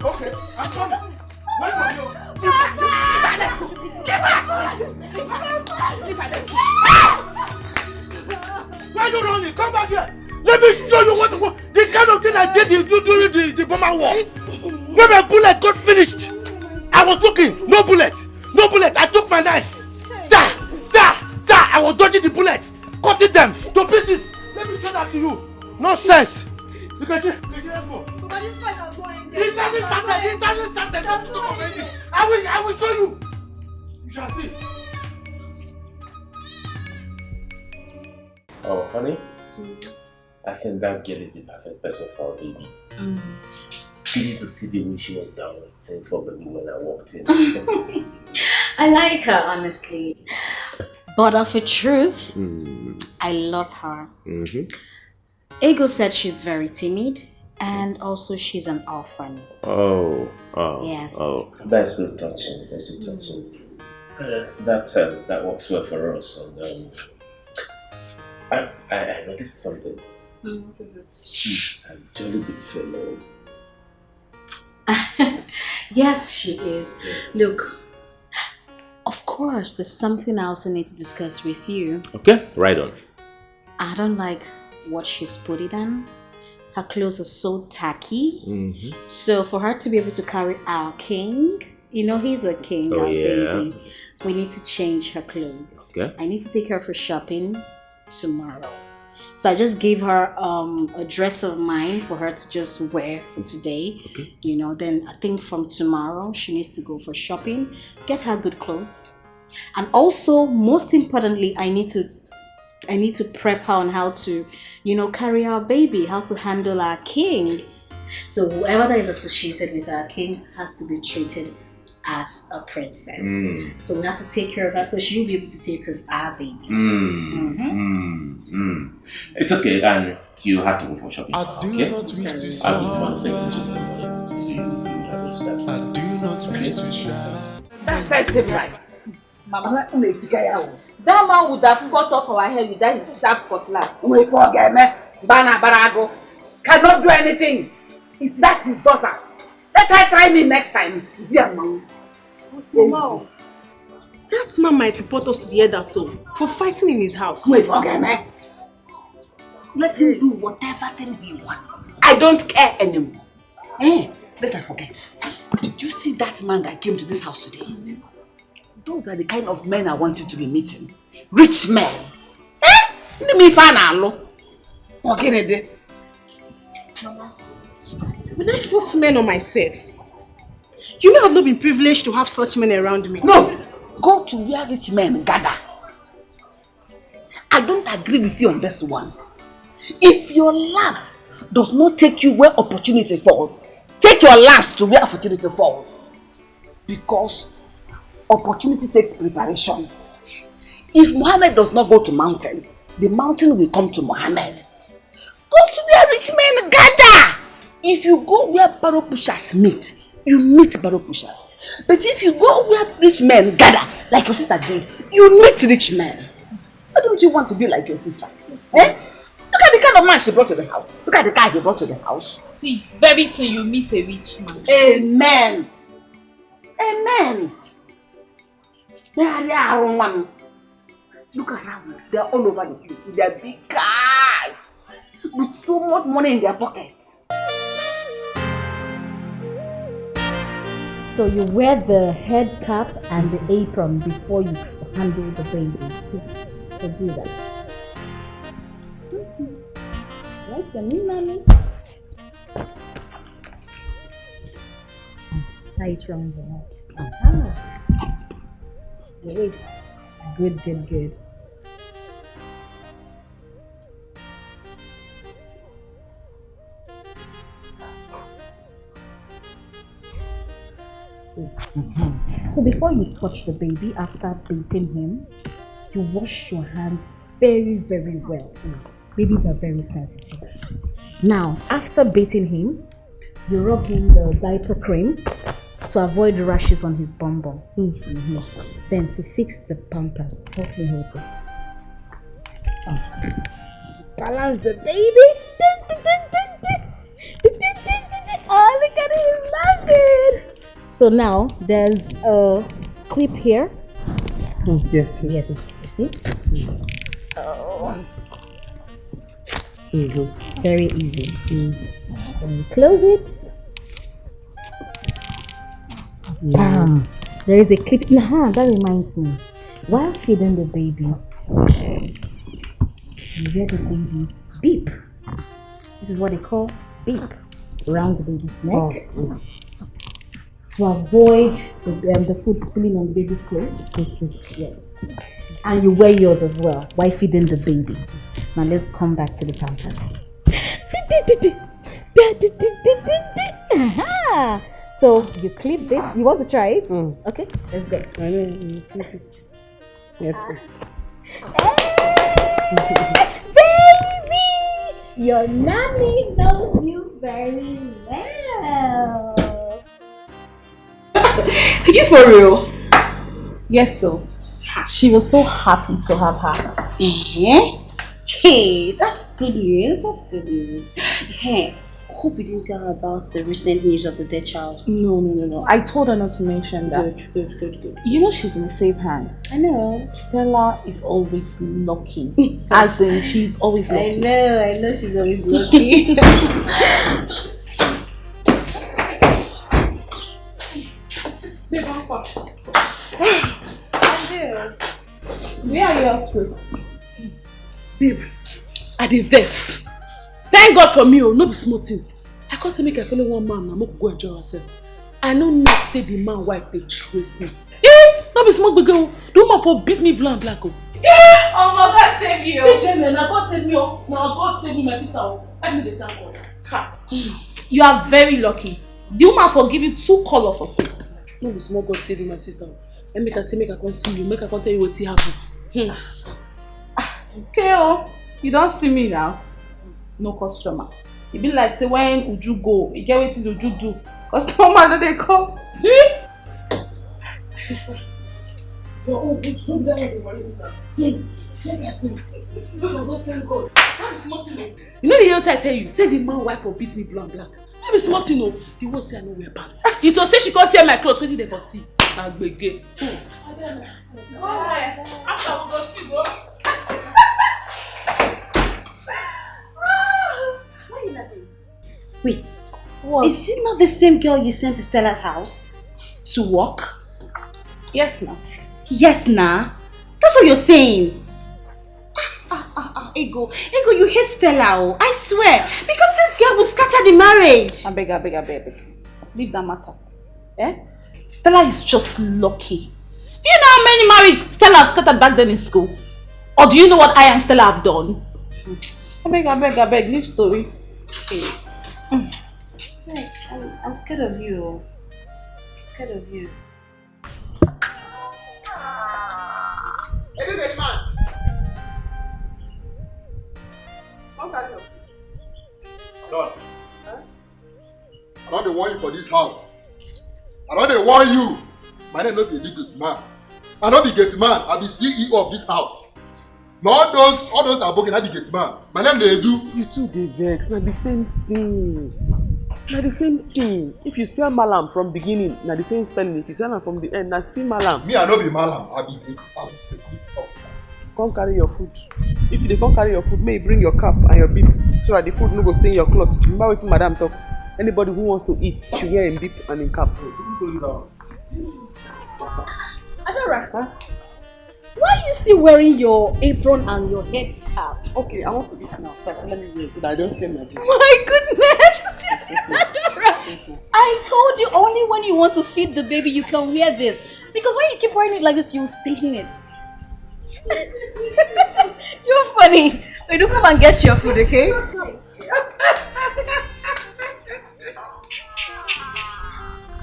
Okay, I'm coming. Wait for you. Why are you running? Come back here. Let me show you what the kind of thing I did during the Burma war. When my bullet got finished, I was looking. No bullet. No bullet. I took my knife. I was dodging the bullets, cutting them to pieces. Let me show that to you. Nonsense. Let's go. But this fight has gone. It hasn't started. Don't talk of anything. I will show you. You shall see. Oh, honey? I think that girl is the perfect person for our baby. You need to see the way she was down and sing for baby when I walked in. I like her, honestly. But of a truth, I love her. Ego said she's very timid and also she's an orphan. Oh. Yes. Oh, that's so touching. That works well for us. And I noticed something. What is it? She's a jolly good fellow. Yes, she is. Look, of course, there's something I also need to discuss with you. Okay, right on. I don't like what she's putting on. Her clothes are so tacky. So for her to be able to carry our king, You know, he's a king, Oh, our yeah. baby. We need to change her clothes. Okay. I need to take her for shopping tomorrow. So I just gave her a dress of mine for her to just wear for today. Okay. You know, then I think from tomorrow she needs to go for shopping, get her good clothes. And also, most importantly, I need to prep her on how to, you know, carry our baby, how to handle our king. So whoever that is associated with our king has to be treated as a princess. So we have to take care of her so she'll be able to take care of our baby. It's okay, and you have to go for shopping. I do Okay? not wish to I will sound. manifest it. I do not wish to That's right. Mama, that man would have cut off our head with that his sharp cutlass. Wait for me. Bana Barago cannot do anything. Is that his daughter? Let her try me next time. Wow. That man might report us to the elder soul for fighting in his house. Wait for me. Let him do whatever thing he wants. I don't care anymore. Lest I forget. Did you see that man that came to this house today? Those are the kind of men I want you to be meeting. Rich men. Okay, Will I force men on myself? You know I've not been privileged to have such men around me. No! Go to where rich men gather. I don't agree with you on this one. If your lapse does not take you where opportunity falls, take your lapse to where opportunity falls. Because opportunity takes preparation. If Muhammad does not go to mountain, the mountain will come to Muhammad. Go to where rich men gather. If you go where barrow pushers meet, you meet barrow pushers. But if you go where rich men gather, like your sister did, you meet rich men. Why don't you want to be like your sister? Look at the kind of man she brought to the house. Look at the guy he brought to the house. See, very soon you meet a rich man. Amen. Amen. Look around. They are all over the place with their big cars. With so much money in their pockets. So you wear the head cap and the apron before you handle the baby. So do that. Like the new nanny. Tie it around your neck. Your waist. Good, good, good. So before you touch the baby, after bathing him, you wash your hands very, very well. Babies are very sensitive. Now, after bathing him, you rub in the diaper cream to avoid rashes on his bum bum. Then to fix the pampers, help me hold this. Balance the baby. Oh, look at it, he's laughing. So now there's a clip here. Yes. Yes, you see? Oh. Very easy. Then you close it. There is a clip. That reminds me. While feeding the baby, you hear the baby beep. This is what they call beep around the baby's neck. To avoid the food spilling on the baby's clothes. Yes. And you wear yours as well while feeding the baby. Now let's come back to the pampers. So you clip this. You want to try it? Okay, let's go. Baby! Your nanny knows you very well. Are you for real? Yes, so she was so happy to have her. Hey, that's good news. That's good news. Hey, hope you didn't tell her about the recent news of the dead child. No. I told her not to mention that. Good. You know she's in a safe hand. I know. Stella is always lucky. As in, she's always lucky. I know she's always lucky. Babe, Comfort. Where are you off to? Babe, I did this. Thank God for me, no be small thing. I can't say make I follow one man, I'm not go enjoy myself. I don't know say the man wife they trace me. No be small big girl. The woman for beat me blank. Oh my God save you. Now God save me. Now God save me, my sister. I need the thank God. Ha. You are very lucky. The woman for give you 2 colors for face. No be small God save you, my sister. Let me say make I come see you. Make I come tell you what happened. Okay, you don't see me now. No customer. It be like say when Uju go, you get what Uju do. Customer that they come. Sister. Oh, it's so down the worry now. You know the other time I tell you, say the man wife will beat me blue and black. Maybe smart you know, he won't say I no wear pants. He to say she can't tear my clothes, what did they for see? After we go see go. Why are you laughing? Wait, what? Is she not the same girl you sent to Stella's house to work? Yes, nah. Yes, nah. That's what you're saying. Ego, you hate Stella. I swear, because this girl will scatter the marriage. I beg. Leave that matter. Eh? Stella is just lucky. Do you know how many marriages Stella have scattered back then in school? Or do you know what I and Stella have done? I beg, leave story. Hey. I'm scared of you. Scared of you. Hey, this man. How can you? Done. I don't want you for this house. I don't want you. My name not be a gate man. I not be gate man. I be CEO of this house. Now all those are broken. I be gate man. My name they do. You two they vex. Not the same thing. Not the same thing. If you spell Malam from beginning, not the same spelling. If you spell from the end, that's still Malam. Me, I don't be Malam. I be gate. I'm a security officer. Come carry your food. If you can't carry your food, may you bring your cap and your beep so that the food no go stay in your clothes. Remember what Madam talk. Anybody who wants to eat should wear a beep and a cap. Adora, huh? Why are you still wearing your apron and your head cap? Okay, I want to eat now, so I said let me wear it so that I don't stain my dress. My goodness! Adora, I told you only when you want to feed the baby you can wear this. Because when you keep wearing it like this, you'll stain it. You're funny. Wait, do come and get your food, okay?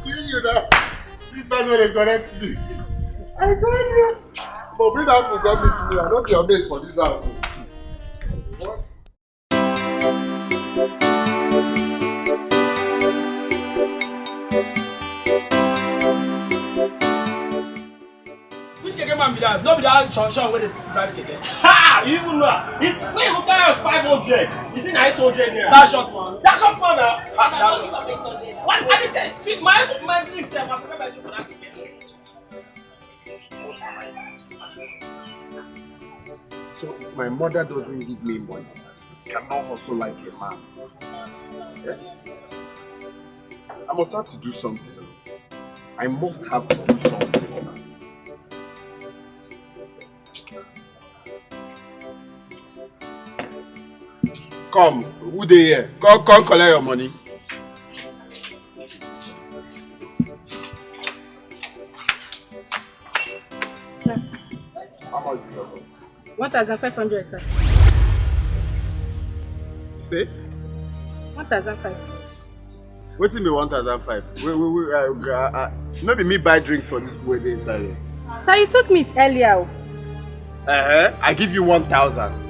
See you now. See that's when they correct me. I got you. But bring that food come to me. I don't be your mate for this house. Which Keke man be that? No be that Chonshan where they drive Keke. Ha! You even know. It's when you carry us 500. It's in 800 naira. That short one. That short one now. That short one. What? I just said, feed my drinks. I'm going to buy you for that Keke. So if my mother doesn't give me money, I cannot hustle like a man. Yeah? I must have to do something. I must have to do something. Come, who they here? Come collect your money. Sir. How much do you have? 1,500, sir. You say? 1,500. What's in me 1,500? No be me buy drinks for this boy inside here. Sir, you took meat earlier. I give you 1,000.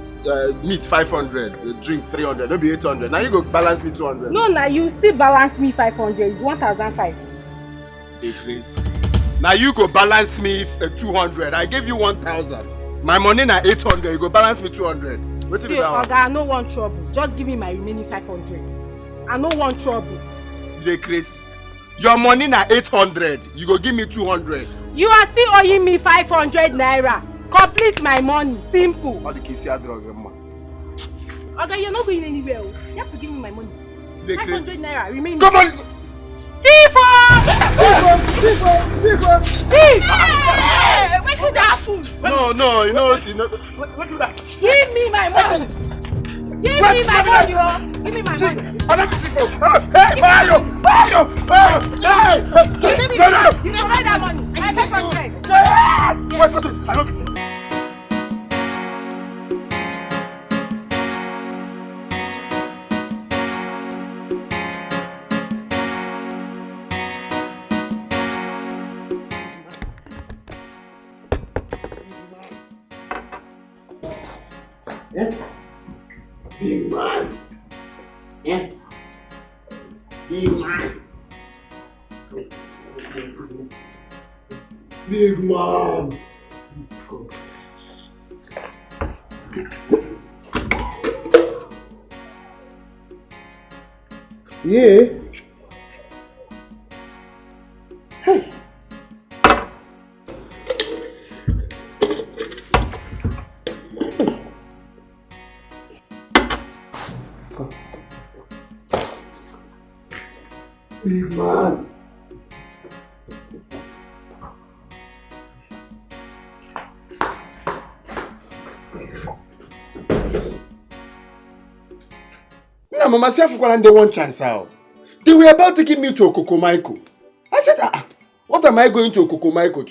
Meat 500, drink 300, no be 800. Now you go balance me 200. No, now you still balance me 500. It's 1,500. Hey, please. Now you go balance me 200. I gave you 1,000. My money na 800. You go balance me 200. What's See, Oga, I no want trouble. Just give me my remaining 500. I no want trouble. You dey crazy. Your money na 800. You go give me 200. You are still owing me 500 naira. Complete my money. Simple. All the kids here drug, man. Oga, you're not going anywhere. You have to give me my money. 500 naira remaining. Come on. Tifo! Hey, what did that happen? No, you know. What did that? Give me my money. Give me my money. Give me my money. Hey, Mario! Mario! Hey! You don't have that money. I pay for rent. Wait, I don't. Big man. Yeah. Big man. Big man. Yeah. Hey. Big man. Now, Mama, say I one chance out. They were about to give me to Okokomaiko. I said, what am I going to Okokomaiko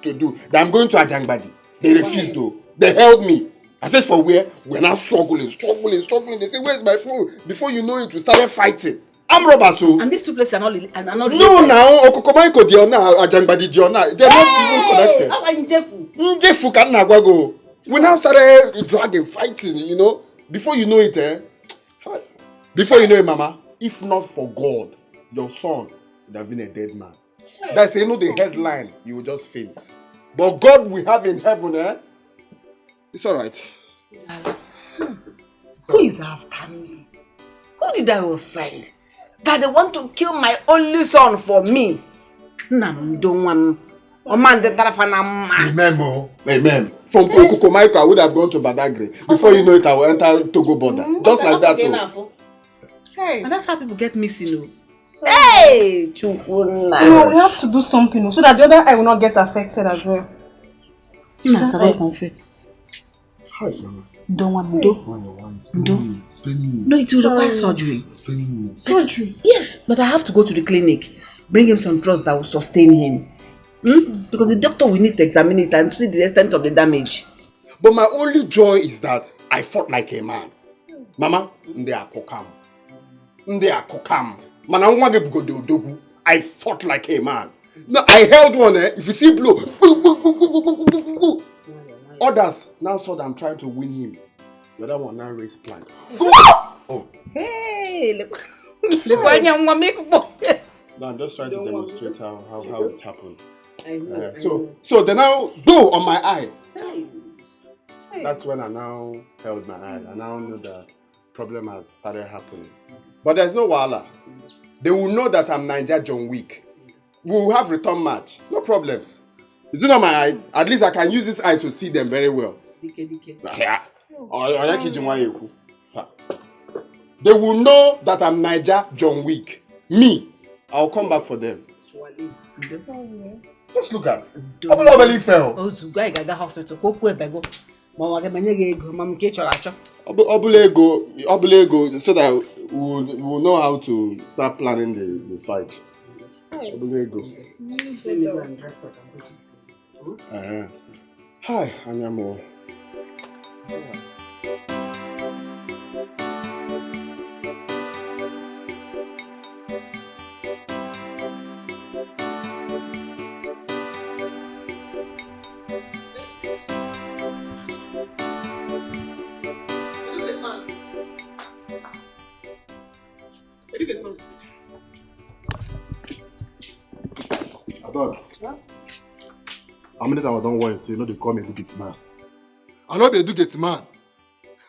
to do? That I'm going to Ajangbadi. They refused though. They held me. I said, for where? We're now struggling. They say, where's my phone? Before you know it, we started fighting. I'm robber, so. And these two places are not No, now, Okokomaiko, Diona, Ajangbadi, Diona. They're not even connected. How about Njefu? Njefu can go. We now started dragging, fighting, you know. Before you know it, Before you know it, Mama, if not for God, your son would have been a dead man. That's, the headline, you will just faint. But God we have in heaven, it's alright. Who is after me? Who did I offend? That they want to kill my only son for me? Remember. From Kokomaiko, I would have gone to Badagry. Before you know it, I will enter Togo border. Just like that. Hey. And that's how people get missing. Hey! No, we have to do something so that the other eye will not get affected as well. No, it will require surgery. Surgery? Yes, but I have to go to the clinic. Bring him some drugs that will sustain him. Because the doctor will need to examine it and see the extent of the damage. But my only joy is that I fought like a man. Mama, they are kokam. I fought like a man. No, I held one. If you see blow, others now saw that I'm trying to win him. The other one now raised plank. Go! Oh. Hey, look. No, I'm just trying to demonstrate how it happened. So they now go on my eye. That's when I now held my eye. I now know that problem has started happening. But there's no wahala. They will know that I'm Niger John Wick. We will have return match. No problems. Is it on my eyes? At least I can use this eye to see them very well. Yeah. They will know that I'm Niger John Wick. Me. I'll come back for them. Just look at. Obele fell. Obele, so that we will know how to start planning the fight. Obele. Hi, Anyamo. How many times I don't worry, so you know they call me Educate Man. I know they Educate Man.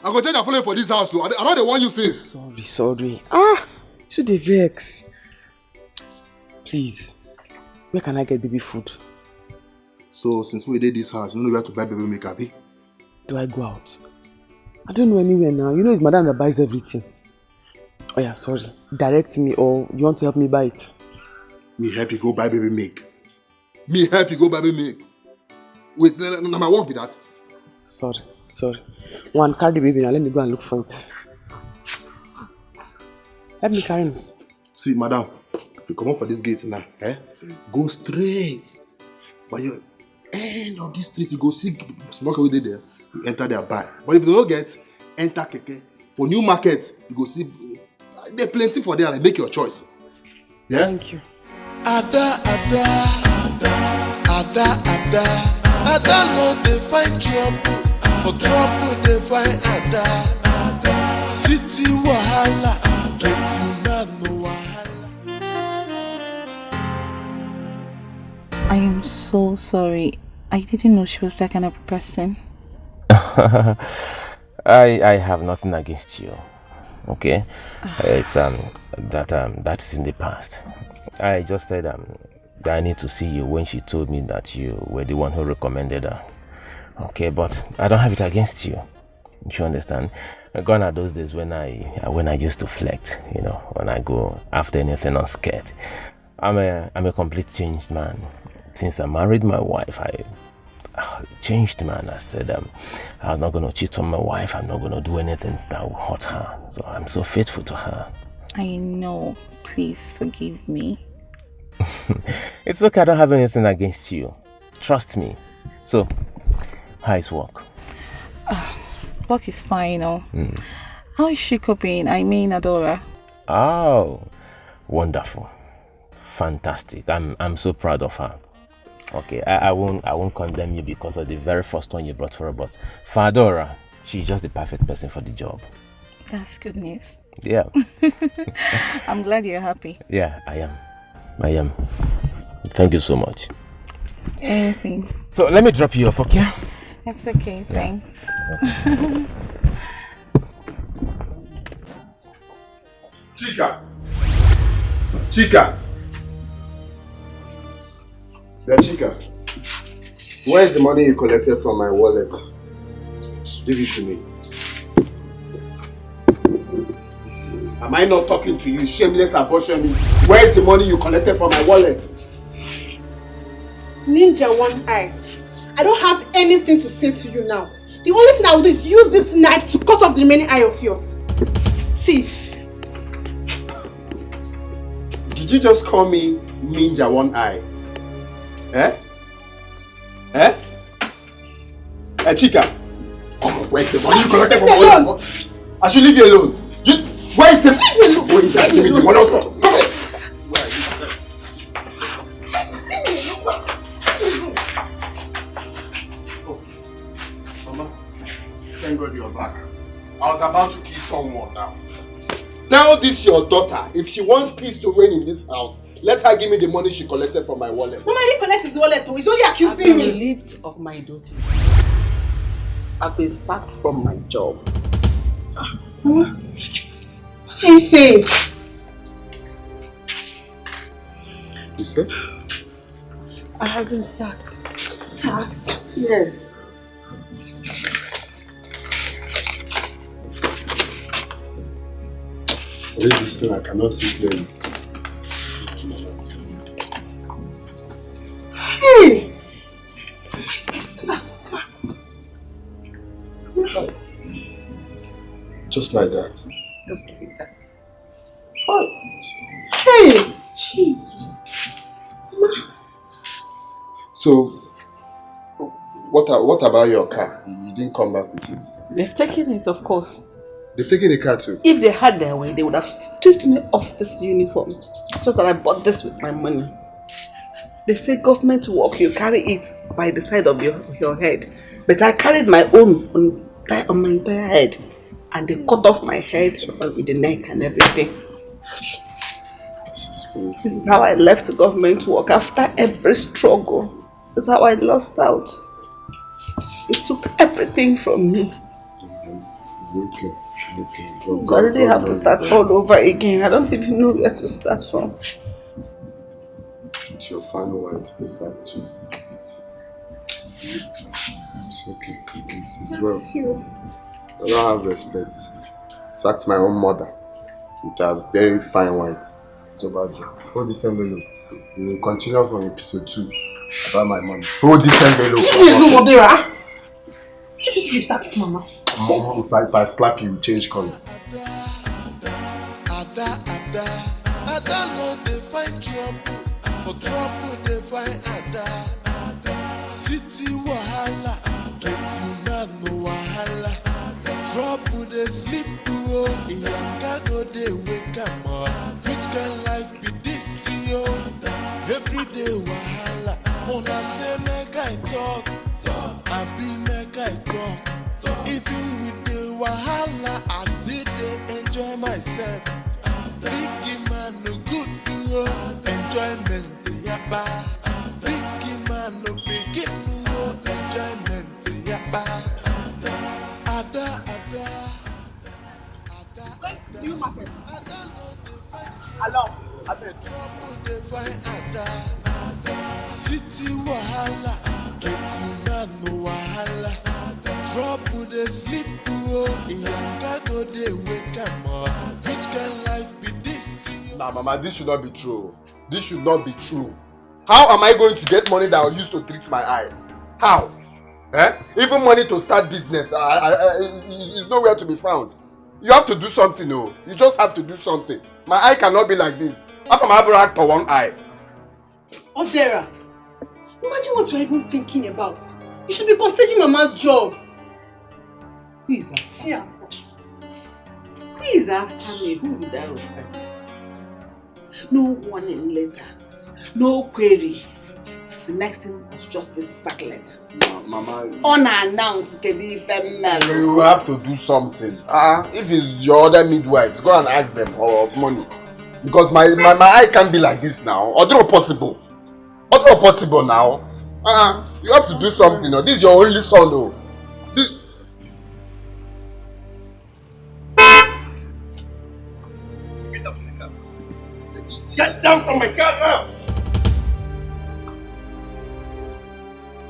I go tell you following for this house, so I know they want you face. Sorry. To the vex. Please, where can I get baby food? So since we did this house, you know where to buy baby milk, abi? Do I go out? I don't know anywhere now. You know it's madam that buys everything. Oh yeah, sorry. Direct me, or you want to help me buy it? Me help you go buy baby milk. Me help you go baby milk. Wait, now my work be that. Sorry. One, carry the baby now. Let me go and look for it. Let me carry him. See, madam, you come up for this gate now, go straight. By your end of this street, you go see smoke away there. You enter there, buy. But if you don't get, enter Keke. For new market, you go see. There's plenty for there. Like, make your choice. Yeah. Thank you. Ada, no they find trouble. For trouble they find Ada. City wahala, getting man no wahala. I am so sorry. I didn't know she was that kind of person. I have nothing against you. Okay? It's that is in the past. I just said that I need to see you when she told me that you were the one who recommended her. Okay, but I don't have it against you. You understand? Gone are those days when I used to flex, you know, when I go after anything unscared. I'm a complete changed man. Since I married my wife, I changed man. I said I'm not gonna cheat on my wife. I'm not gonna do anything that will hurt her. So I'm so faithful to her. I know. Please forgive me. It's okay. I don't have anything against you. Trust me. So, how is work? Work is fine, How is she coping? I mean, Adora. Oh, wonderful, fantastic. I'm so proud of her. Okay, I won't condemn you because of the very first one you brought for her, but for Adora, she's just the perfect person for the job. That's good news. Yeah. I'm glad you're happy. Yeah, I am. Thank you so much. Anything. So let me drop you off, okay? It's okay, thanks. Okay. Chika! Yeah, Chika. Where is the money you collected from my wallet? Give it to me. Am I not talking to you, shameless abortionist? Where is the money you collected from my wallet? Ninja One Eye, I don't have anything to say to you now. The only thing I will do is use this knife to cut off the remaining eye of yours. Thief. Did you just call me Ninja One Eye? Hey, Chika. Come on, where's the money you collected from my wallet? I should leave you alone. Where is the money? Give me the money also. Mama, thank God you're back. I was about to kill someone now. Tell this your daughter, if she wants peace to reign in this house, let her give me the money she collected from my wallet. Mama, I didn't collect his wallet though. He's only accusing I've me. been relieved of my duty. I've been sacked from my job. Mama, what are you saying? You said? I have been sacked. Sacked? Yes. Read this thing, I cannot see clearly. Hey! My sister sacked. Just like that. Just like that. Oh. Hey! Jesus. Mama. So, what about your car? You didn't come back with it. They've taken it, of course. They've taken the car too. If they had their way, they would have stripped me off this uniform. Just that I bought this with my money. They say government work, you carry it by the side of your head. But I carried my own on my entire head. And they cut off my head with the neck and everything. This is how I left government work after every struggle. This is how I lost out. It took everything from me. Okay. So I really have to start all over again. I don't even know where to start from. It's your fan white, they sacked you. It's okay. It's well. I don't have respect. Sacked my own mother with a very fine white. So bad. Hold this envelope. We will continue from episode 2. About my money. Hold this envelope. No, Odera. You just leave that, Mama. Mom, if I slap you, change color. Ada no dey find trouble, for trouble dey find Ada. City wahala, getting man no wahala. Trouble dey sleep oh, Iyanga go dey wake am up. Which kind life be this yo? Everyday wahala, una say make I talk, I be make I talk. Even with the wahala, I still dey enjoy myself. Big man no good to enjoyment yaba. Big man no begin no enjoyment yaba. Ada. New market. Along. Trouble dey find Ada. City wahala, getting man no wahala. Trouble dey sleep oh, Iyanga go dey wake am up. Which kind life be this? Nah, Mama, this should not be true. This should not be true. How am I going to get money that I'll use to treat my eye? How? Even money to start business is nowhere to be found. You have to do something, oh. You just have to do something. My eye cannot be like this. How come I have a act for one eye? Odera, imagine what you're even thinking about. You should be considering Mama's job. Who is after? Yeah. Who is after me? Who will I offend? No warning letter, no query. The next thing was just this sack letter. No, Mama. Unannounced, female. You have to do something. If it's your other midwives, go and ask them for money. Because my eye can't be like this now. Other possible. Other possible now. You have to do something. This is your only son, though. This. Get down from my car now!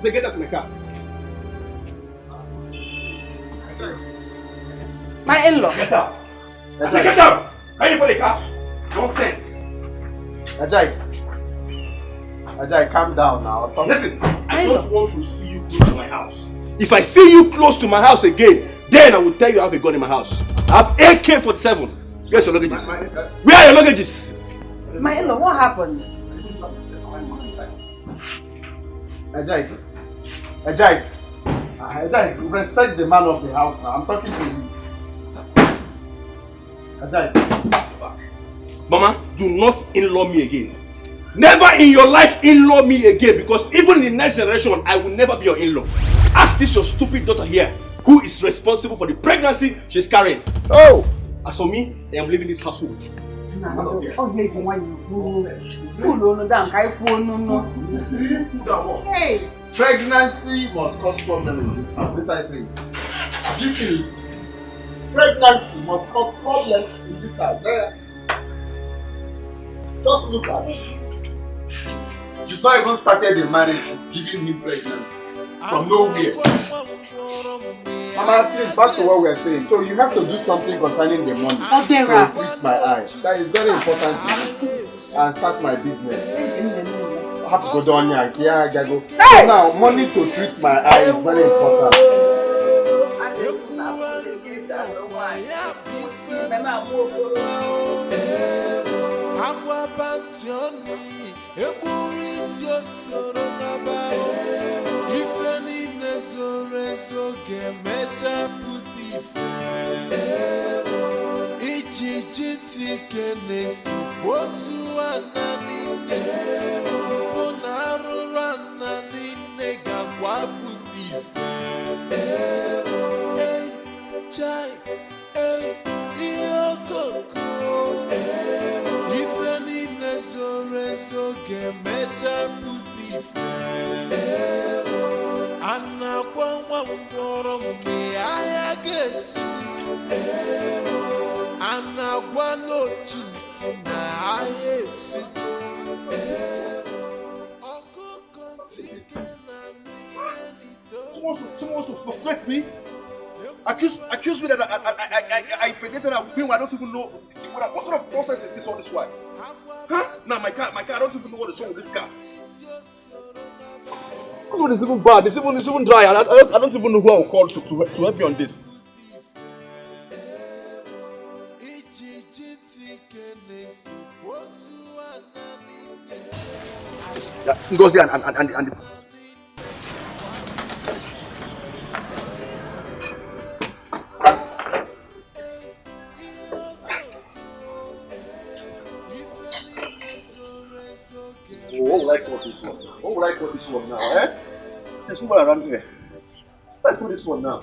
Get out of my car. My in-law. Get out. I said get out! Are you for the car? Nonsense. Ajay, calm down now. Listen, I don't want to see you close to my house. If I see you close to my house again, then I will tell you I have a gun in my house. I have AK-47. Where's your luggages? Where are your luggages? My in-law, what happened? Ajay, respect the man of the house now. I'm talking to you. Ajay. Mama, do not in-law me again. Never in your life in-law me again, because even in the next generation, I will never be your in-law. Ask this your stupid daughter here, who is responsible for the pregnancy she's carrying. Oh! As for me, I am leaving this household. Hey! Pregnancy must cause problem in this house. Let I say it. Have you seen it? Pregnancy must cause problem in this house. There. Just look at it. She's not even started the marriage giving him pregnancy. From nowhere. Mama, please, back to what we are saying. So you have to do something concerning the money. Odera. To treat my eye. That is very important to me. And start my business. I have to go down here and go. So now, money to treat my eye is very important. Someone wants to frustrate me. Accuse me that I predated a woman I don't even know. What kind of process is this all this while? Huh? Now my car, I don't even know what is wrong with this car. This one is even bad. It's even dry. I don't even know who I will call to help me on this. Yeah, Ngozi and what would I call this one? What would I call this one now, eh? There's someone around here. What would I call this one now?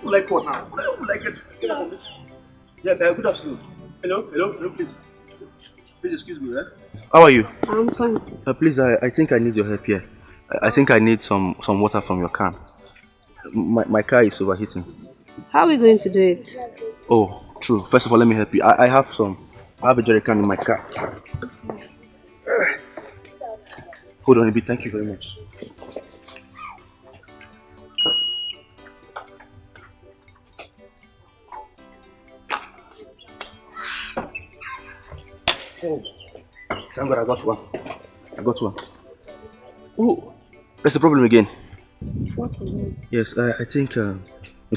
Like what now? What would I get from this? Yeah, good afternoon. Hello, please. Please excuse me, eh? How are you? I'm fine. Please, I think I need your help here. I think I need some water from your can. My car is overheating. How are we going to do it? Oh, true. First of all, let me help you. I have a jerry can in my car. Hold on a bit. Thank you very much. Oh, thank God I got one. Oh, that's the problem again. What is it? Yes, I think, in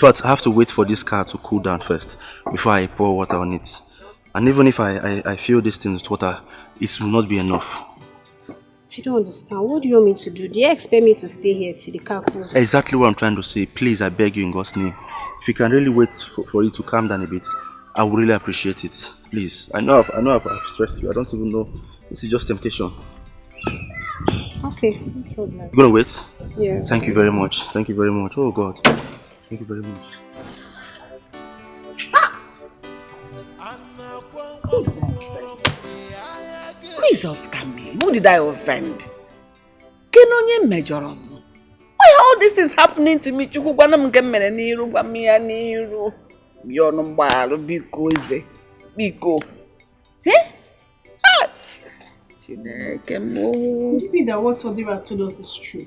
fact, I have to wait for this car to cool down first before I pour water on it. And even if I fill this thing with water, it will not be enough. I don't understand. What do you want me to do? Do you expect me to stay here till the car cools? Exactly what I'm trying to say. Please, I beg you in God's name. If you can really wait for it to calm down a bit, I would really appreciate it. Please. I know I've stressed you. I don't even know. This is just temptation. Okay, no problem. You gonna wait? Yeah. Thank you very much. Thank you very much. Oh God. Thank you very much. Who is after me? Who did I offend? Kenonye mejorom. Why all this is happening to me? Chukwu gwana m nke mere n'iru gwa m ya n'iru. Yono mgbalu biko eze. Biko. Chineke mo. Could it be that what Odira told us is true?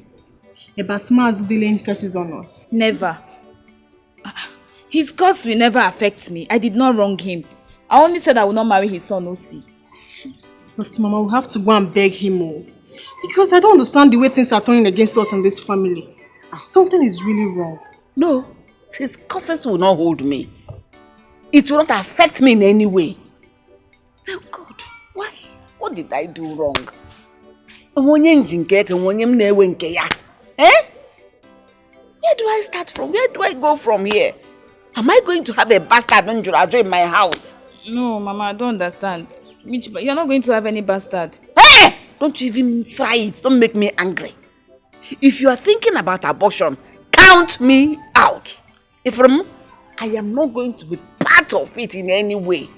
About Mars dealing curses on us? Never. His curse will never affect me. I did not wrong him. I only said I will not marry his son, Osi. But Mama, we have to go and beg him more. Because I don't understand the way things are turning against us in this family. Something is really wrong. No, his curses will not hold me. It will not affect me in any way. Oh God, why? What did I do wrong? Eh? Where do I start from? Where do I go from here? Am I going to have a bastard Njurajo in my house? No, Mama, I don't understand. You're not going to have any bastard. Hey! Don't you even try it. Don't make me angry. If you are thinking about abortion, count me out. I am not going to be part of it in any way.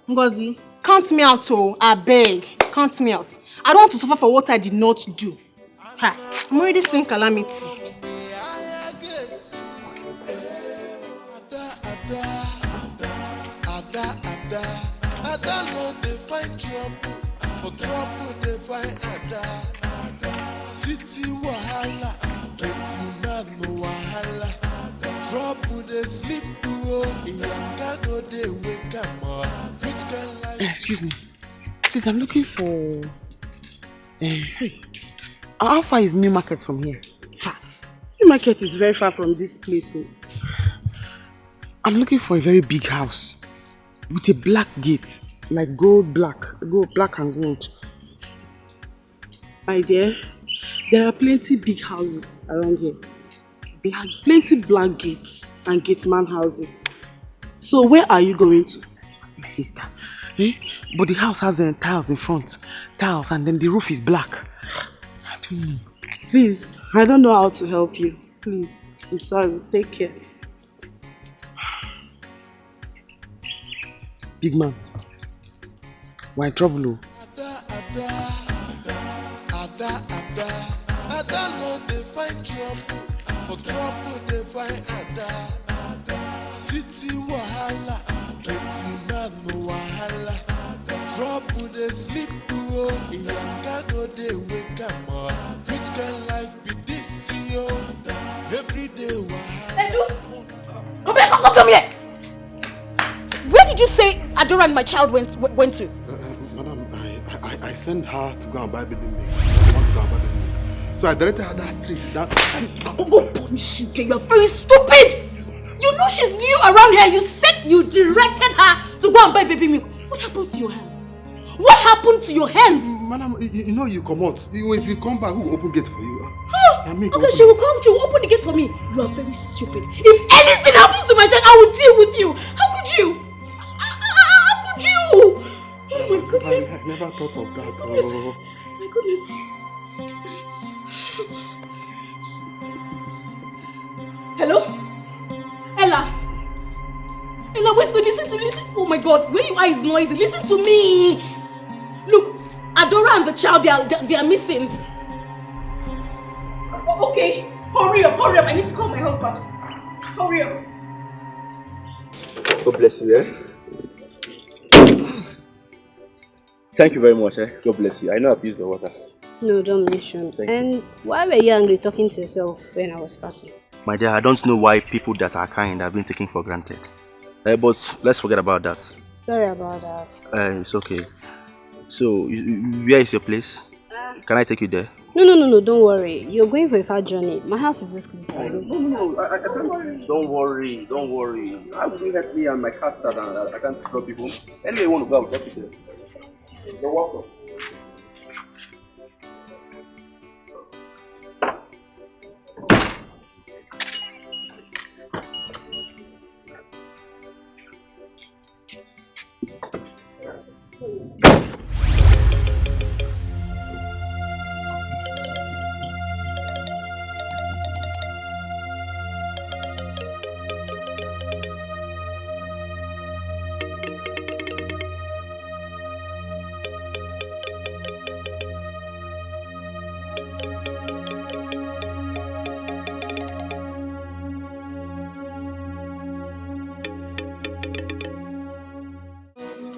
Ngozi, count me out, oh, I beg. Count me out. I don't want to suffer for what I did not do. I'm already seeing calamity. Ada no dey find trouble, for trouble dey find Ada. City wahala, plenty man no wahala. Trouble dey sleep oh, Iyanga go dey wake am up. Which kind life? Excuse me, please. I'm looking for. Hey, how far is New Market from here? New Market is very far from this place. So. I'm looking for a very big house with a black gate, like gold black and gold. My dear, there are plenty big houses around here. Plenty black gates and gateman houses. So where are you going to? My sister, Eh? But the house has tiles in front. Tiles, and then the roof is black. I don't know. Please, I don't know how to help you. Please, I'm sorry. Take care. Big man, we're in trouble. Oh. Ada no dey find trouble, for trouble dey find Ada. City wahala, getting man no wahala. Trouble dey sleep through, Iyanga go dey wake am up. Which kind life be this, yo? Every day wahala. Edu, come here. Where did you say Adora and my child went to? Madam, I sent her to go and buy baby milk. I want to go and buy baby milk. So I directed her that street. I'm going to punish you, okay? You're very stupid! You know she's new around here. You said you directed her to go and buy baby milk. What happens to your hands? What happened to your hands? Madam, you know you come out. If you come back, who will open gate for you? Okay, she will come. She will open the gate for me. You are very stupid. If anything happens to my child, I will deal with you. How could you? How could you? Oh my goodness. I never thought of that. Oh. My goodness. Hello? Ella? Ella, wait, listen. Oh my God, where you are is noisy. Listen to me. Look, Adora and the child, they are missing. Okay, hurry up. I need to call my husband. Hurry up. God bless you, eh? Thank you very much, eh? God bless you. I know I've used the water. No, don't mention. And why were you angry talking to yourself when I was passing? My dear, I don't know why people that are kind have been taken for granted. But let's forget about that. Sorry about that. It's okay. So, where is your place? Can I take you there? No, don't worry. You're going for a far journey. My house is just close by. No, I can't. Don't worry. How will you help me and my car start and I can't drop you home? Anyway, you want to go, I'll get you there. You're welcome.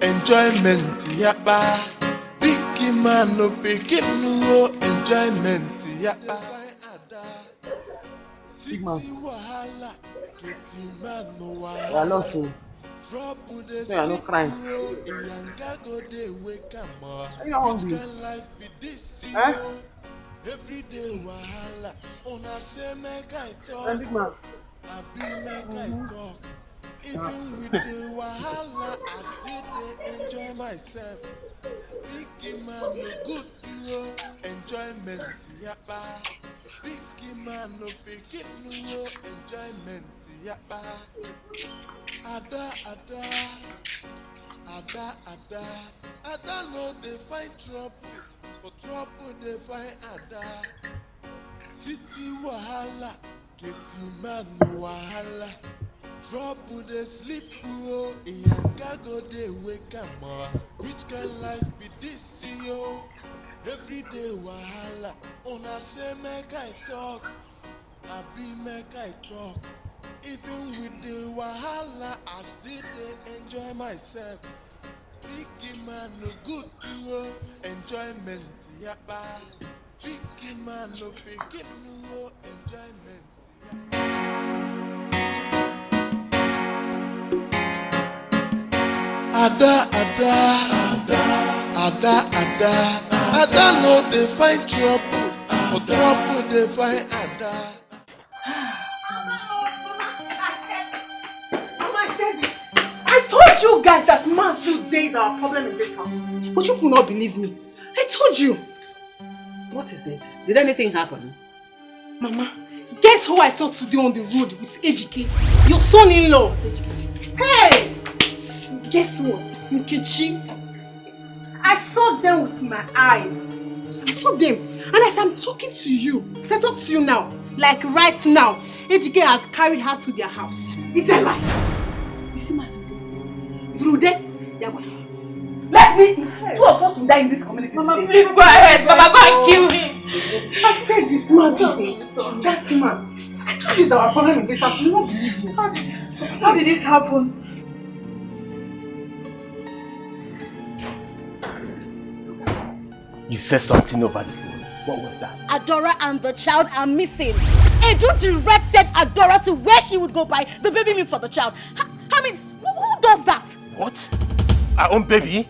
Enjoyment, yapa. Big man no begin no enjoyment, yapa. Big man. I know so. So you're not crying. Are you not hungry? Eh? Every day wahala, una say make I talk. Big man. I be make I talk. Even with the wahala, I still dey enjoy myself. Big man no good yo, enjoyment yapa. Big man no begin no enjoyment yapa. Ada no dey find trouble, but trouble dey find Ada. City wahala, getting man no wahala. Trouble dey sleep bro, Iyanga go dey wake am up. Which kind life be this yo? Every day wahala, una say make I talk, I be make I talk. Even with the wahala, I still dey enjoy myself. Big man no good yo, enjoyment yapa. Big man no begin no enjoyment. Ada no dey find trouble, but trouble dey find Ada. Mama, I said it. I told you guys that manhood days are a problem in this house. But you could not believe me. I told you. What is it? Did anything happen? Mama, guess who I saw today on the road with Etiko? Your son-in-law. Hey! Guess what? Nkechi, I saw them with my eyes. I saw them. And as I'm talking to you, as I talk to you now, like right now, Dikeh has carried her to their house. It's a lie. You see my son? Through there, they are going. Let me. Two of us will die in this community. Mama, today. please go ahead. Mama, go and kill him. I said it, man. That man. I told you it's our problem in this house. You won't believe me. How did this happen? You said something over the phone. What was that? Adora and the child are missing. Edo directed Adora to where she would go buy the baby milk for the child. I mean, who does that? What? Our own baby?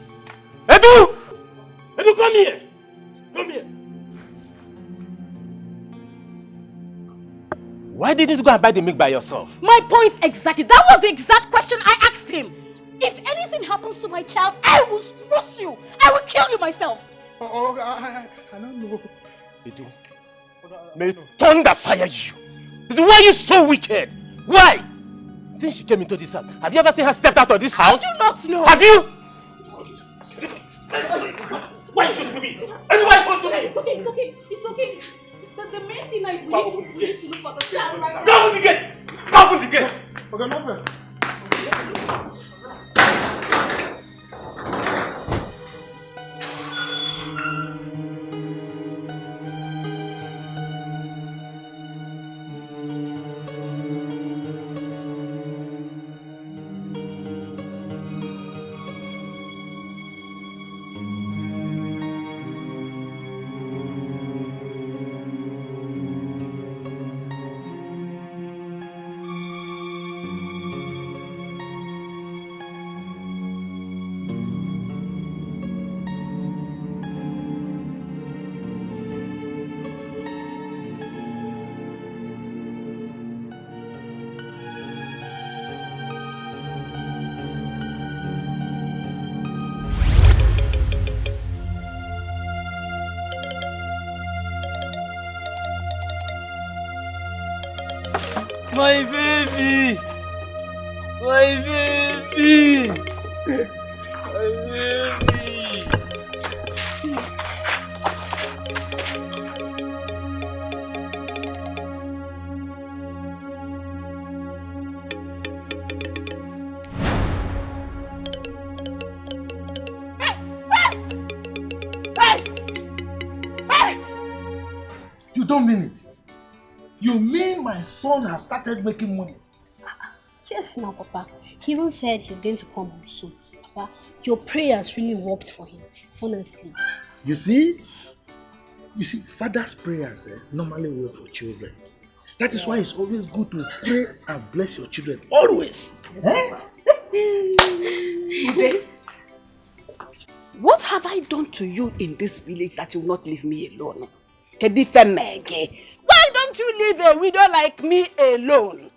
Edu! Edu, come here! Come here! Why didn't you go and buy the milk by yourself? My point exactly. That was the exact question I asked him. If anything happens to my child, I will roast you. I will kill you myself. I don't know. Edu, may thunder fire you. Why are you so wicked? Why? Since she came into this house, have you ever seen her step out of this house? I do not know. Have you? Why are you to me? It's okay, it's okay, it's okay. The main thing is we need to look for the child right now. Open the gate! Open the gate! Okay, no problem. My baby! My baby! My baby! You don't mean it. You mean my son has started making money? Yes, now, Papa. He even said he's going to come home soon. Papa, your prayers really worked for him, honestly. You see, father's prayers normally work for children. That is why it's always good to pray and bless your children. Always. What have I done to you in this village that you will not leave me alone? Why don't you leave a widow like me alone?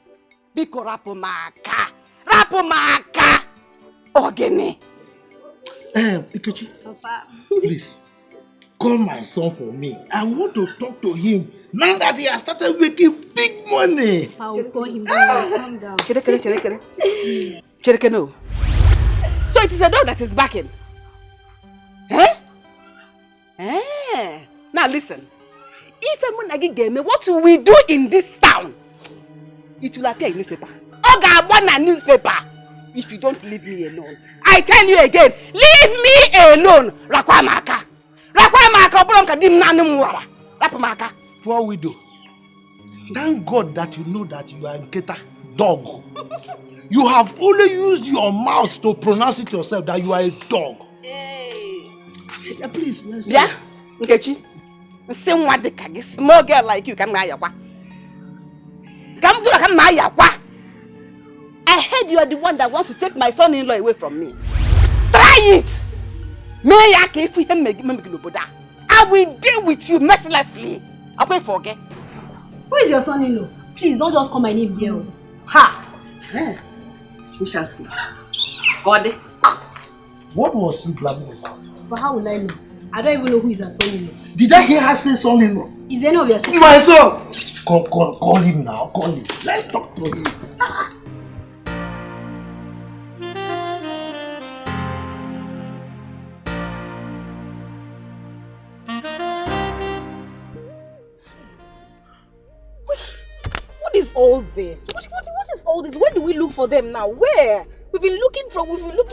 Biko rapumaka. Rapumaka. Ogene. Ikechi, Papa. please, call my son for me. I want to talk to him now that he has started making big money. I will call him. Calm down. Chereke, no. So it is a dog that is backing. Now listen. If Emunagi gave me what will we do in this town? It will appear in newspaper. Oga Abwana newspaper. If you don't leave me alone. I tell you again, leave me alone. Rakwamaka. Rakwamaka obronka dim nanu muwara. Rapamaka. Poor widow. Thank God that you know that you are a Nketa dog. You have only used your mouth to pronounce it yourself that you are a dog. Yeah, please, let's see. Yeah, Nkechi. Same what the kagi small girl like you come yakwa. Come do like yakwa. I heard you are the one that wants to take my son-in-law away from me. Try it. I will deal with you mercilessly. I will forget. Who is your son-in-law? Please don't just call my name here. Ha! We shall see. God. What was he blabbing about? But how will I know? I don't even know who is her son-in-law. Did I hear her say son-in-law? Is any of your kids? My son! Call him now. Call him. Let's talk to him. is all this? What is all this? Where do we look for them now? Where? We've been looking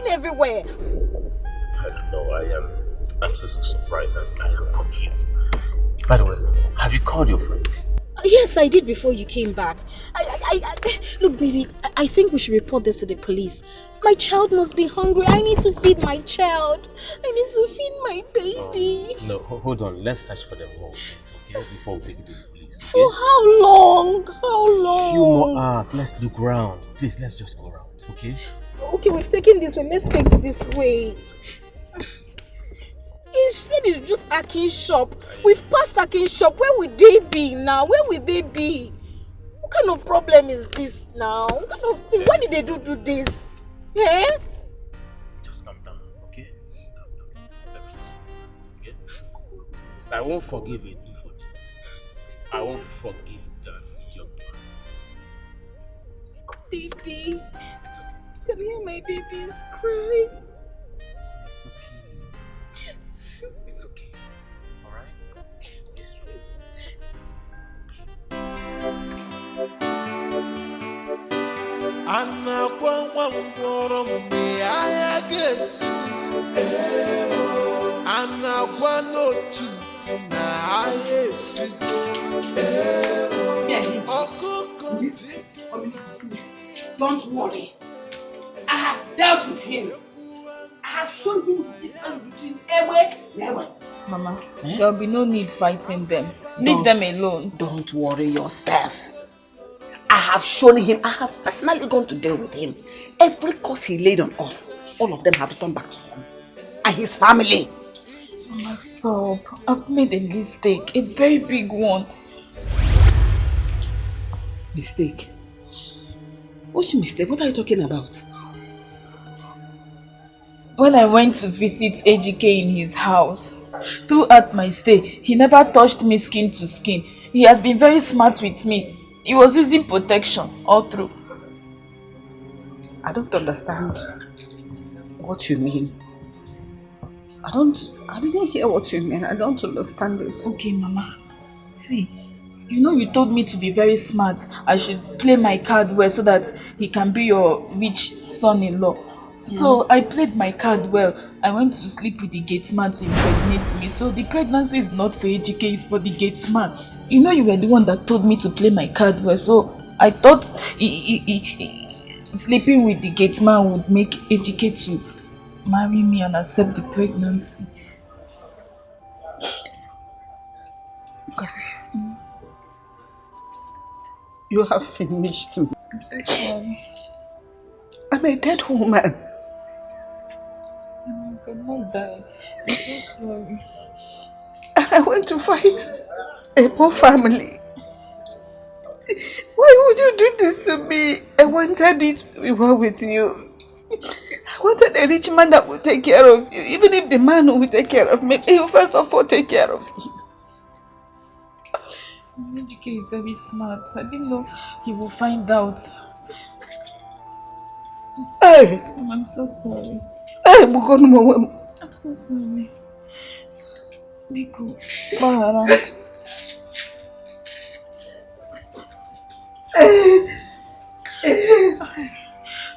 everywhere. I don't know. I'm so surprised and I am confused. By the way, have you called your friend? Yes, I did before you came back. Look, baby, I think we should report this to the police. My child must be hungry. I need to feed my child. I need to feed my baby. No, hold on. Let's search for them more, okay? Before we take it to the police. Okay? For how long? How long? Few more hours. Let's look around. Please, let's just go around, okay? Okay, we've taken this way. Let's take this way. He said it's just Akin's shop. We've passed Akin's shop. Where would they be now? Where would they be? What kind of problem is this now? What kind of thing? Why did they do this? Eh? Just calm down, okay? Calm down. Okay? I won't forgive you for this. I won't forgive that young man. Baby. Can you hear my babies cry? It's okay. It's okay. Alright? It's true. Anna kwa mbe aya gesu. Anna kwa no chitina ayesu. Don't worry. I have dealt with him. I have shown him the difference between Ewe and Ewe. Mama, there will be no need fighting them. Leave them alone. Don't worry yourself. I have shown him, I have personally gone to deal with him. Every curse he laid on us, all of them have returned back to him. And his family. Mama, stop. I've made a mistake. A very big one. Mistake? What's your mistake? What are you talking about? When I went to visit Etiko in his house, throughout my stay, he never touched me skin to skin. He has been very smart with me. He was using protection all through. I don't understand what you mean. I didn't hear what you mean. I don't understand it. Okay, Mama. See, you told me to be very smart. I should play my card well so that he can be your rich son-in-law. So I played my card well. I went to sleep with the gate man to impregnate me. So the pregnancy is not for Etiko, it's for the gate man. You were the one that told me to play my card well. So I thought sleeping with the gate man would make Etiko to marry me and accept the pregnancy. Because you have finished me. I'm so sorry. I'm a dead woman. I cannot die. I'm so sorry. I went to fight a poor family. Why would you do this to me? I wanted it to be well with you. I wanted a rich man that would take care of you. Even if the man who will take care of me, he will first of all take care of you. Etiko is very smart. I didn't know he will find out. Hey! I'm so sorry. Hey, I'm so sorry. Etiko, Bahara.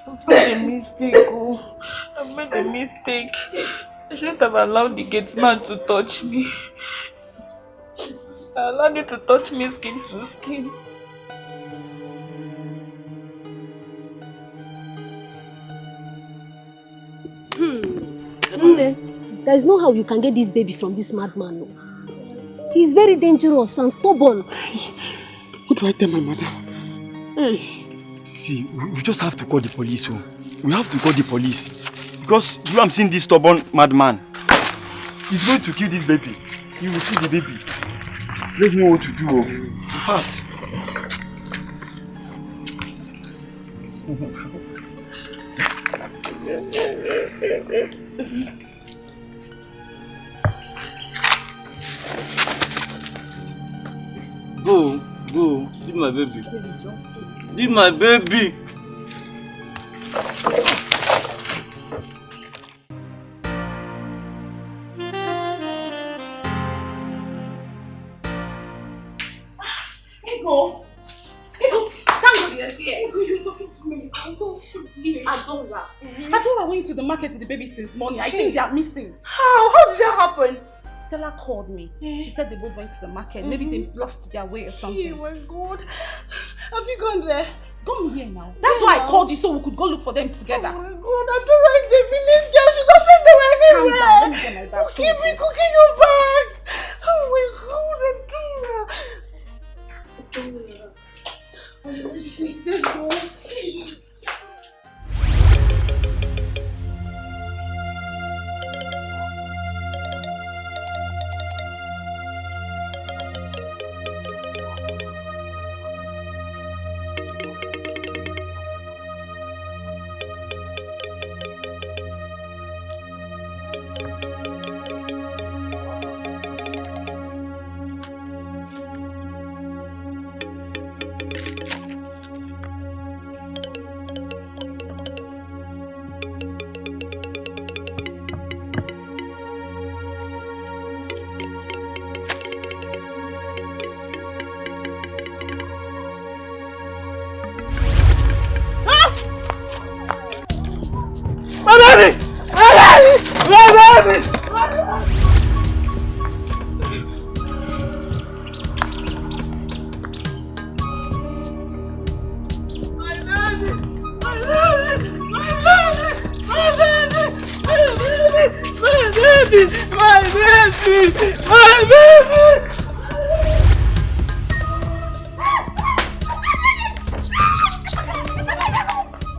I've made a mistake. I've made a mistake. I shouldn't have allowed the gate man to touch me. I allowed you to touch me skin to skin. There is no how you can get this baby from this madman. No. He's very dangerous and stubborn. What do I tell my mother? Hey. See, we just have to call the police. Oh. We have to call the police. Because you have seen this stubborn madman. He's going to kill this baby. He will kill the baby. Let's know what to do. Oh. Fast. Go. Leave my baby. Leave my baby. Ego, You're talking to me. I know. It's Adora. Adora went to the market with the baby since morning. I think they are missing. How? How did that happen? Stella called me. She said they both went to the market. Maybe they lost their way or something. Oh my God. Have you gone there? Gone where now? That's why I called you so we could go look for them together. Oh my God, Adora is a village girl. She doesn't know anywhere. Calm down. Let me get my bag. Who keep me cooking your bag? Oh my God, Adora. Let's go.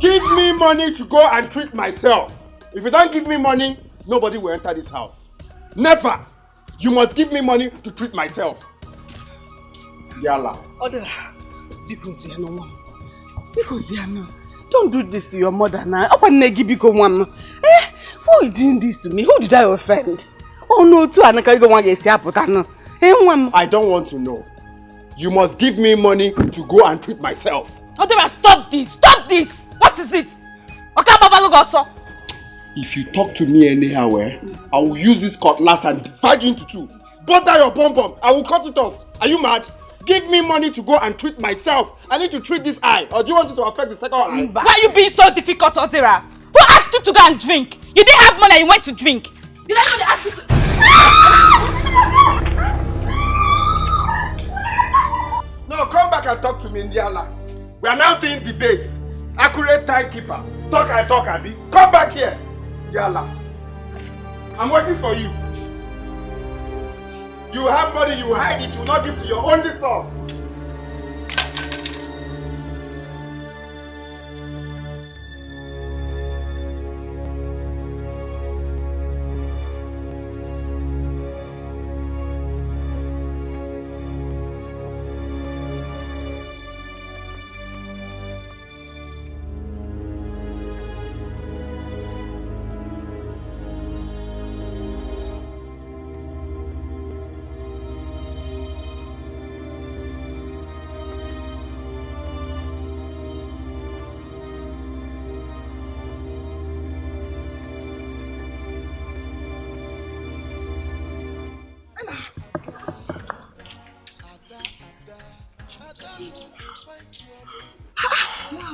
Give me money to go and treat myself. If you don't give me money, nobody will enter this house. Never! You must give me money to treat myself. Yalla. Odera, because you know, don't do this to your mother now. Who is doing this to me? Who did I offend? Oh no, too. I don't want to know. You must give me money to go and treat myself. Odera, stop this! Stop this! What is it? If you talk to me anyhow, I will use this cutlass and divide you into two. Butter your pom-pom. I will cut it off. Are you mad? Give me money to go and treat myself. I need to treat this eye. Or do you want it to affect the second eye? Why are you being so difficult, Odera? Who asked you to go and drink? You didn't have money and you went to drink. Did I know they asked you to... No, come back and talk to me, Indiana. We are now doing debates. Accurate timekeeper. Talk, Abi. Come back here. Yalla. I'm waiting for you. You have money, you hide it, you will not give to your only son.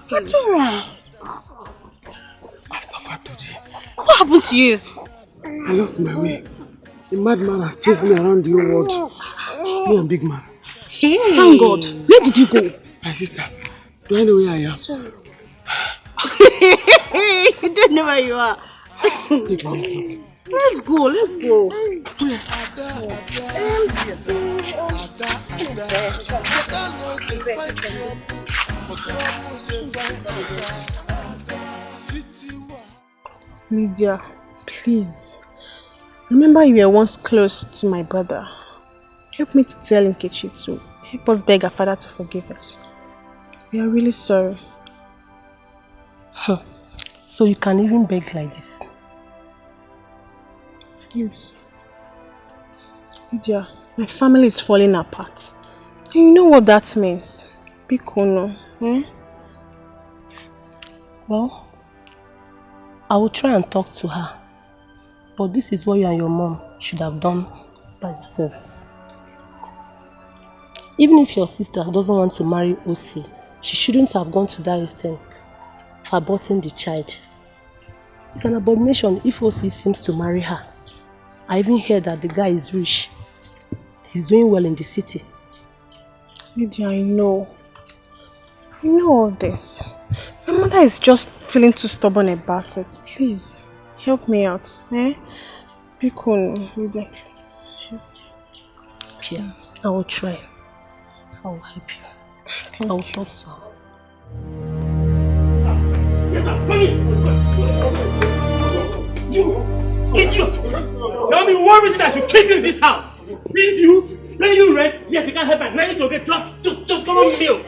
Adora! I've suffered today. What happened to you? I lost my way. The madman has chased me around the whole world. Me and big man. Hey! Thank God. Where did you go? My sister, do I know where I am? Sorry. You don't know where you are. Stay for me. Let's go, let's go. Lydia, please. Remember you were once close to my brother. Help me to tell Nkechi to help us beg our father to forgive us. We are really sorry. Huh. So you can even beg like this? Yes. Lydia, my family is falling apart. And you know what that means? Bikono, eh? Well, I will try and talk to her. But this is what you and your mom should have done by yourselves. Even if your sister doesn't want to marry Osi, She shouldn't have gone to that extent for aborting the child. It's an abomination if OC seems to marry her. I even heard that the guy is rich. He's doing well in the city. Lydia, I know. I know all this. My mother is just feeling too stubborn about it. Please, help me out. Be cool, Lydia, please. Yes, I will try. I will help you. I will talk so. You idiot! Tell me one reason I should keep you in this house. Pay you rent. Yes, we can't help my nanny to get drunk. Just come on meal.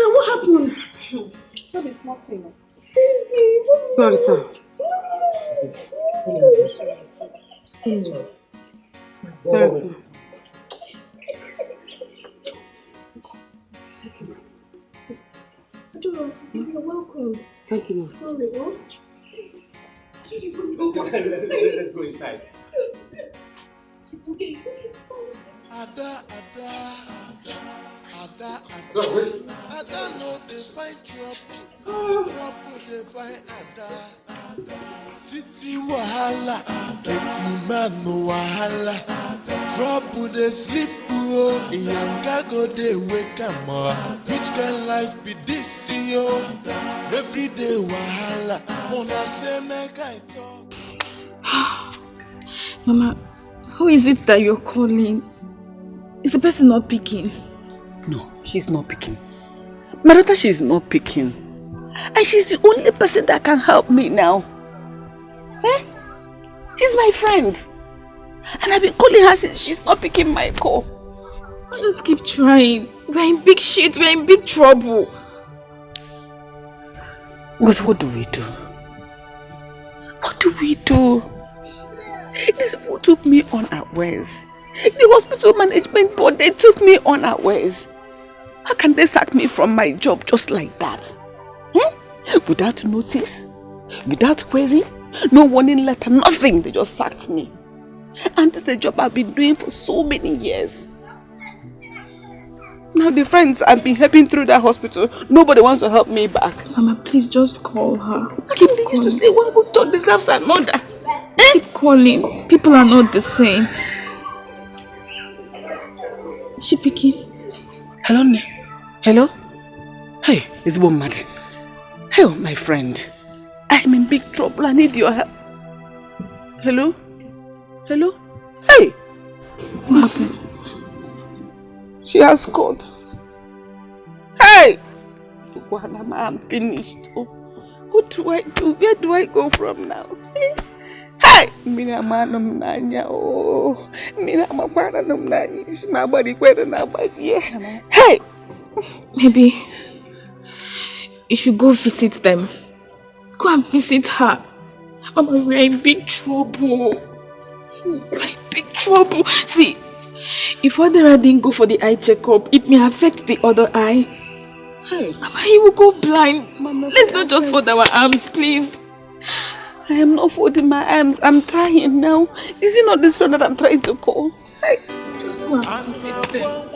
What happened? Sorry, sir. Sorry, sir. You're welcome. Thank you, ma'am. Sorry, what? Let's go inside. It's okay, it's fine. Ada no dey find trouble, trouble dey find Ada. City wahala, plenty man no wahala. Trouble dey sleep oh, yanga go dey wake am up. Which kind life be this yo? Every day wahala, una say make I talk. Mama, who is it that you're calling? Is the person not picking? No, she's not picking. My daughter, she's not picking. And she's the only person that can help me now. She's my friend. And I've been calling her since she's not picking my call. I just keep trying. We're in big shit, we're in big trouble. Because what do we do? What do we do? These people took me unawares. The hospital management board, they took me unawares. How can they sack me from my job just like that? Without notice, without query, no warning letter, nothing. They just sacked me. And this is a job I've been doing for so many years. Now the friends I've been helping through that hospital, nobody wants to help me back. Mama, please just call her. They used to say one good turn deserves another. Keep calling. People are not the same. Is she picking? Hello, hello? Hey, it's mad. Hey, my friend. I'm in big trouble. I need your help. Hello? Hello? Hey! What? She has caught. Hey! I'm finished. Oh, what do I do? Where do I go from now? Hey! Mina manam nanya. Oh, mina mapana nam nanya. My body kweda na body. Hey! Maybe you should go visit them. Go and visit her. Mama, we're in big trouble. We're in big trouble. See, if Adara didn't go for the eye checkup, it may affect the other eye. Hey. Mama, he will go blind. Mama, let's not just fold our arms, please. I am not folding my arms. I'm trying now. Is it not this friend that I'm trying to call? Hey. Just go and visit them.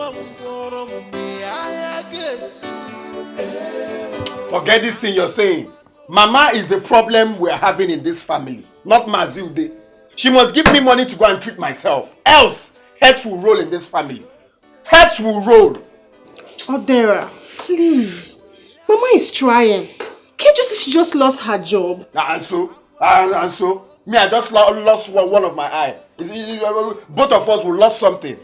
Forget this thing you're saying. Mama is the problem we're having in this family, not Mazilde. She must give me money to go and treat myself. Else, heads will roll in this family. Heads will roll. Adara, please. Mama is trying. Can't you see she just lost her job? And so? Me, I just lost one of my eye. Both of us will lose something.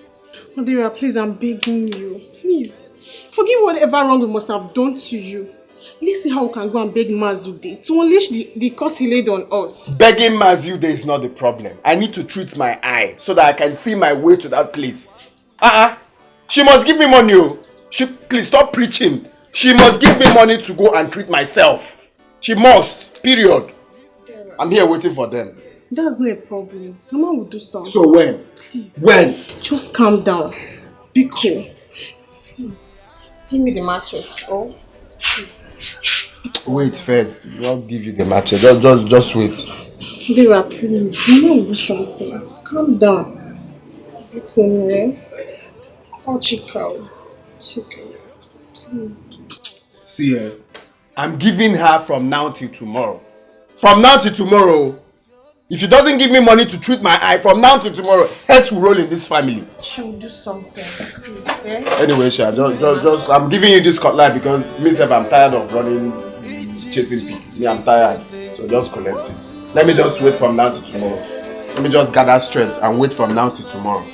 Adara, please, I'm begging you. Please. Forgive whatever wrong we must have done to you. Let's see how we can go and beg Mazude to unleash the curse he laid on us. Begging Mazude is not the problem. I need to treat my eye so that I can see my way to that place. She must give me money. Please stop preaching. She must give me money to go and treat myself. She must. Period. I'm here waiting for them. That's not a problem. Mama will do something. So when? Please. When? Just calm down. Be cool. Please. Give me the machete. Oh, please. Wait first. I'll give you the match. Just wait. Vera, please. You know do something. Calm down. Okay. Oh, Chico. Please. See, I'm giving her from now till tomorrow. From now till tomorrow. If she doesn't give me money to treat my eye, from now till tomorrow, heads will roll in this family. She'll do something. Please, eh? Anyway, Sha, just I'm giving you this cutlet because myself, I'm tired of running, chasing pigs. Me, I'm tired. So just collect it. Let me just wait from now till tomorrow. Let me just gather strength and wait from now till tomorrow.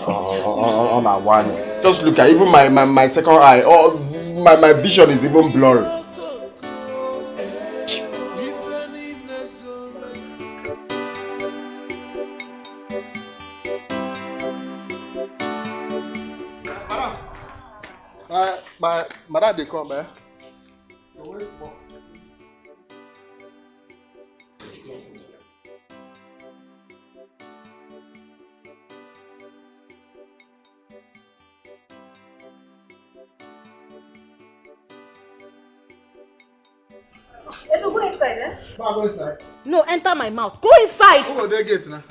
On our one. Just look at even my second eye. Oh, my vision is even blurry. My dad, they come, eh? Edo, go inside, eh? Go inside. No, enter my mouth. Go inside! Who will they get now?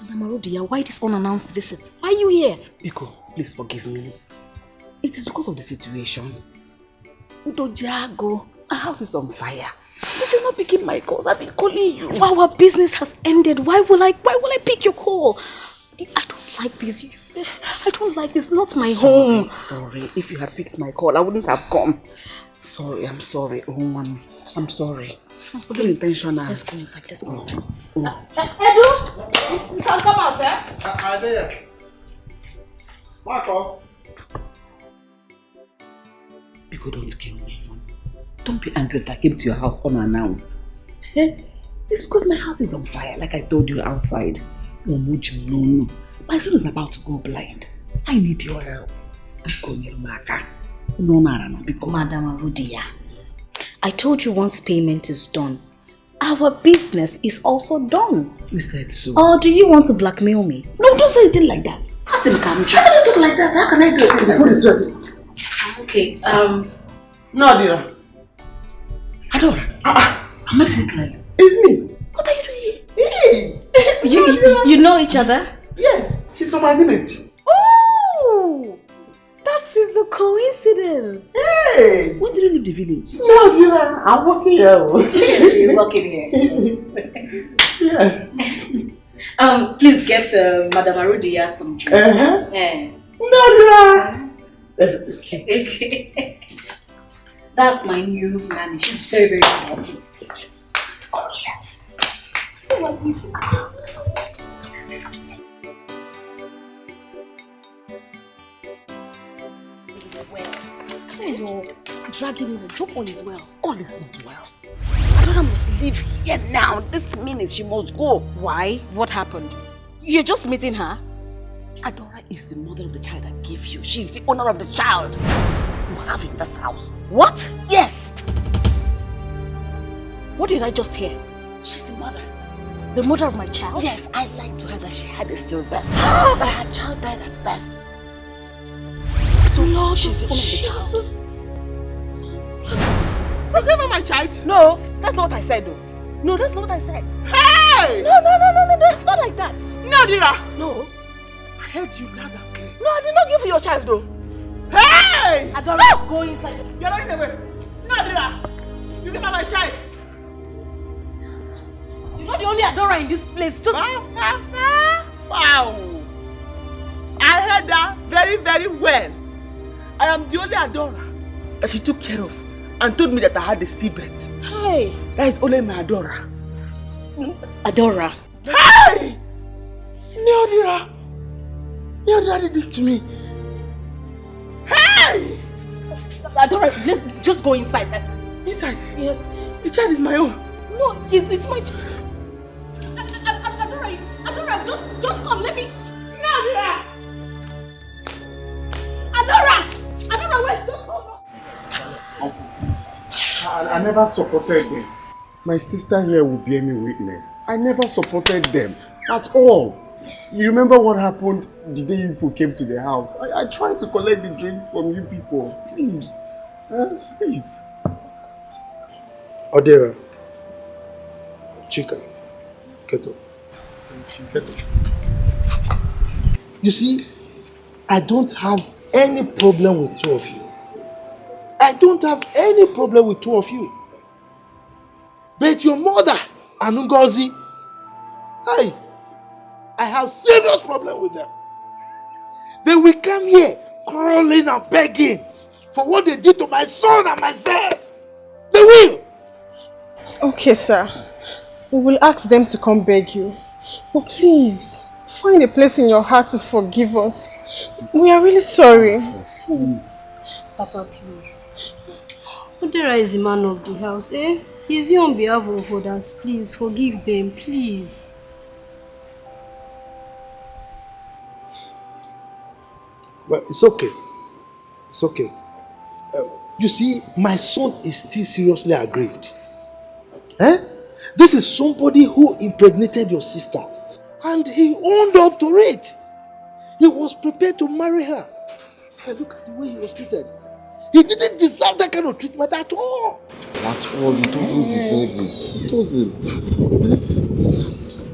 Madam Arudia, why this unannounced visit? Why are you here? Biko, please forgive me. It is because of the situation. Udojago, our house is on fire. But you're not picking my calls. I've been calling you. Our business has ended. Why will I pick your call? I don't like this. I don't like this. Not my home. Sorry. If you had picked my call, I wouldn't have come. Sorry, I'm sorry. Oh, I'm sorry. Not intentional. Let's go inside. Let's go inside. Edo, you can come out there. I'm there. Marco. Biko, don't kill me. Don't be angry that I came to your house unannounced. It's because my house is on fire, like I told you outside. No. My son is about to go blind. I need your help. Madam Arudia, I told you once payment is done, our business is also done. You said so. Or do you want to blackmail me? No, don't say anything like that. Ask him, how can you talk like that? How can I do it? The food is ready. Okay, No, Adira. Adora. Am I sick like? It's me. What are you doing here? You know each other? Yes, she's from my village. Oh, that is a coincidence. Hey! When did you leave the village? No, Adira. I'm working here. Yes, she is working here. Yes. Please get Madam Arudia some drinks. No, Adira. Okay. That's my new nanny. She's very, very happy. Oh, yeah. What is it? It is well. So you're dragging me. Drop all is well. All is not well. Adora must leave here now. This minute she must go. Why? What happened? You're just meeting her? Adora is the mother of the child I gave you. She's the owner of the child you have in this house. What? Yes. What did I just hear? She's the mother. The mother of my child? Yes, I lied to her that she had a stillbirth. But her child died at birth. So Lord, she's the owner of the child. You gave her my child? No, that's not what I said though. No, that's not what I said. Hey! No, it's not like that. No, Dira. No. I heard you loud and clear. No, I did not give you your child though. Hey! Adora, go inside. You're running away. No, Dira. You gave her my child. You're not the only Adora in this place. Just Wow. I heard that very, very well. I am the only Adora that she took care of and told me that I had a stillbirth. Hey. That is only my Adora. Adora. Hey! Neodira. Neodira did this to me. Hey! Adora, let's just go inside. Inside? Yes. The child is my own. No, it's my child. Adora, just come. Let me. Neodira. Adora, wait. Just hold on. I never supported them. My sister here will bear me witness. I never supported them at all. You remember what happened the day you people came to the house? I tried to collect the drink from you people. Please. Please. Odera. Chika. Keto. You see, I don't have any problem with two of you. I don't have any problem with two of you. But your mother, Anungozi, I have serious problem with them. They will come here crawling and begging for what they did to my son and myself. They will. Okay, sir. We will ask them to come beg you. But please, find a place in your heart to forgive us. We are really sorry. Please. Papa, please. Odera is the man of the house, eh? He's here on behalf of others. Please, forgive them, please. Well, it's okay. It's okay. You see, my son is still seriously aggrieved. Eh? This is somebody who impregnated your sister. And he owned up to it. He was prepared to marry her. But look at the way he was treated. He didn't deserve that kind of treatment at all. At all, he doesn't deserve it. He doesn't.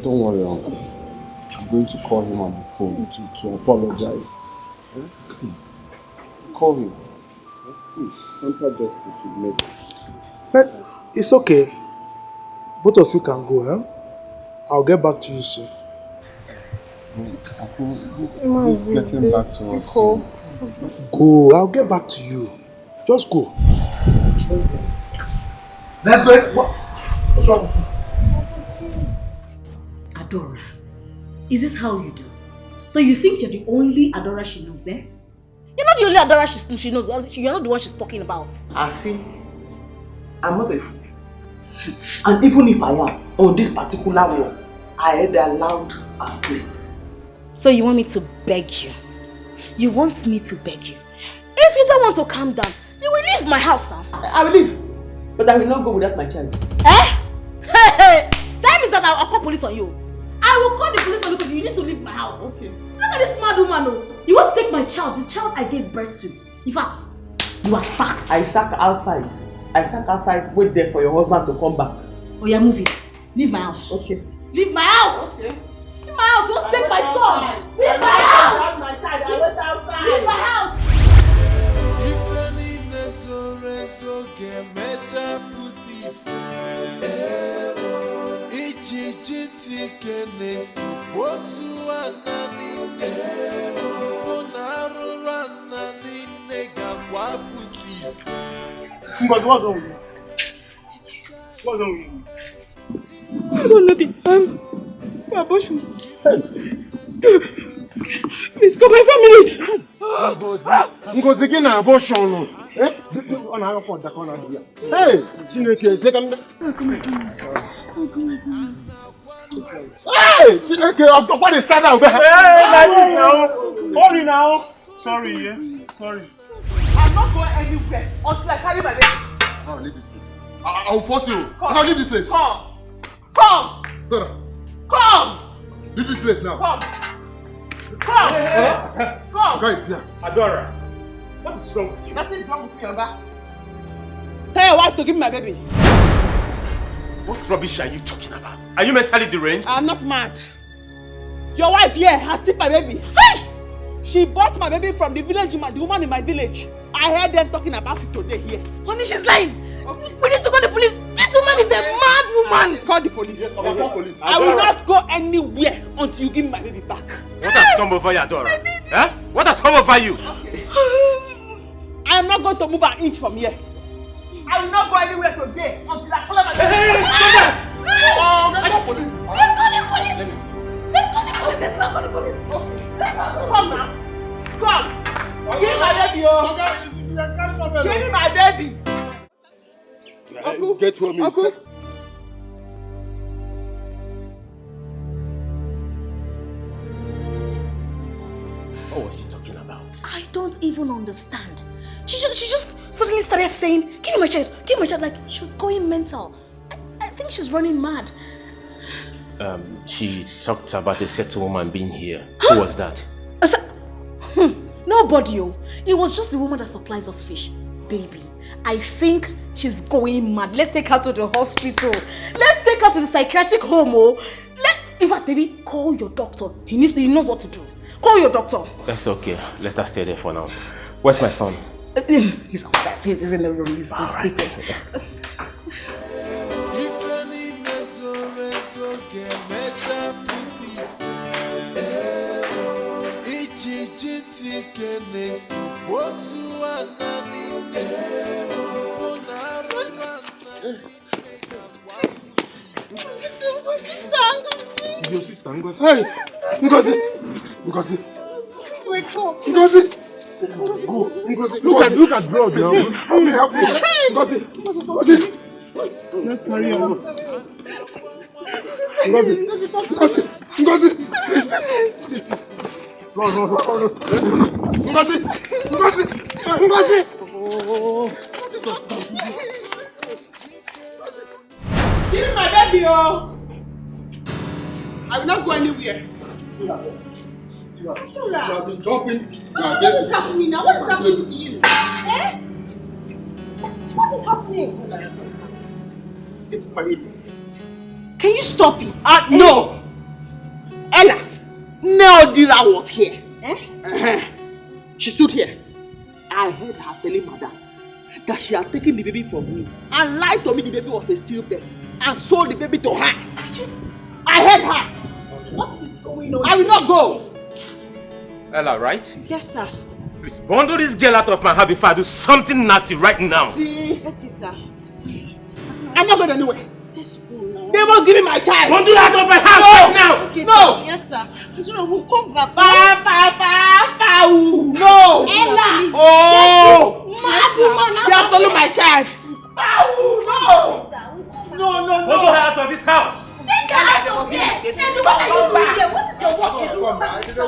Don't worry, Uncle. I'm going to call him on the phone to apologize. Please, call him. Please, temper justice with mercy. But it's okay. Both of you can go, eh? I'll get back to you soon. Uncle, this is getting back to us. Go, I'll get back to you. Just go. Let's go. What's wrong? Adora, is this how you do? So you think you're the only Adora she knows, eh? You're not the only Adora she knows. You're not the one she's talking about. I see. I'm not a fool. And even if I am, on this particular one, I had allowed and clean. So you want me to beg you? You want me to beg you? If you don't want to calm down, you will leave my house now. I will leave. But I will not go without my child. Eh? Hey! That means that I'll call police on you. I will call the police on you because you need to leave my house. Okay. Look at this mad woman. Oh. You want to take my child, the child I gave birth to. In fact, you are sacked. I sack outside. Wait there for your husband to come back. Oh yeah, move it. Leave my house. Okay. Leave my house. Okay. Leave my house. You want to take my son. Leave my house. I went outside. Leave my house. What's wrong with you? What's wrong with you? I don't let it have abortion. Please come my family. Ngozi na abortion. Eh? Hey, Chineke, hey, Chineke, what is that now? Hey, hold it now. Sorry, yes. Sorry. I'm not going anywhere until I carry my baby. I'll leave this place. I'll force you. I'll leave this place. Come. Dora. Come. Leave this place now. Come. Right, yeah. Adora, what is wrong with you? Nothing is wrong with me, Oga. Tell your wife to give me my baby. What rubbish are you talking about? Are you mentally deranged? I'm not mad. Your wife here has taken my baby. Hey! She bought my baby from the village, the woman in my village. I heard them talking about it today here. Honey, she's lying. Okay. We need to call the police. This woman is a mad woman. Call the police. Yes, call police. I will not go anywhere until you give me my baby back. What has come over you, Adora? Huh? What has come over you? Okay. I am not going to move an inch from here. I will not go anywhere today until I call my baby. Hey, oh, let's call police. Let's call the police. Let's call the police. Let's call the police. Come now. Come. Give my baby, oh. Give me my baby. Uncle, get home. Uncle. What was she talking about? I don't even understand. She just suddenly started saying, give me my child, like she was going mental. I think she's running mad. She talked about a certain woman being here. Who was that? Nobody. It was just the woman that supplies us fish. Baby, I think she's going mad. Let's take her to the hospital. Let's take her to the psychiatric home. In fact, baby, call your doctor. He knows what to do. Call your doctor. That's okay. Let us stay there for now. Where's my son? He's upstairs. He's in the room. He's sleeping. Your sister, Ngozi. Hey, Ngozi. Wake up. Ngozi. Go, Ngozi. Look at bro, girl. Ngozi. Let's carry on. Ngozi. No. Ngozi. Give me my baby, I will not go anywhere. You have been jumping. What is happening now? What is happening to you? Eh? What is happening? It's my baby. Can you stop it? No! Ella, Neodira was here. She stood here. I heard her telling madam that she had taken the baby from me and lied to me the baby was a stillbirth and sold the baby to her. I heard her. What is going on? I will not go. Ella, right? Yes, sir. Please bundle this girl out of my heart before I do something nasty right now. See? Okay, sir. I'm not going anywhere. They must give me my child. Bundle out of my house right now. Okay, no. Sir. Yes, sir. We'll come back. No. Ella. Oh. Yes, you have to look my child. No. Bundle her out of this house. Take her out of here! What are you doing here? What is your work? No.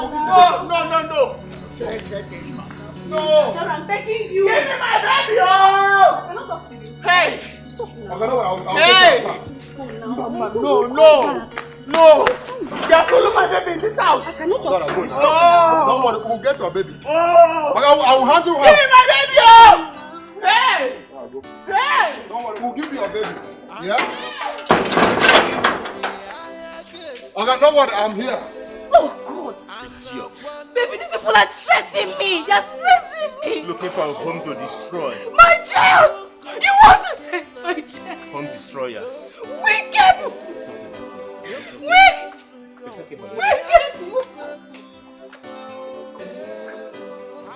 No. I'm begging you. Give me my baby! Oh! I'm not talking to you. Hey! Stop now. Hey! No! You have to look my baby in this house. I cannot talk to you. Don't worry, we'll get your baby. Oh! I will handle her. Give me my baby! Oh! Hey! Hey! Don't worry, we'll give you your baby. Yeah? Okay, don't worry, I'm here. Oh God! Idiot. Baby, these people are stressing me. They're stressing me. Looking for a home to destroy. My child! You want to take my child? Home destroyers. Wicked! Wicked!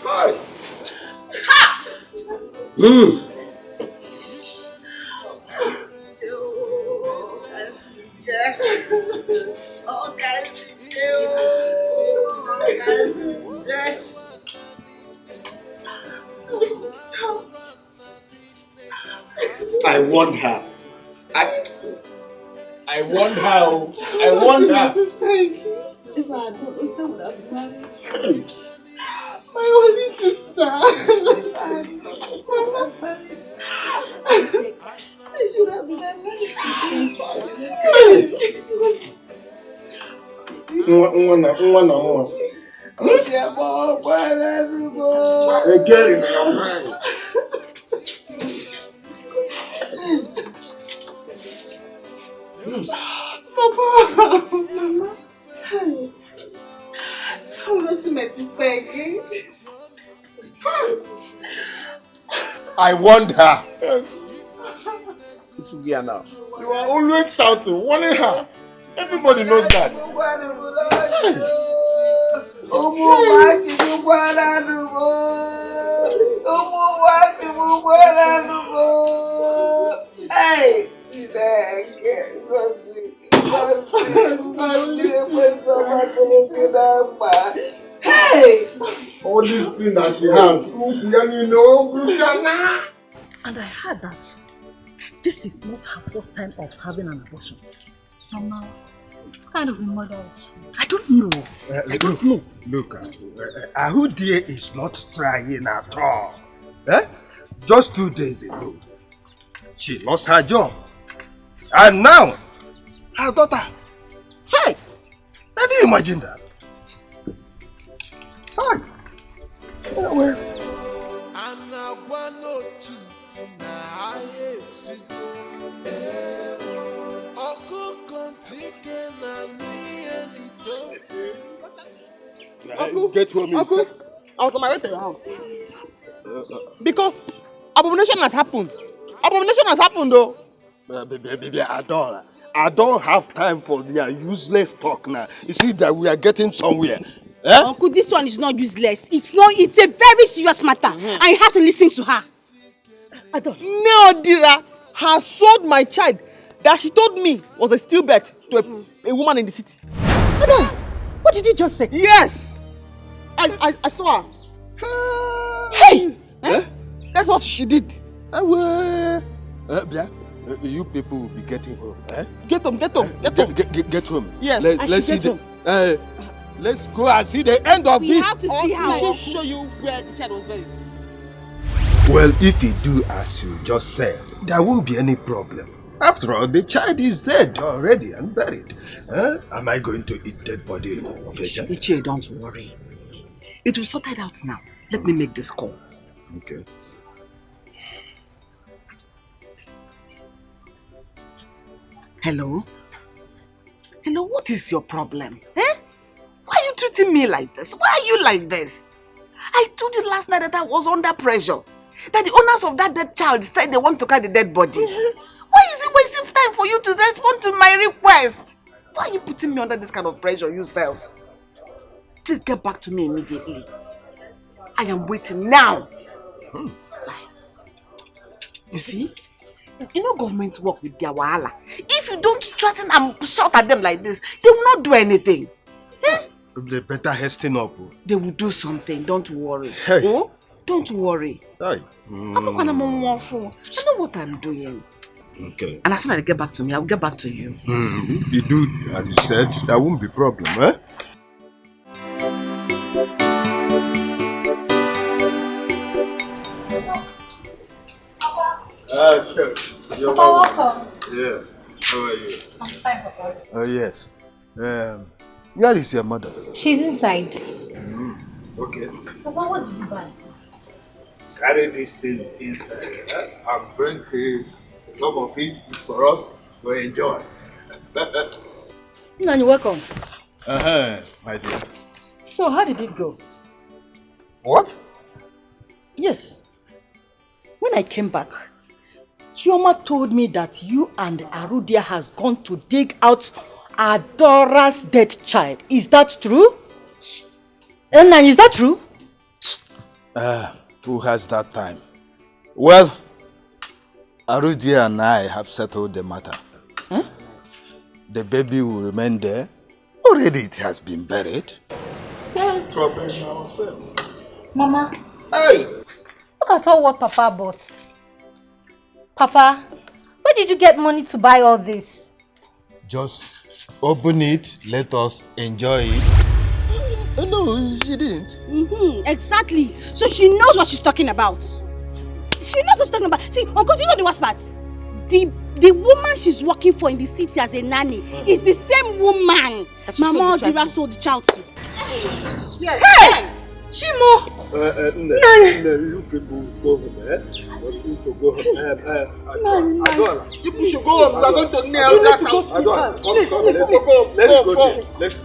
Hi! Ha! I want her. I want her. I want her. If I had not lost her, I would have married. My only sister. I should have been alive. Again, in Papa! Mama! I want to see my sister again. I want her. Yes. You are always shouting, warning her. Everybody knows that. Hey! Hey! All these things that she has. And I heard that this is not her first time of having an abortion. Mama, what kind of a mother is she? I don't know. I don't know. Look, Ahudie is not trying at all. Just 2 days ago, she lost her job. And now, her daughter Can you imagine that? Hi. Yeah, well. Uncle, get home. Uncle, I was on my way to your house. Because abomination has happened. Abomination has happened, though. Baby, I don't have time for their useless talk now. You see that we are getting somewhere. Eh? Uncle, this one is not useless. It's a very serious matter. And you have to listen to her. Neodira has sold my child that she told me was a stillbirth to a woman in the city. Madam, what did you just say? Yes! I saw her. Hey! Eh? That's what she did. You people will be getting home. Eh? Get home. Get home. Yes, let's see the. Let's go and see the end of this. We have to see how. I will show you where the child was buried. Well, if you do as you just said, there won't be any problem. After all, the child is dead already and buried. Am I going to eat dead body of a child? Ichie, don't worry. It will sort it out now. Let me make this call. Okay. Hello? Hello, what is your problem? Eh? Why are you treating me like this? Why are you like this? I told you last night that I was under pressure. That the owners of that dead child said they want to carry the dead body. Why is it wasting time for you to respond to my request? Why are you putting me under this kind of pressure yourself? Please get back to me immediately. I am waiting now. You see? You know government work with their wahala. If you don't threaten and shout at them like this, they will not do anything. Eh? They better hasten up. They will do something, don't worry. Hey. Oh? Don't worry. Hey. I know what I'm doing. Okay. And as soon as they get back to me, I'll get back to you. You do, as you said, there won't be problem, eh? Sure. You're welcome. Yes. How are you? I'm fine, Papa. Oh, yes. Where is your mother? She's inside. Okay. Papa, what did you buy? Carry this thing inside. I'm drinking. Some of it is for us to enjoy. Nani, welcome. My dear. So, how did it go? What? Yes. When I came back, Chioma told me that you and Arudia has gone to dig out Adora's dead child. Is that true? Nani, is that true? Who has that time? Well, Arudia and I have settled the matter. Huh? The baby will remain there. Already it has been buried. Well, troubling ourselves. Mama. Hey! Look at all what Papa bought. Papa, where did you get money to buy all this? Just open it, let us enjoy it. No, she didn't. Exactly. So she knows what she's talking about. She knows what she's talking about. See, Uncle, do you know the worst part? The woman she's working for in the city as a nanny is the same woman Mama Odira sold the child to. Hey! Chimo! You people go home, eh? You need to go home. Adora, You should go home. We are going to nail that house. Adora, come, let's go there.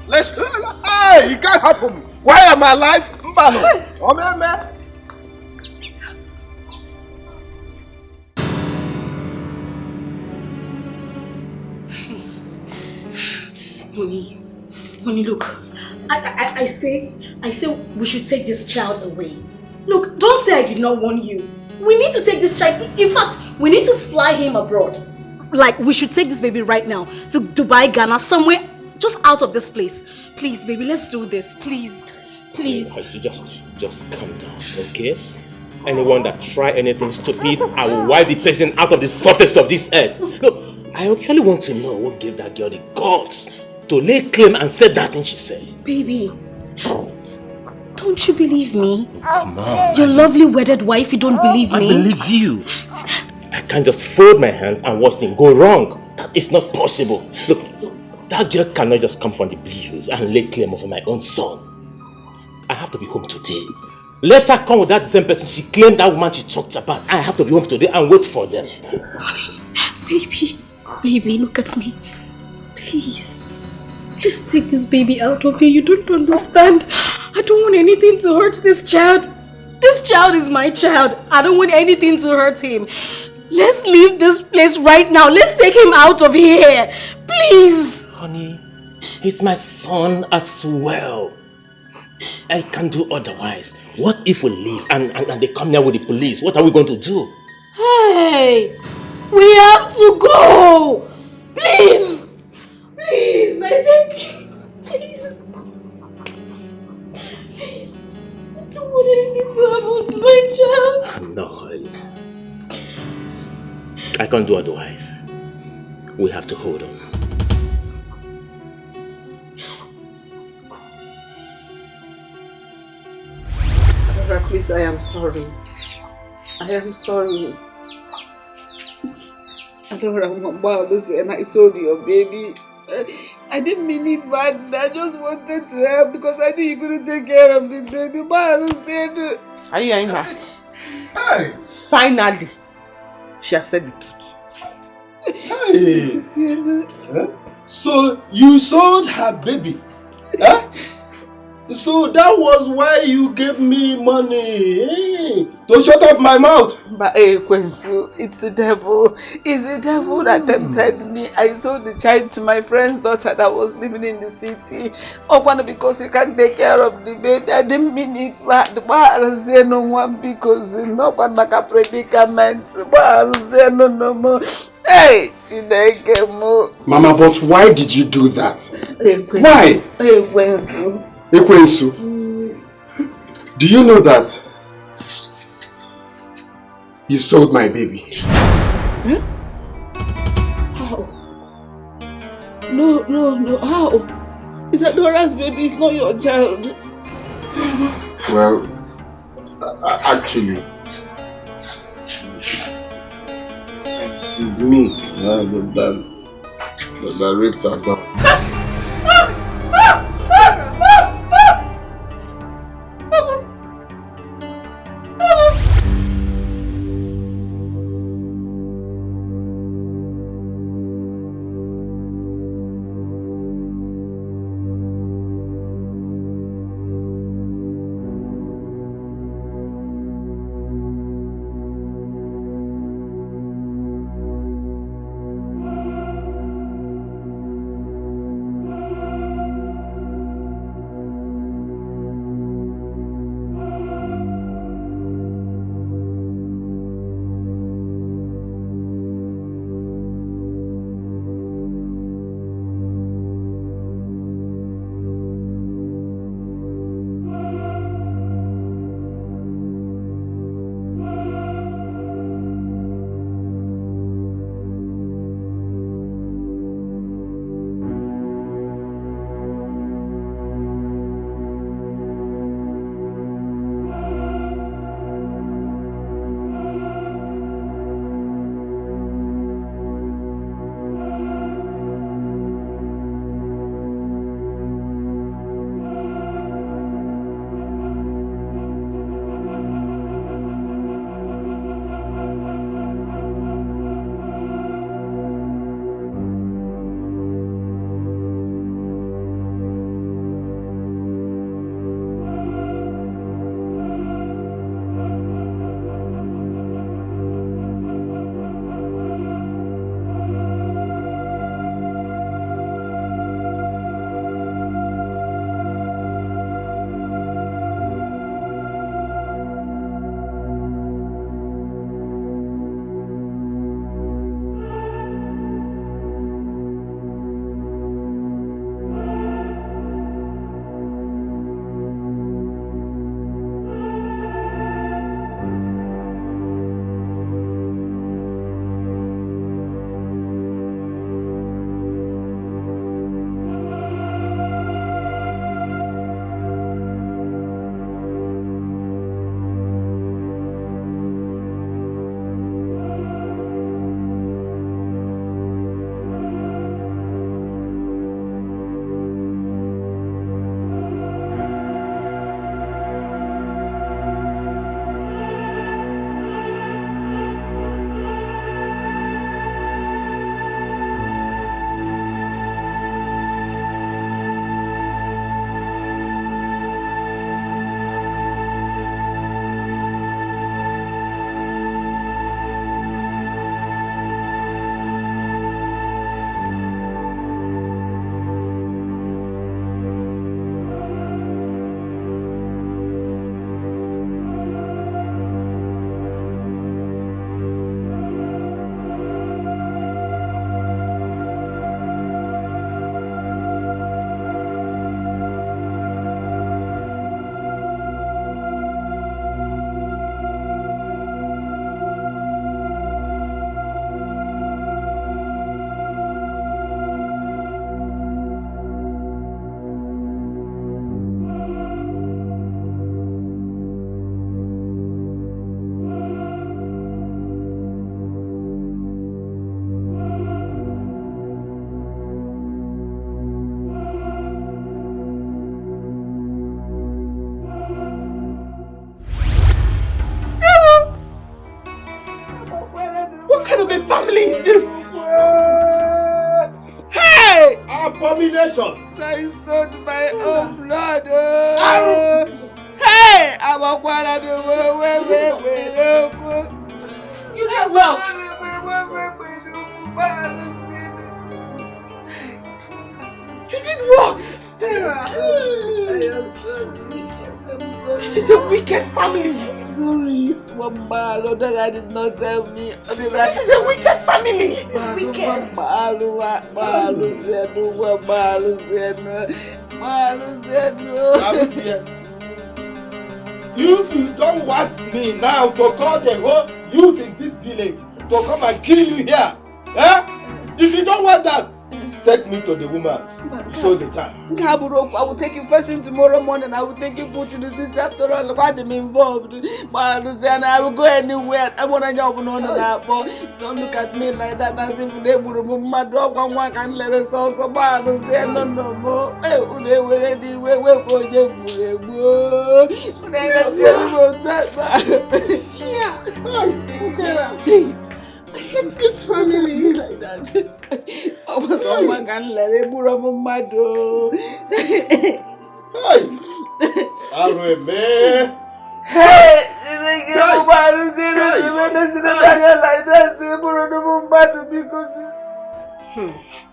Let's hey, it can't happen. Why am I alive? Mbano. Oh, Honey, look. I say we should take this child away. Look, don't say I did not warn you. We need to take this child. In fact, we need to fly him abroad. Like, we should take this baby right now to Dubai, Ghana, somewhere just out of this place. Please, baby, let's do this. Please. Please. Just calm down, okay? Anyone that try anything stupid, I will wipe the person out of the surface of this earth. Look, I actually want to know what gave that girl the guts to lay claim and say that thing she said. Baby, don't you believe me? Come on. Your lovely wedded wife, you don't believe me? I believe you. I can't just fold my hands and watch things go wrong. That is not possible. Look, That girl cannot just come from the blues and lay claim over my own son. I have to be home today. Let her come with that same person she claimed that woman she talked about. I have to be home today and wait for them. Baby, look at me. Please. Just take this baby out of here. You don't understand. I don't want anything to hurt this child. This child is my child. I don't want anything to hurt him. Let's leave this place right now. Let's take him out of here. Please. Honey, he's my son as well. I can't do otherwise. What if we leave and they come here with the police? What are we going to do? Hey, we have to go. Please. Please, I beg you. Please. Please. I don't want anything to happen to my child. No, I can't do otherwise. We have to hold on. Chris, I am sorry. I am sorry. I don't remember and I saw your baby. I didn't mean it bad. I just wanted to help because I knew you couldn't take care of the baby. But I don't say it. Are you hearing her? Hey! Finally, she has said the truth. Hey! So you sold her baby? Huh? So that was why you gave me money to shut up my mouth. But Kwensu, it's the devil. It's the devil that tempted me. I sold the child to my friend's daughter that was living in the city. Oh, because you can't take care of the baby. I didn't mean it. But no one because no one like a predicament. No more. Hey, Mama, but why did you do that? Why? Kwensu. Ekwensu, do you know that you sold my baby? Huh? How? No, how? Is that Dora's baby? It's not your child. Well, actually, this is me that raped her down. kind of a family is this? Hey! Abomination! I sold my own blood. Hey! I'm a quarter to You did what? You did what? Sarah. This is a wicked family. Sorry, Mama, Lord, I did not tell me. This is a wicked family. Wicked. If you don't want me now to call the whole youth in this village to come and kill you here, if you don't want that, take me to the woman. Show the time. I will take you first thing tomorrow morning. I will take you put to the city after all. What am involved? I will go anywhere. I want to jump on that. Don't look at me like that. As if they would remove my dog and one can let us also. I will say no more. They will ready. We will go. It's this family like that. Oh, my God, let it be a mado. Hey,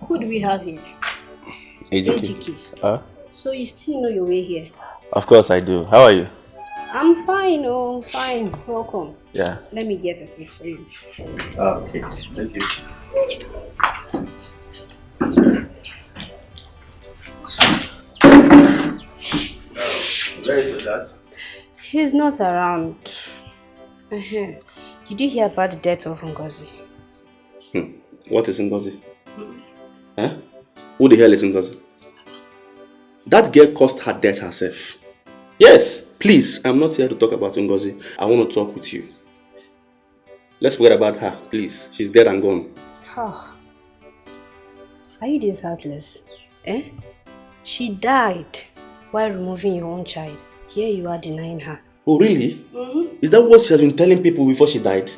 Who do we have here? Etiko. So you still know your way here? Of course I do. How are you? I'm fine, fine. Welcome. Yeah. Let me get a seat for you. Okay, thank you. Where is your dad? He's not around. Did you hear about the death of Ngozi? What is Ngozi? Huh? Who the hell is Ngozi? That girl caused her death herself. Yes, please, I'm not here to talk about Ngozi. I want to talk with you. Let's forget about her, please. She's dead and gone. Oh. Are you this heartless? She died while removing your own child. Here you are denying her. Oh, really? Is that what she has been telling people before she died?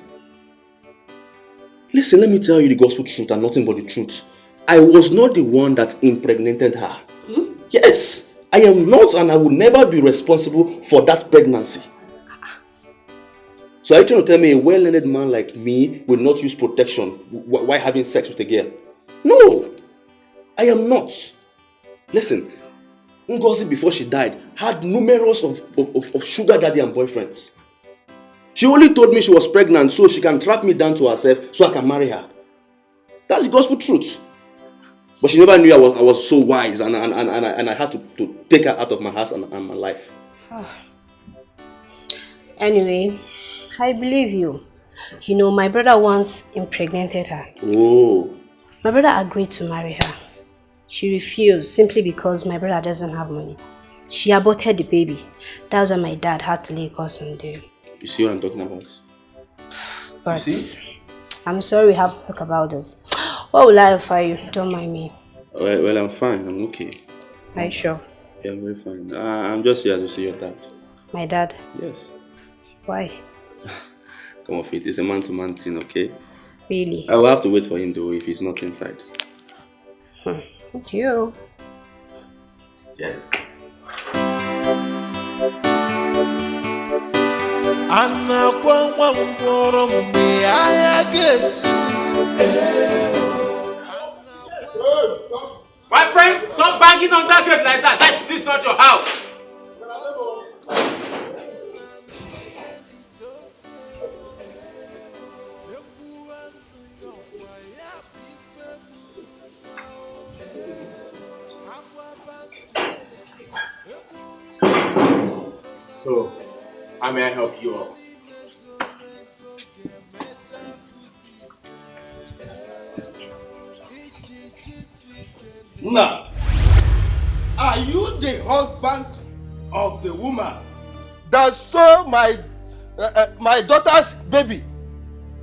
Listen, let me tell you the gospel truth and nothing but the truth. I was not the one that impregnated her. Yes, I am not, and I will never be responsible for that pregnancy. So are you trying to tell me a well-learned man like me will not use protection while having sex with a girl? No, I am not. Listen, Ngozi before she died had numerous of sugar daddy and boyfriends. She only told me she was pregnant so she can track me down to herself so I can marry her. That's the gospel truth. But she never knew I was so wise and I had to take her out of my house and my life. Anyway, I believe you. You know, my brother once impregnated her. Oh. My brother agreed to marry her. She refused simply because my brother doesn't have money. She aborted the baby. That's why my dad had to lay curse on them. You see what I'm talking about? But I'm sorry we have to talk about this. What will I offer you? Don't mind me. Well, I'm fine. I'm okay. Are you sure? Yeah, I'm very fine. I'm just here to see your dad. My dad? Yes. Why? Come off it. It's a man-to-man thing, okay? Really? I will have to wait for him though if he's not inside. Thank you. Yes. My friend, stop banging on that gate like that. This is not your house. So, how may I help you all? Now, are you the husband of the woman that stole my daughter's baby?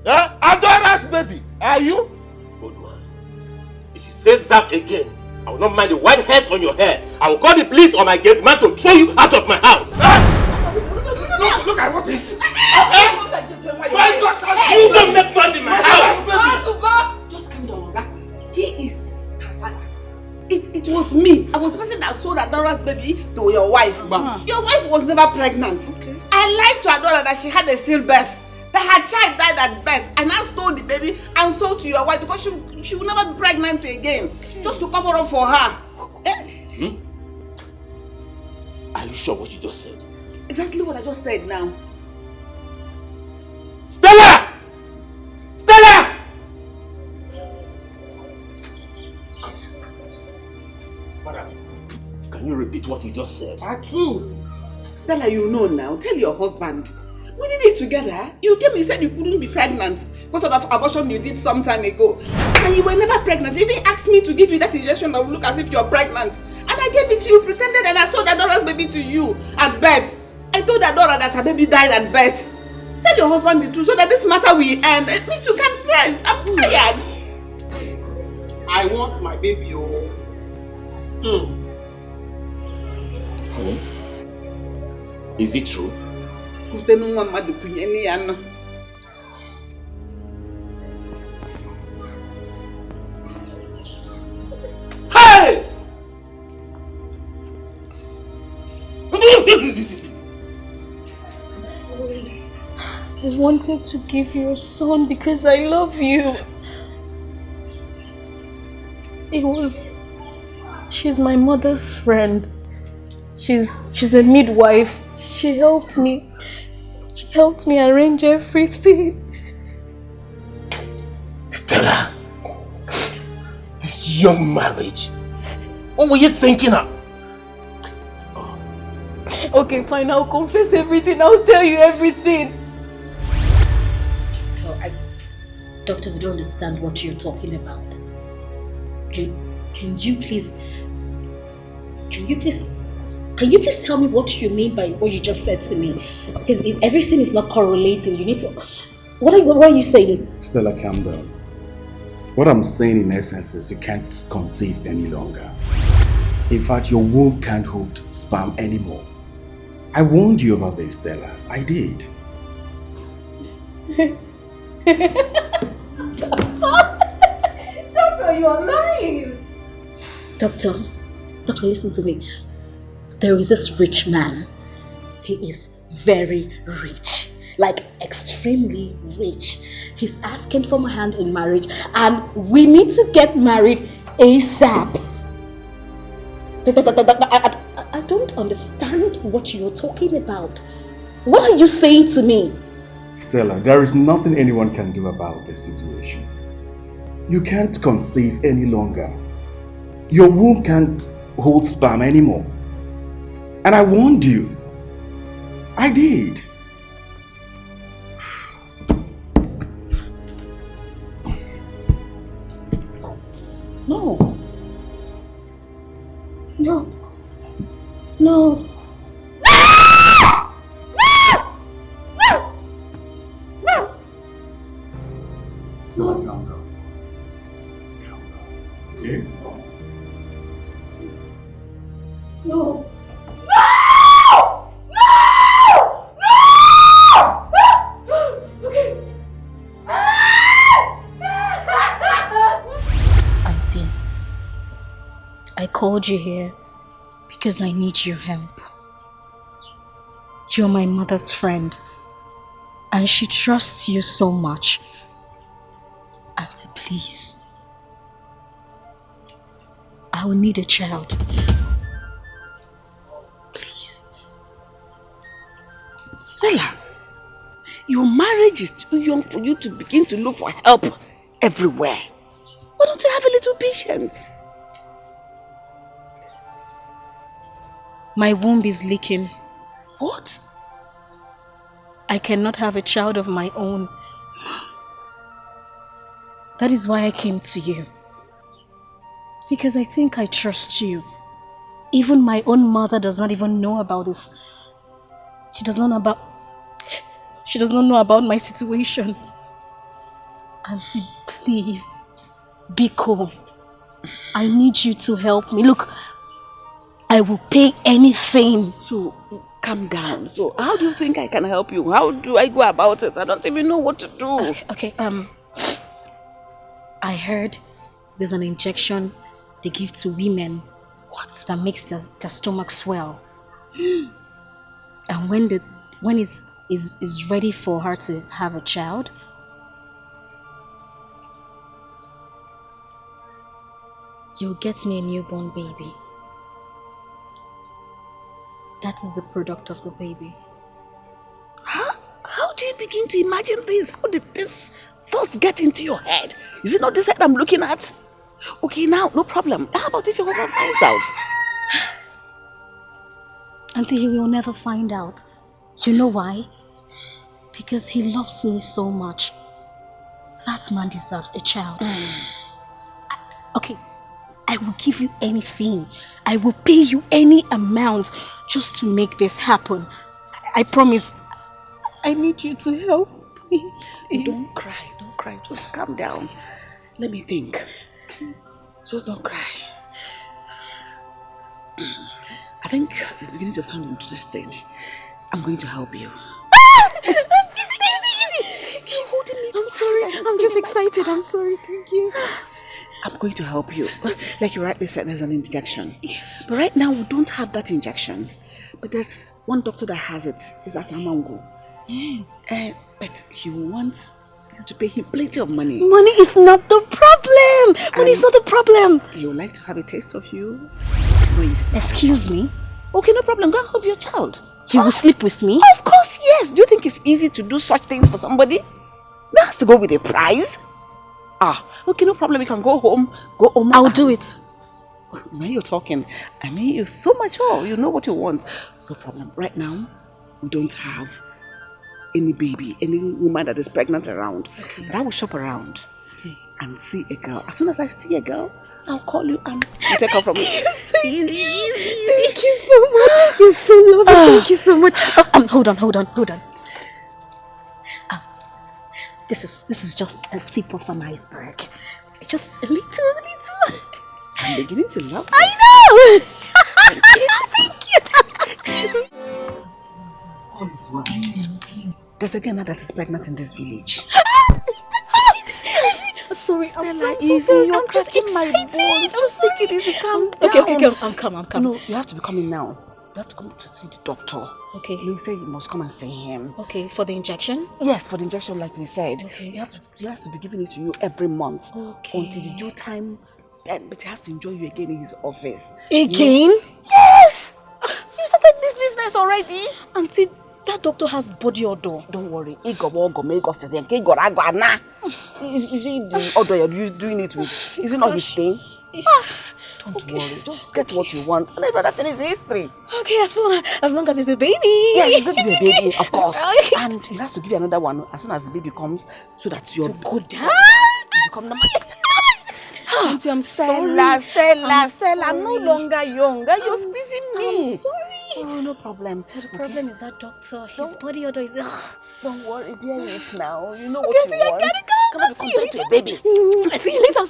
Adora's baby? Are you? Good man. If you say that again, I will not mind the white hairs on your head. I will call the police or my gate man to throw you out of my house. Look at what he... My daughter, you don't make noise in my house. was the person that sold Adora's baby to your wife. Your wife was never pregnant. Okay. I lied to Adora that she had a stillbirth. That her child died at birth, and I stole the baby and sold to your wife because she will never be pregnant again. Okay. Just to cover up for her. Hmm? Are you sure what you just said? Exactly what I just said now. Stella! Stella! Madam, can you repeat what you just said? Atu! Stella, you know now. Tell your husband. We did it together. You came, you said you couldn't be pregnant because of the abortion you did some time ago. And you were never pregnant. You didn't ask me to give you that injection that would look as if you're pregnant. And I gave it to you, pretended, and I sold Adora's baby to you at birth. I told Adora that her baby died at birth. Tell your husband the truth so that this matter will end. Me too can press. I'm tired. I want my baby, oh. Is it true? Hey! I'm sorry. I wanted to give you a son because I love you. She's my mother's friend. She's a midwife. She helped me arrange everything. Stella, this young marriage. What were you thinking of? Okay, fine, I'll confess everything. I'll tell you everything. Doctor, we don't understand what you're talking about. Can you please tell me what you mean by what you just said to me? Because everything is not correlating. You need to... What are you saying? Stella, calm down. What I'm saying in essence is you can't conceive any longer. In fact, your womb can't hold sperm anymore. I warned you about this, Stella. I did. Doctor, you are lying. Doctor, listen to me. There is this rich man. He is very rich. Like extremely rich. He's asking for my hand in marriage and we need to get married ASAP. I don't understand what you're talking about. What are you saying to me? Stella, there is nothing anyone can do about this situation. You can't conceive any longer. Your womb can't hold sperm anymore. And I warned you. I did. No. No. No. Stella, calm down. Okay? No. Auntie, I called you here because I need your help. You're my mother's friend and she trusts you so much. Auntie, please. I will need a child. Please. Stella, your marriage is too young for you to begin to look for help everywhere. Why don't you have a little patience? My womb is leaking. What? I cannot have a child of my own. That is why I came to you. Because I think I trust you. Even my own mother does not even know about this. She does not know about my situation. Auntie, please, be cool. I need you to help me. Look, I will pay anything. So, calm down. So, how do you think I can help you? How do I go about it? I don't even know what to do. Okay, I heard there's an injection they give to women What? That makes the stomach swell. And when is ready for her to have a child, you'll get me a newborn baby. That is the product of the baby. How do you begin to imagine this? How did this thoughts get into your head? Is it not this head I'm looking at? Okay, now, no problem. How about if your husband finds out? Auntie, he will never find out. You know why? Because he loves me so much. That man deserves a child. Okay, I will give you anything. I will pay you any amount just to make this happen. I promise. I need you to help me. Don't cry. Just calm down. Let me think. Just don't cry. I think it's beginning to sound interesting. I'm going to help you. Easy. Keep holding me. I'm sorry. I'm just excited. I'm sorry. Thank you. I'm going to help you. Like you rightly said, there's an injection. Yes. But right now, we don't have that injection. But there's one doctor that has it. It's at Amango. But he wants you to pay him plenty of money. Money is not the problem. Money is not the problem. He would like to have a taste of you. It's not easy to Excuse me? Okay, no problem. Go and have your child. He will sleep with me? Of course, yes. Do you think it's easy to do such things for somebody? That has to go with a prize. Okay, no problem. You can go home. I'll do it. When you're talking, I mean, you're so mature. You know what you want. No problem. Right now, we don't have any baby, any woman that is pregnant around. Okay. But I will shop around and see a girl. As soon as I see a girl, I'll call you and you take her from me. Easy. Thank you so much. You're so lovely. Thank you so much. Hold on. This is just a tip of an iceberg. Just a little. I'm beginning to love this. I know. Thank you. All is well. There's a girl now that is pregnant in this village. Sorry, Stella, easy. You're cracking my bones. Just take it easy. Calm down. Okay, I'm calm. No, you have to be coming now. You have to come to see the doctor. Okay. You say you must come and see him. Okay, for the injection? Yes, for the injection, like we said. Okay. He has to be giving it to you every month. Okay. Until the due time. But he has to enjoy you again in his office. Again? Yes! You started this business already. Auntie, that doctor has body odor. Don't worry. Is it the odor you're doing it with? Is it not his thing? Don't worry. Just get what you want. And every other thing is history. Okay, as long as it's a baby. Yes, it's going to be a baby, of course. And he has to give you another one as soon as the baby comes, so that you're good. You become number. Auntie, I'm Stella, sorry. Stella, I'm no longer younger. You're squeezing me. I'm sorry. Oh, no problem. The problem is that doctor, his body odor is... Don't worry, bear it now. You know what you want. I gotta go. Come on, to a baby. See you later.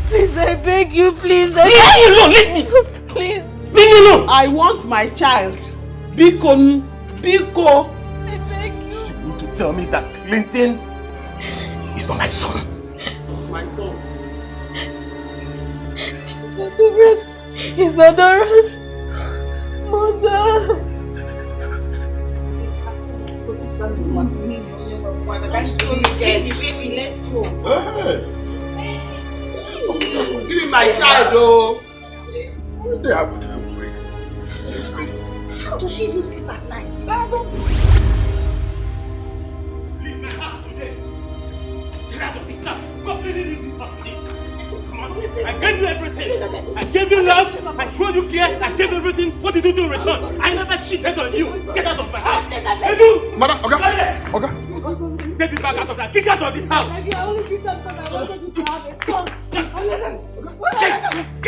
Please, I beg you, please. Leave me alone, leave me. Please. Leave me alone. I want my child. Biko. I beg you. You need to tell me that Clinton is not my son. It's my son. He's adorous. Mother. Let's go. Give me my child, oh. What they happen to you? How does she even sleep at night? Leave my house today. Get out of this house. Completely leave this house today. Come on. I gave you everything. I gave you love. I showed you care. I gave everything. What did you do in return? I never cheated on you. Get out of my house. Edu! Madam, okay. Take this bag out of that. Kick out of this house. I only did that because I wanted you to have a son. Get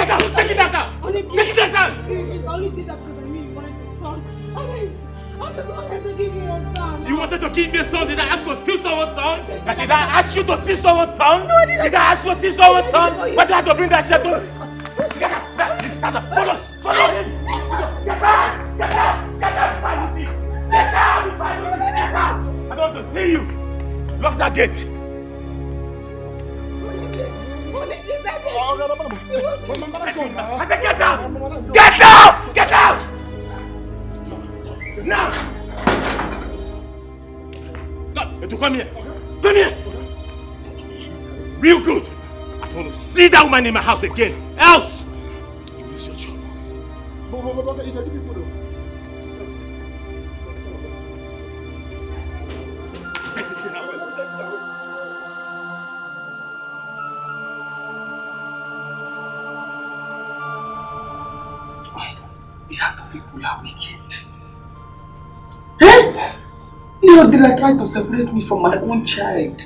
out! Take it out now! Take it out! I only did that because I knew you wanted a son. I just wanted to give you a son. You wanted to give me a son? Did I ask to steal someone's son? Did I ask you to steal someone's son? No, did I ask you to steal someone's son? Why did I have to bring that shit to? Get out! Follow him! Get out! Get out! Get out! Get out! I don't want to see you! Lock that gate! I said get out! Get out! Get out! Now! Etiko, come here! Come here! Real good! I don't want to see that woman in my house again! Else! You miss your job. The other people are wicked. Hey! Neodira tried to separate me from my own child.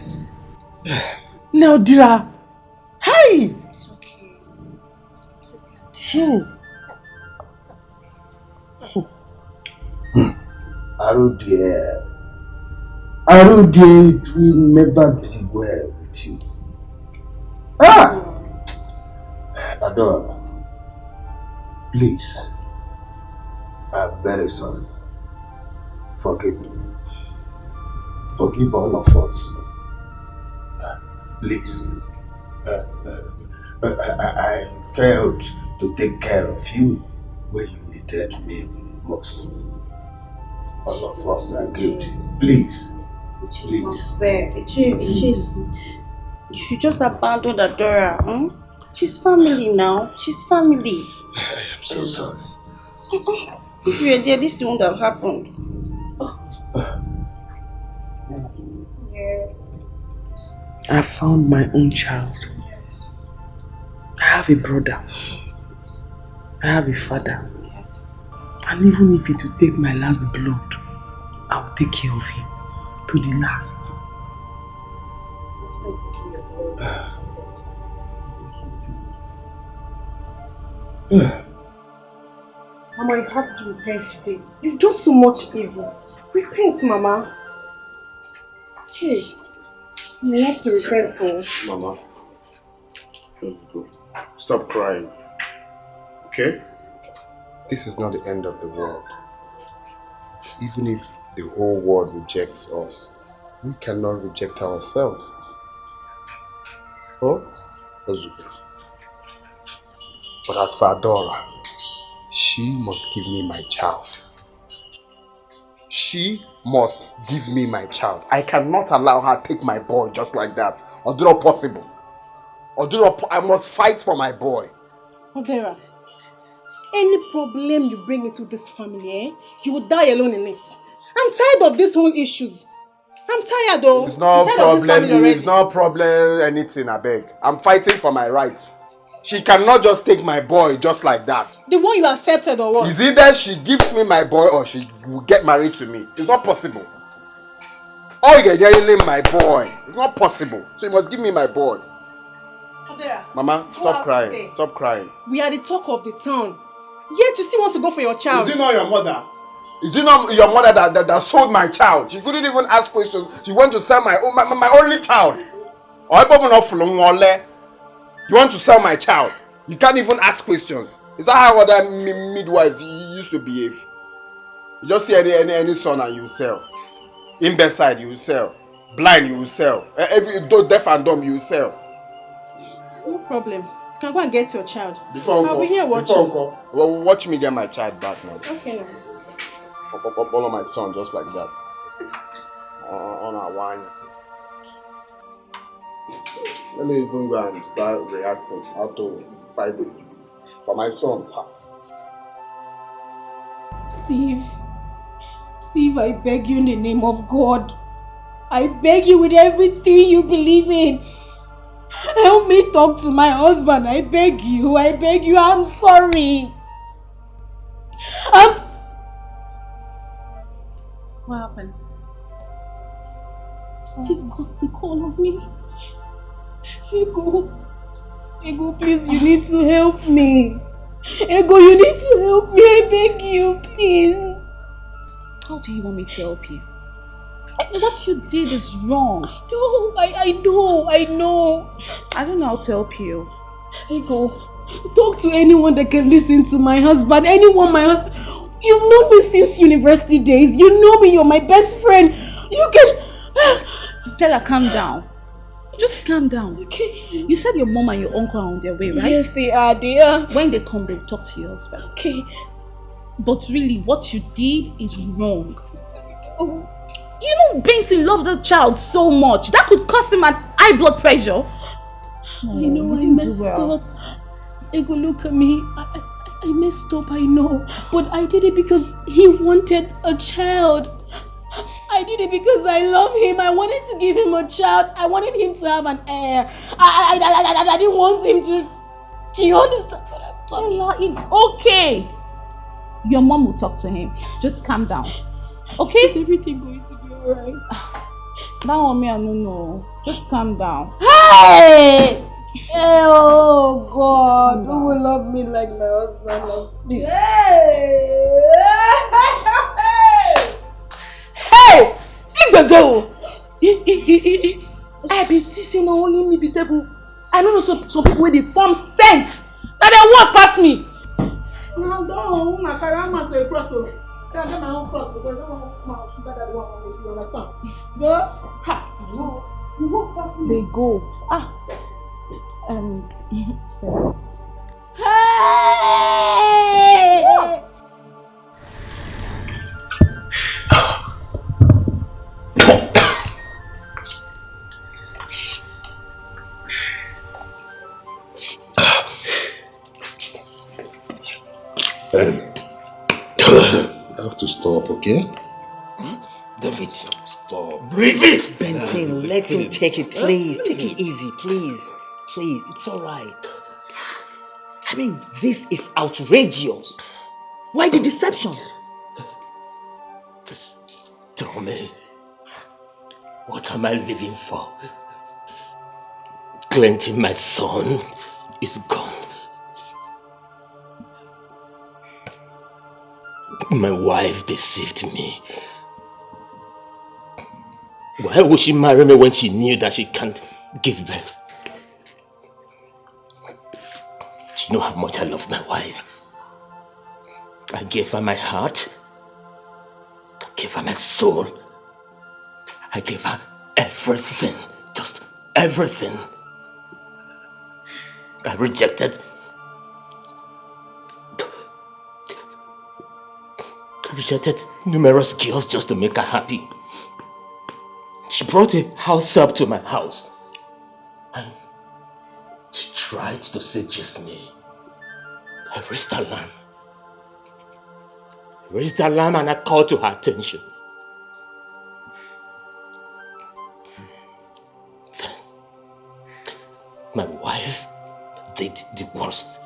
Neodira! Hey! It's okay. It's okay. Aru dear, it will never be well with you. Adora, please, I'm very sorry. Forgive me. Forgive all of us. Please. I failed to take care of you when you needed me most. All of us are guilty. Please. Please. It's unfair. You just abandoned Adora. She's family now. She's family. I am so sorry. If you were there, this wouldn't have happened. Yes. I found my own child. Yes. I have a brother. I have a father. Yes. And even if it will take my last blood, I will take care of him to the last. Mama, you have to repent today. You've done so much evil. Repent, Mama. Hey, you have to repent, though. Mama, let's go. Stop crying. Okay? This is not the end of the world. Even if the whole world rejects us, we cannot reject ourselves. Oh? Ozuko. But as for Adora, she must give me my child. She must give me my child. I cannot allow her take my boy just like that. Oduro possible. Oduro, I must fight for my boy. Odera, any problem you bring into this family, you will die alone in it. I'm tired of these whole issues. I'm tired though. It's no I'm tired of this family problem. already. It's no problem anything, I beg. I'm fighting for my rights. She cannot just take my boy just like that. The one you accepted or what? Is either she gives me my boy or she will get married to me. It's not possible. Oh, you're yelling my boy. It's not possible. She must give me my boy. Odera, Mama, go stop out crying. today. Stop crying. We are the talk of the town. Yet you still want to go for your child. Is it not your mother? Is it not your mother that sold my child? She couldn't even ask questions. She went to sell my only child. You want to sell my child? You can't even ask questions. Is that how other midwives used to behave? You just see any son and you sell. Imbecile, you sell. Blind, you sell. Deaf and dumb, you sell. No problem. You can go and get your child. I'll be here watching. Well, watch me get my child back now. Okay. No. Follow my son just like that. On our wine. Let me even go and start rehearsing how to fight this for my son. Steve, I beg you in the name of God. I beg you with everything you believe in. Help me talk to my husband. I beg you. I'm sorry. What happened? Steve got the call on me. Ego, please, you need to help me. Ego, you need to help me. I beg you, please. How do you want me to help you? What you did is wrong. I know. I don't know how to help you. Ego, talk to anyone that can listen to my husband. Anyone, You've known me since university days. You know me, you're my best friend. You can... Stella, calm down. Just calm down. Okay. You said your mom and your uncle are on their way, right? Yes, they are, dear. When they come, they'll talk to your husband. Okay. But really, what you did is wrong. Oh. You know, Benson loved the child so much. That could cause him an high blood pressure. I know I messed up. Ego, look at me. I messed up, I know. But I did it because he wanted a child. I did it because I love him. I wanted to give him a child. I wanted him to have an heir. I didn't want him to... Do you understand what I'm talking about? It's okay. Your mom will talk to him. Just calm down. Okay? Is everything going to be alright? That one me, I don't know. Just calm down. Hey! Oh God, who will love me like my husband loves me? Hey! See the girl! I be teasing only me be table. I don't know some people with the form scent that they once past me. No, don't I carry my to a cross. I get my own cross because I don't want my sugar that one you understand? Girl, ha! No, you once past me. They go. Hey! I have to stop, okay? David, stop. Breathe it! Benson, let him take it, please. Take it easy, please. Please, it's alright. I mean, this is outrageous. Why the deception? Tell me, what am I living for? Clinton, my son, is gone. My wife deceived me. Why would she marry me when she knew that she can't give birth? Do you know how much I love my wife? I gave her my heart. I gave her my soul. I gave her everything. Just everything. I rejected numerous girls just to make her happy. She brought a house up to my house and she tried to seduce me. I raised her lamb and I called to her attention. Then my wife did the worst.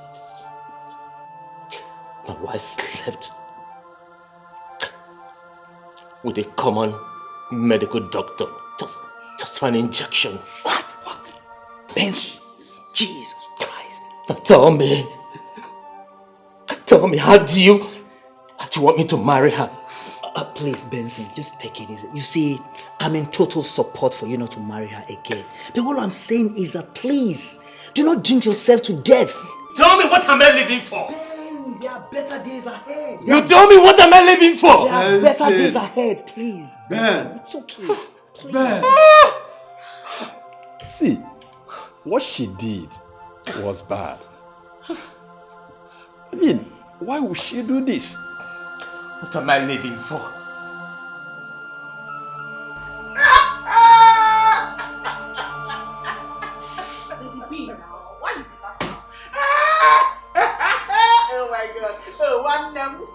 My wife slept with a common medical doctor just for an injection. What? Benson, Jesus Christ. Now tell me, how do you want me to marry her? Please, Benson, just take it easy. You see, I'm in total support for you not to marry her again. But what I'm saying is that please, do not drink yourself to death. Tell me, what am I living for? There are better days ahead. You tell me, what am I living for? There are better days ahead, please. Ben. It's okay. Please. Ben. See, what she did was bad. I mean, why would she do this? What am I living for? Oh my God. Oh, one number.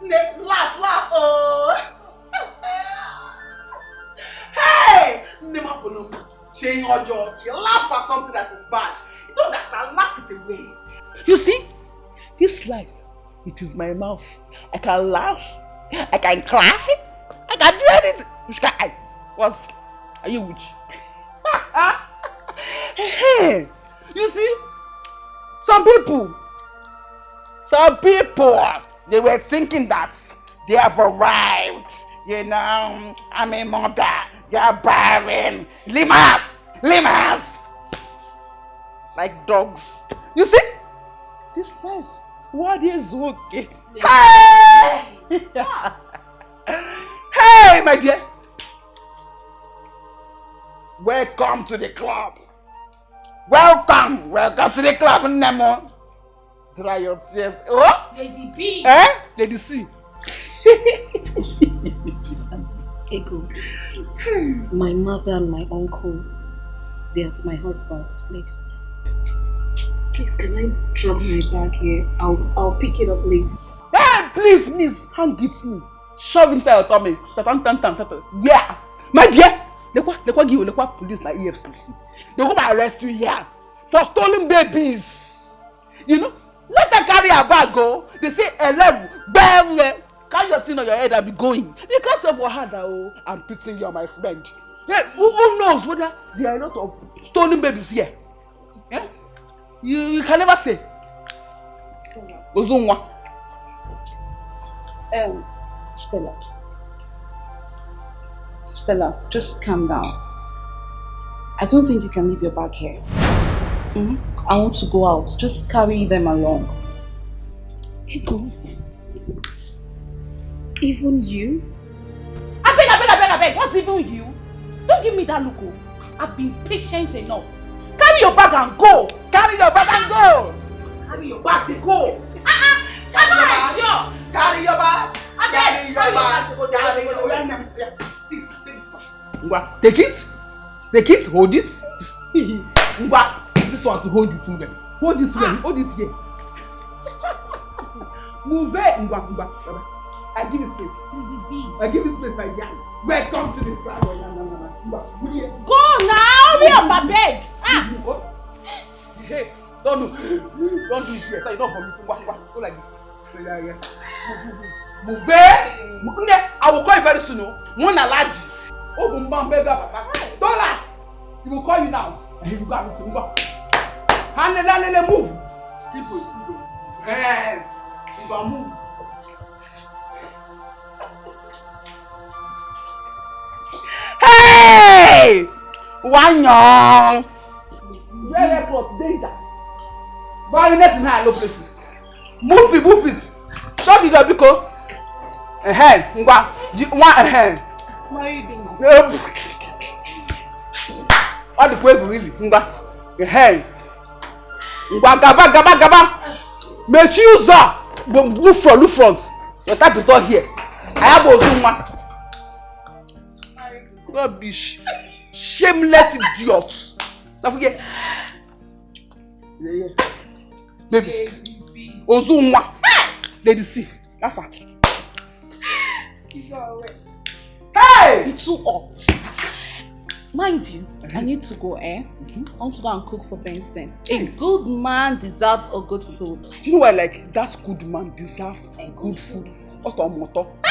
Laugh, laugh, oh. Hey! Change your George. Laugh at something that is bad. You don't understand. Laugh it away. You see, this life, it is my mouth. I can laugh, I can cry, I can do anything. What? Are you witch? Hey, you see, some people, they were thinking that they have arrived. You know, I'm a mother, you're barren. Limas! Like dogs. You see? This life, what is okay? Hey! Hey, my dear! Welcome to the club. Welcome to the club, Nemo. Dry your tears. Oh? Lady B. Eh? Lady C. Ego, my mother and my uncle, they're at my husband's place. Please, can I drop my bag here? I'll pick it up later. Hey, please, hand it me. Shove inside your tummy. Yeah, my dear. They give you police like EFCC. They go arrest you here for stolen babies. You know, let her carry her bag go. They say 11, bam. Carry your thing on your head and be going. Because of what I'm pitying you, my friend. Yeah, who knows whether there are a lot of stolen babies here? Yeah? You can never say. Ozunwa. Stella, just calm down. I don't think you can leave your bag here. I want to go out. Just carry them along. Ego. Even you? I beg. What's even you? Don't give me that look. I've been patient enough. Carry your bag and go. Carry your bag, they go. Carry your bag. See, take this one. Take it, hold it. This one to hold it. Hold it here. Move it. I give you space, my dear. Welcome to this club. Go now, hurry up, I beg. Hey, don't do it here. So you don't for me. Go like this. Move it. I will call you very soon. One large. Oh, dollars. He will call you now. And he will go with you. Hand move. People. Hey, you will move. Hey! Wanyong! Very close, danger. Violence in high low places. Move it. Shut the door, Biko. What are you doing? All the way really. Gaba. Make you look front. Your type is not here. I have Ozuma. Rubbish. Shameless idiots. Don't forget. Yeah. Baby. Ozuma. Lady C. Laugh. Hey! You're too hot. Mind you, I need to go, I want to go and cook for Benson. A good man deserves a good food. Do you know what, like, that good man deserves a good food?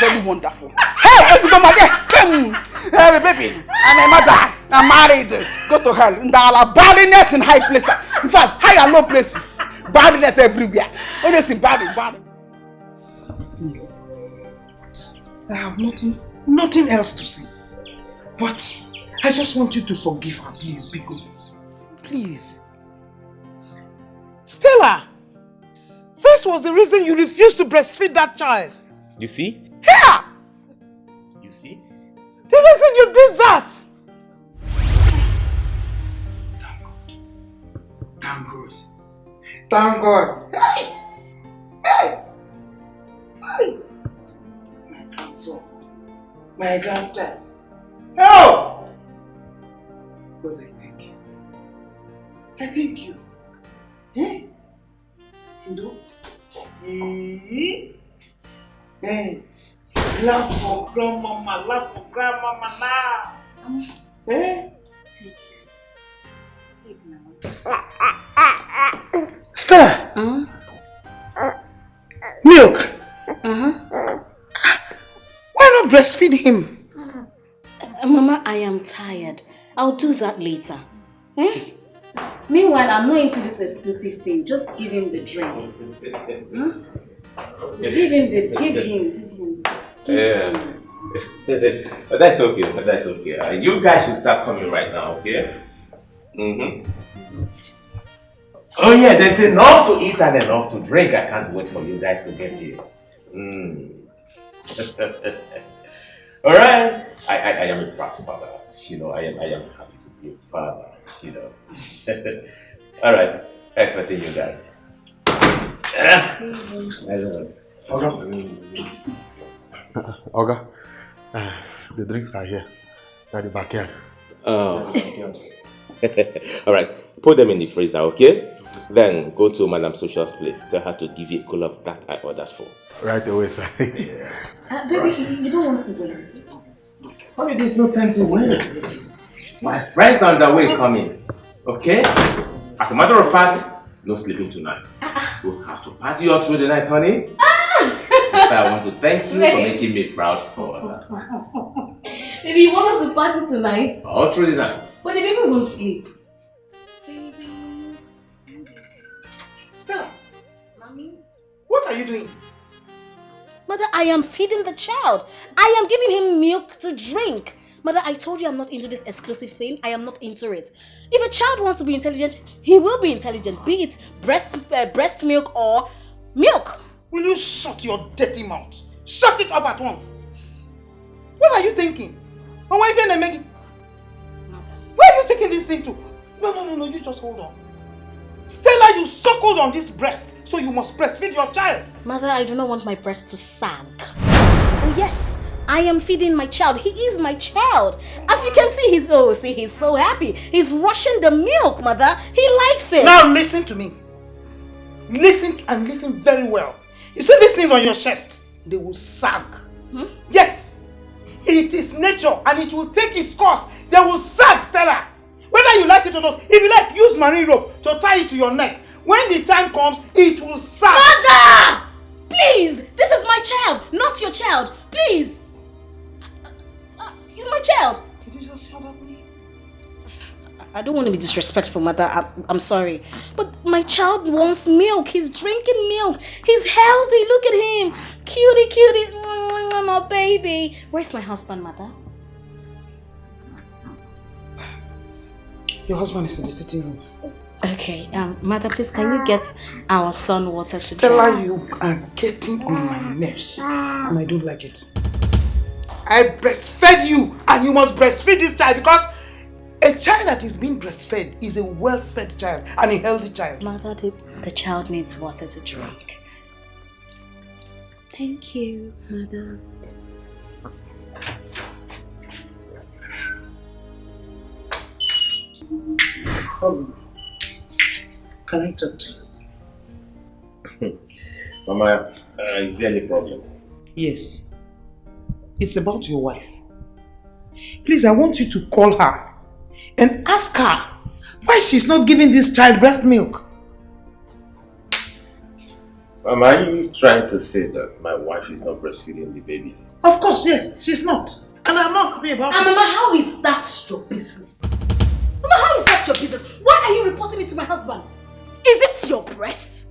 Very wonderful. Hey, let's go, my dear. Hey, baby, I'm a mother. I'm married. Go to hell. There are badness in high places. In fact, high and low places. Badness everywhere. Honestly, bad. Please. I have nothing else to say. But I just want you to forgive her, please, Biko. Please. Stella! First was the reason you refused to breastfeed that child. You see? Here! You see? The reason you did that! Thank God. Hey! My grandson. My grandchild. Help! God, I thank you. I thank you. Eh? You know? Hey, laugh for grandmama, laugh for grandmama now. Hey? Take now. Stella! Milk! Why not breastfeed him? Mama, I am tired. I'll do that later. Eh? Meanwhile, I'm not into this exclusive thing. Just give him the drink. Give him. But that's okay. That's okay. You guys should start coming right now, okay? Oh yeah, there's enough to eat and enough to drink. I can't wait for you guys to get here. All right. I am a proud father. You know, I am happy to be a father. You know. All right. Expecting you guys. Oga, the drinks are here. They're at the backyard. Oh. All right. Put them in the freezer, okay? Then go to Madam Social's place. Tell her to give you a cooler of that I ordered for. Right away, sir. Baby, you don't want to wait. Honey, there's no time to wait. My friends are on their way coming. Okay? As a matter of fact, no sleeping tonight. We'll have to party all through the night, honey. Sister, I want to thank you for making me proud for that. Baby, you want us to party tonight? All through the night. But the baby won't sleep. Stella! Mommy? What are you doing? Mother, I am feeding the child. I am giving him milk to drink. Mother, I told you I'm not into this exclusive thing. I am not into it. If a child wants to be intelligent, he will be intelligent. Be it breast milk or milk. Will you shut your dirty mouth? Shut it up at once. What are you thinking? My wife and I making. Where are you taking this thing to? No, you just hold on. Stella, you suckled on this breast, so you must breastfeed your child. Mother, I do not want my breast to sag. Oh yes, I am feeding my child. He is my child. As you can see, he's so happy. He's rushing the milk, Mother. He likes it. Now listen to me. Listen very well. You see these things on your chest? They will sag. Yes. It is nature and it will take its course. They will sag, Stella. Whether you like it or not, if you like, use marine rope to tie it to your neck. When the time comes, it will sag. Mother! Please! This is my child, not your child. Please! He's my child. Could you just shut up, please? I don't want to be disrespectful, Mother. I'm sorry. But my child wants milk. He's drinking milk. He's healthy. Look at him. Cutie. My baby. Where's my husband, Mother? Your husband is in the sitting room. Okay, Mother, please, can you get our son water to drink? Stella, you are getting on my nerves, and I don't like it. I breastfed you, and you must breastfeed this child because a child that is being breastfed is a well-fed child and a healthy child. Mother, the child needs water to drink. Thank you, Mother. Can I talk to you? Mama, is there any problem? Yes. It's about your wife. Please, I want you to call her and ask her why she's not giving this child breast milk. Mama, are you trying to say that my wife is not breastfeeding the baby? Of course, yes, she's not. And I'm not happy about it. Mama, how is that your business? Mama, how is that your business? Why are you reporting it to my husband? Is it your breast?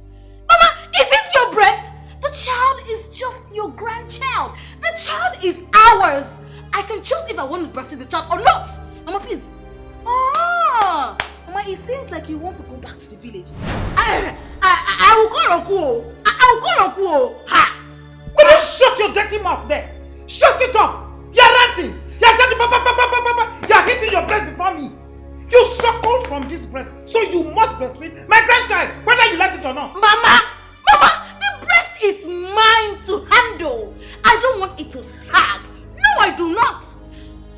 Mama, is it your breast? The child is just your grandchild. The child is ours. I can choose if I want to breastfeed the child or not. Mama, please. Oh, Mama, it seems like you want to go back to the village. I will call Uncle. I will call Uncle. Ha! Will you shut your dirty mouth there? Shut it up. You're ranting. You're hitting your breast before me. You suckled from this breast, so you must breastfeed my grandchild, whether you like it or not. Mama, the breast is mine to handle. I don't want it to sag. No, I do not.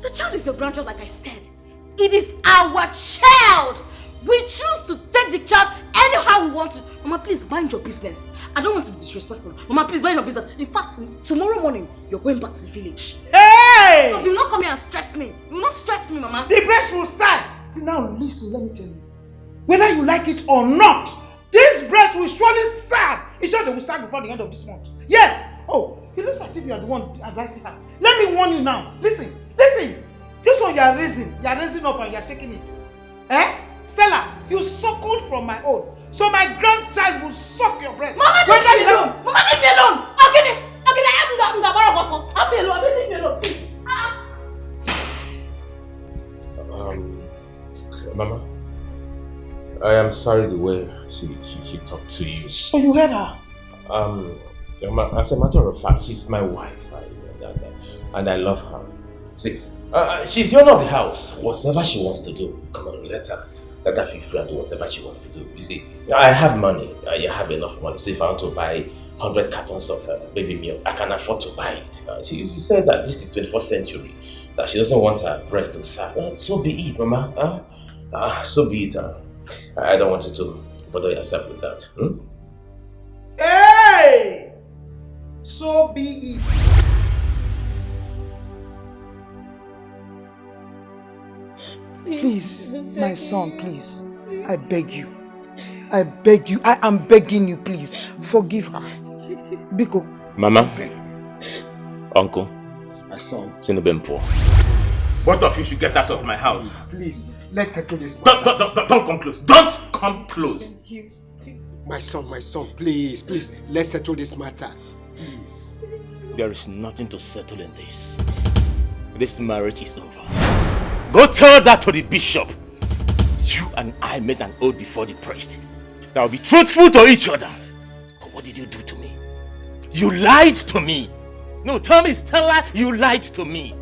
The child is your grandchild, like I said. It is our child. We choose to take the child anyhow we want to. Mama, please mind your business. I don't want to be disrespectful. Mama, please mind your business. In fact, tomorrow morning, you're going back to the village. Hey! Because you will not come here and stress me. You will not stress me, Mama. The breast will sag. Now listen, let me tell you. Whether you like it or not, this breast will surely sag. It's sure they will sag before the end of this month. Yes! Oh, it looks as if you are the one advising her. Let me warn you now. Listen. This one you are raising up and you are shaking it. Eh? Stella, you suckled from my own. So my grandchild will suck your breast. Mama, leave me alone. Mama, leave me alone. Okay, leave me alone, please. Mama, I am sorry the way she talked to you. So you heard her? As a matter of fact, she's my wife, and I love her. See, she's the owner of the house. Whatever she wants to do, come on, let her feel free and do whatever she wants to do. You see, I have money. I have enough money. So if I want to buy 100 cartons of baby milk, I can afford to buy it. She said that this is 21st century, that she doesn't want her breast to sag. So be it, Mama. So be it. I don't want you to bother yourself with that. Hey! So be it. Please, my son, please. I beg you. I am begging you, please. Forgive her. Biko. Mama. Uncle. My son. Sinubempo. Both of you should get out of my house. Please, let's settle this. Don't come close. Don't come close. My son, please, let's settle this matter. Please. There is nothing to settle in this. This marriage is over. Go tell that to the bishop. You and I made an oath before the priest that will be truthful to each other. But what did you do to me? You lied to me. No, tell me, Stella, you lied to me.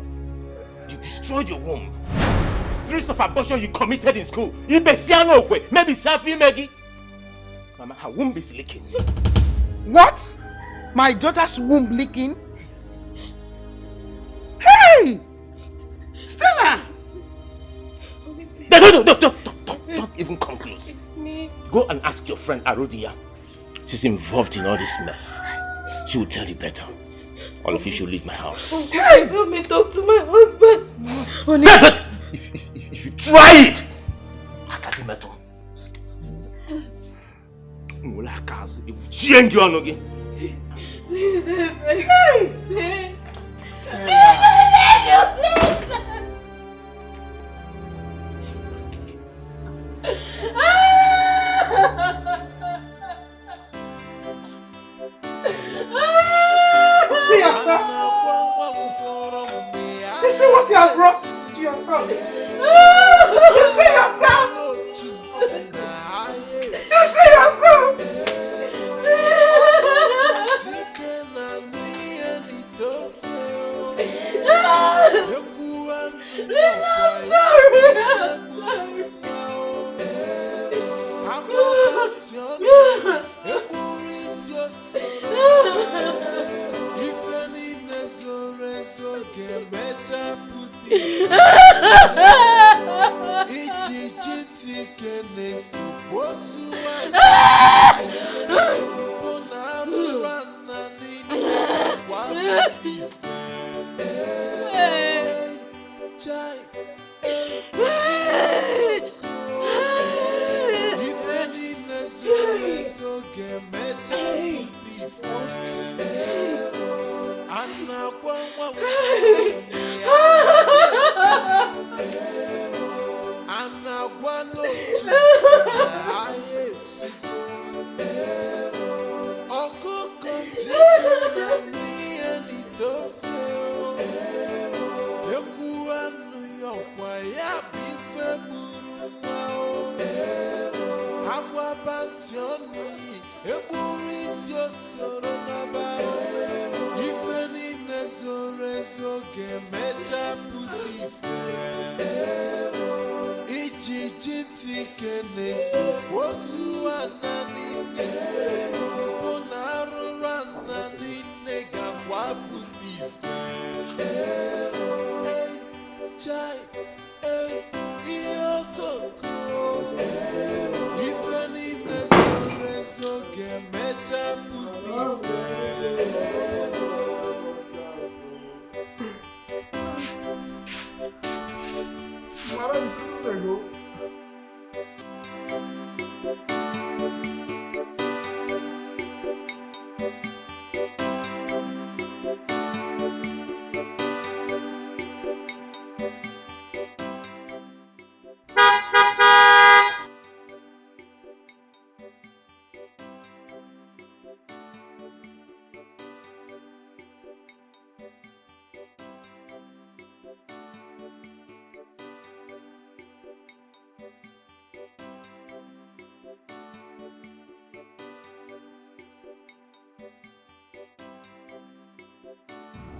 You destroyed your womb. The series of abortion you committed in school. Maybe selfie, Maggie. Mama, her womb is leaking. What? My daughter's womb leaking? Hey! Stella! Don't even come close. It's me. Go and ask your friend Arodia. She's involved in all this mess. She will tell you better. All of you should leave my house. Please help me talk to my husband. Honey. If you try it, I can't be metal. Please help me. Please See yourself. You see what you have brought to yourself. You see yourself. You see yourself. Please, I'm sorry.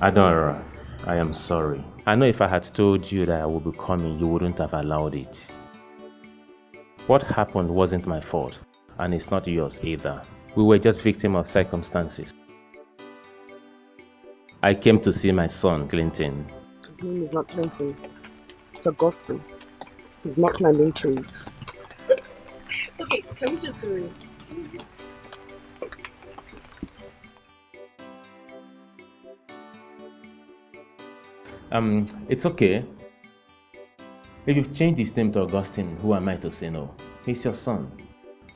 Adora, I am sorry. I know if I had told you that I would be coming, you wouldn't have allowed it. What happened wasn't my fault, and it's not yours either. We were just victims of circumstances. I came to see my son, Clinton. His name is not Clinton. It's Augustine. He's not climbing trees. Okay, can we just go in, please? It's okay. If you've changed his name to Augustine, who am I to say no? He's your son.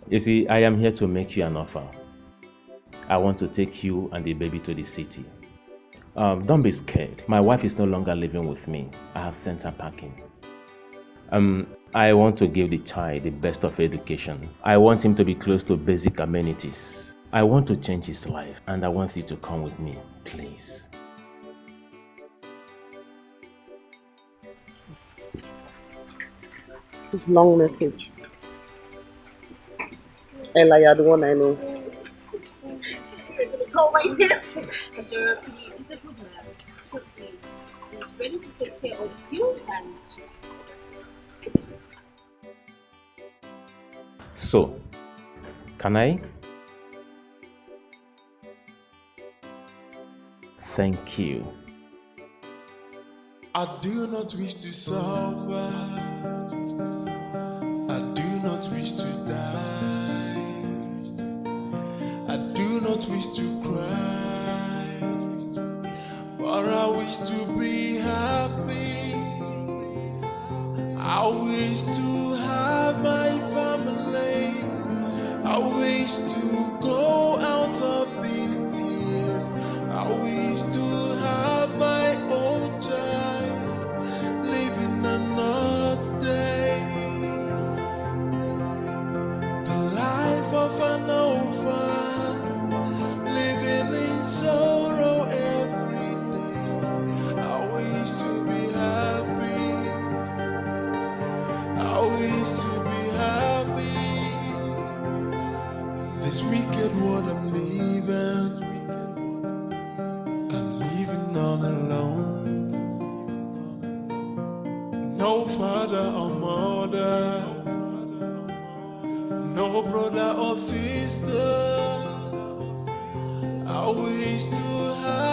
You see, I am here to make you an offer. I want to take you and the baby to the city. Don't be scared. My wife is no longer living with me. I have sent her packing. I want to give the child the best of education. I want him to be close to basic amenities. I want to change his life, and I want you to come with me, please. This long message. Ella, you're the one I know. Call my name. Adora, please. He's a good man. Trust me. He's ready to take care of you and... So, can I? Thank you. I do not wish to suffer. I do not wish to die. I do not wish to cry. But I wish to be happy. I wish to have my family. I wish to go out of these tears. I wish to have my own child, living another day. The life of an orphan, living in sorrow every day. I wish to be happy. I wish to be happy. This wicked world I'm living, I'm living all alone. No father or mother, no brother or sister. I wish to have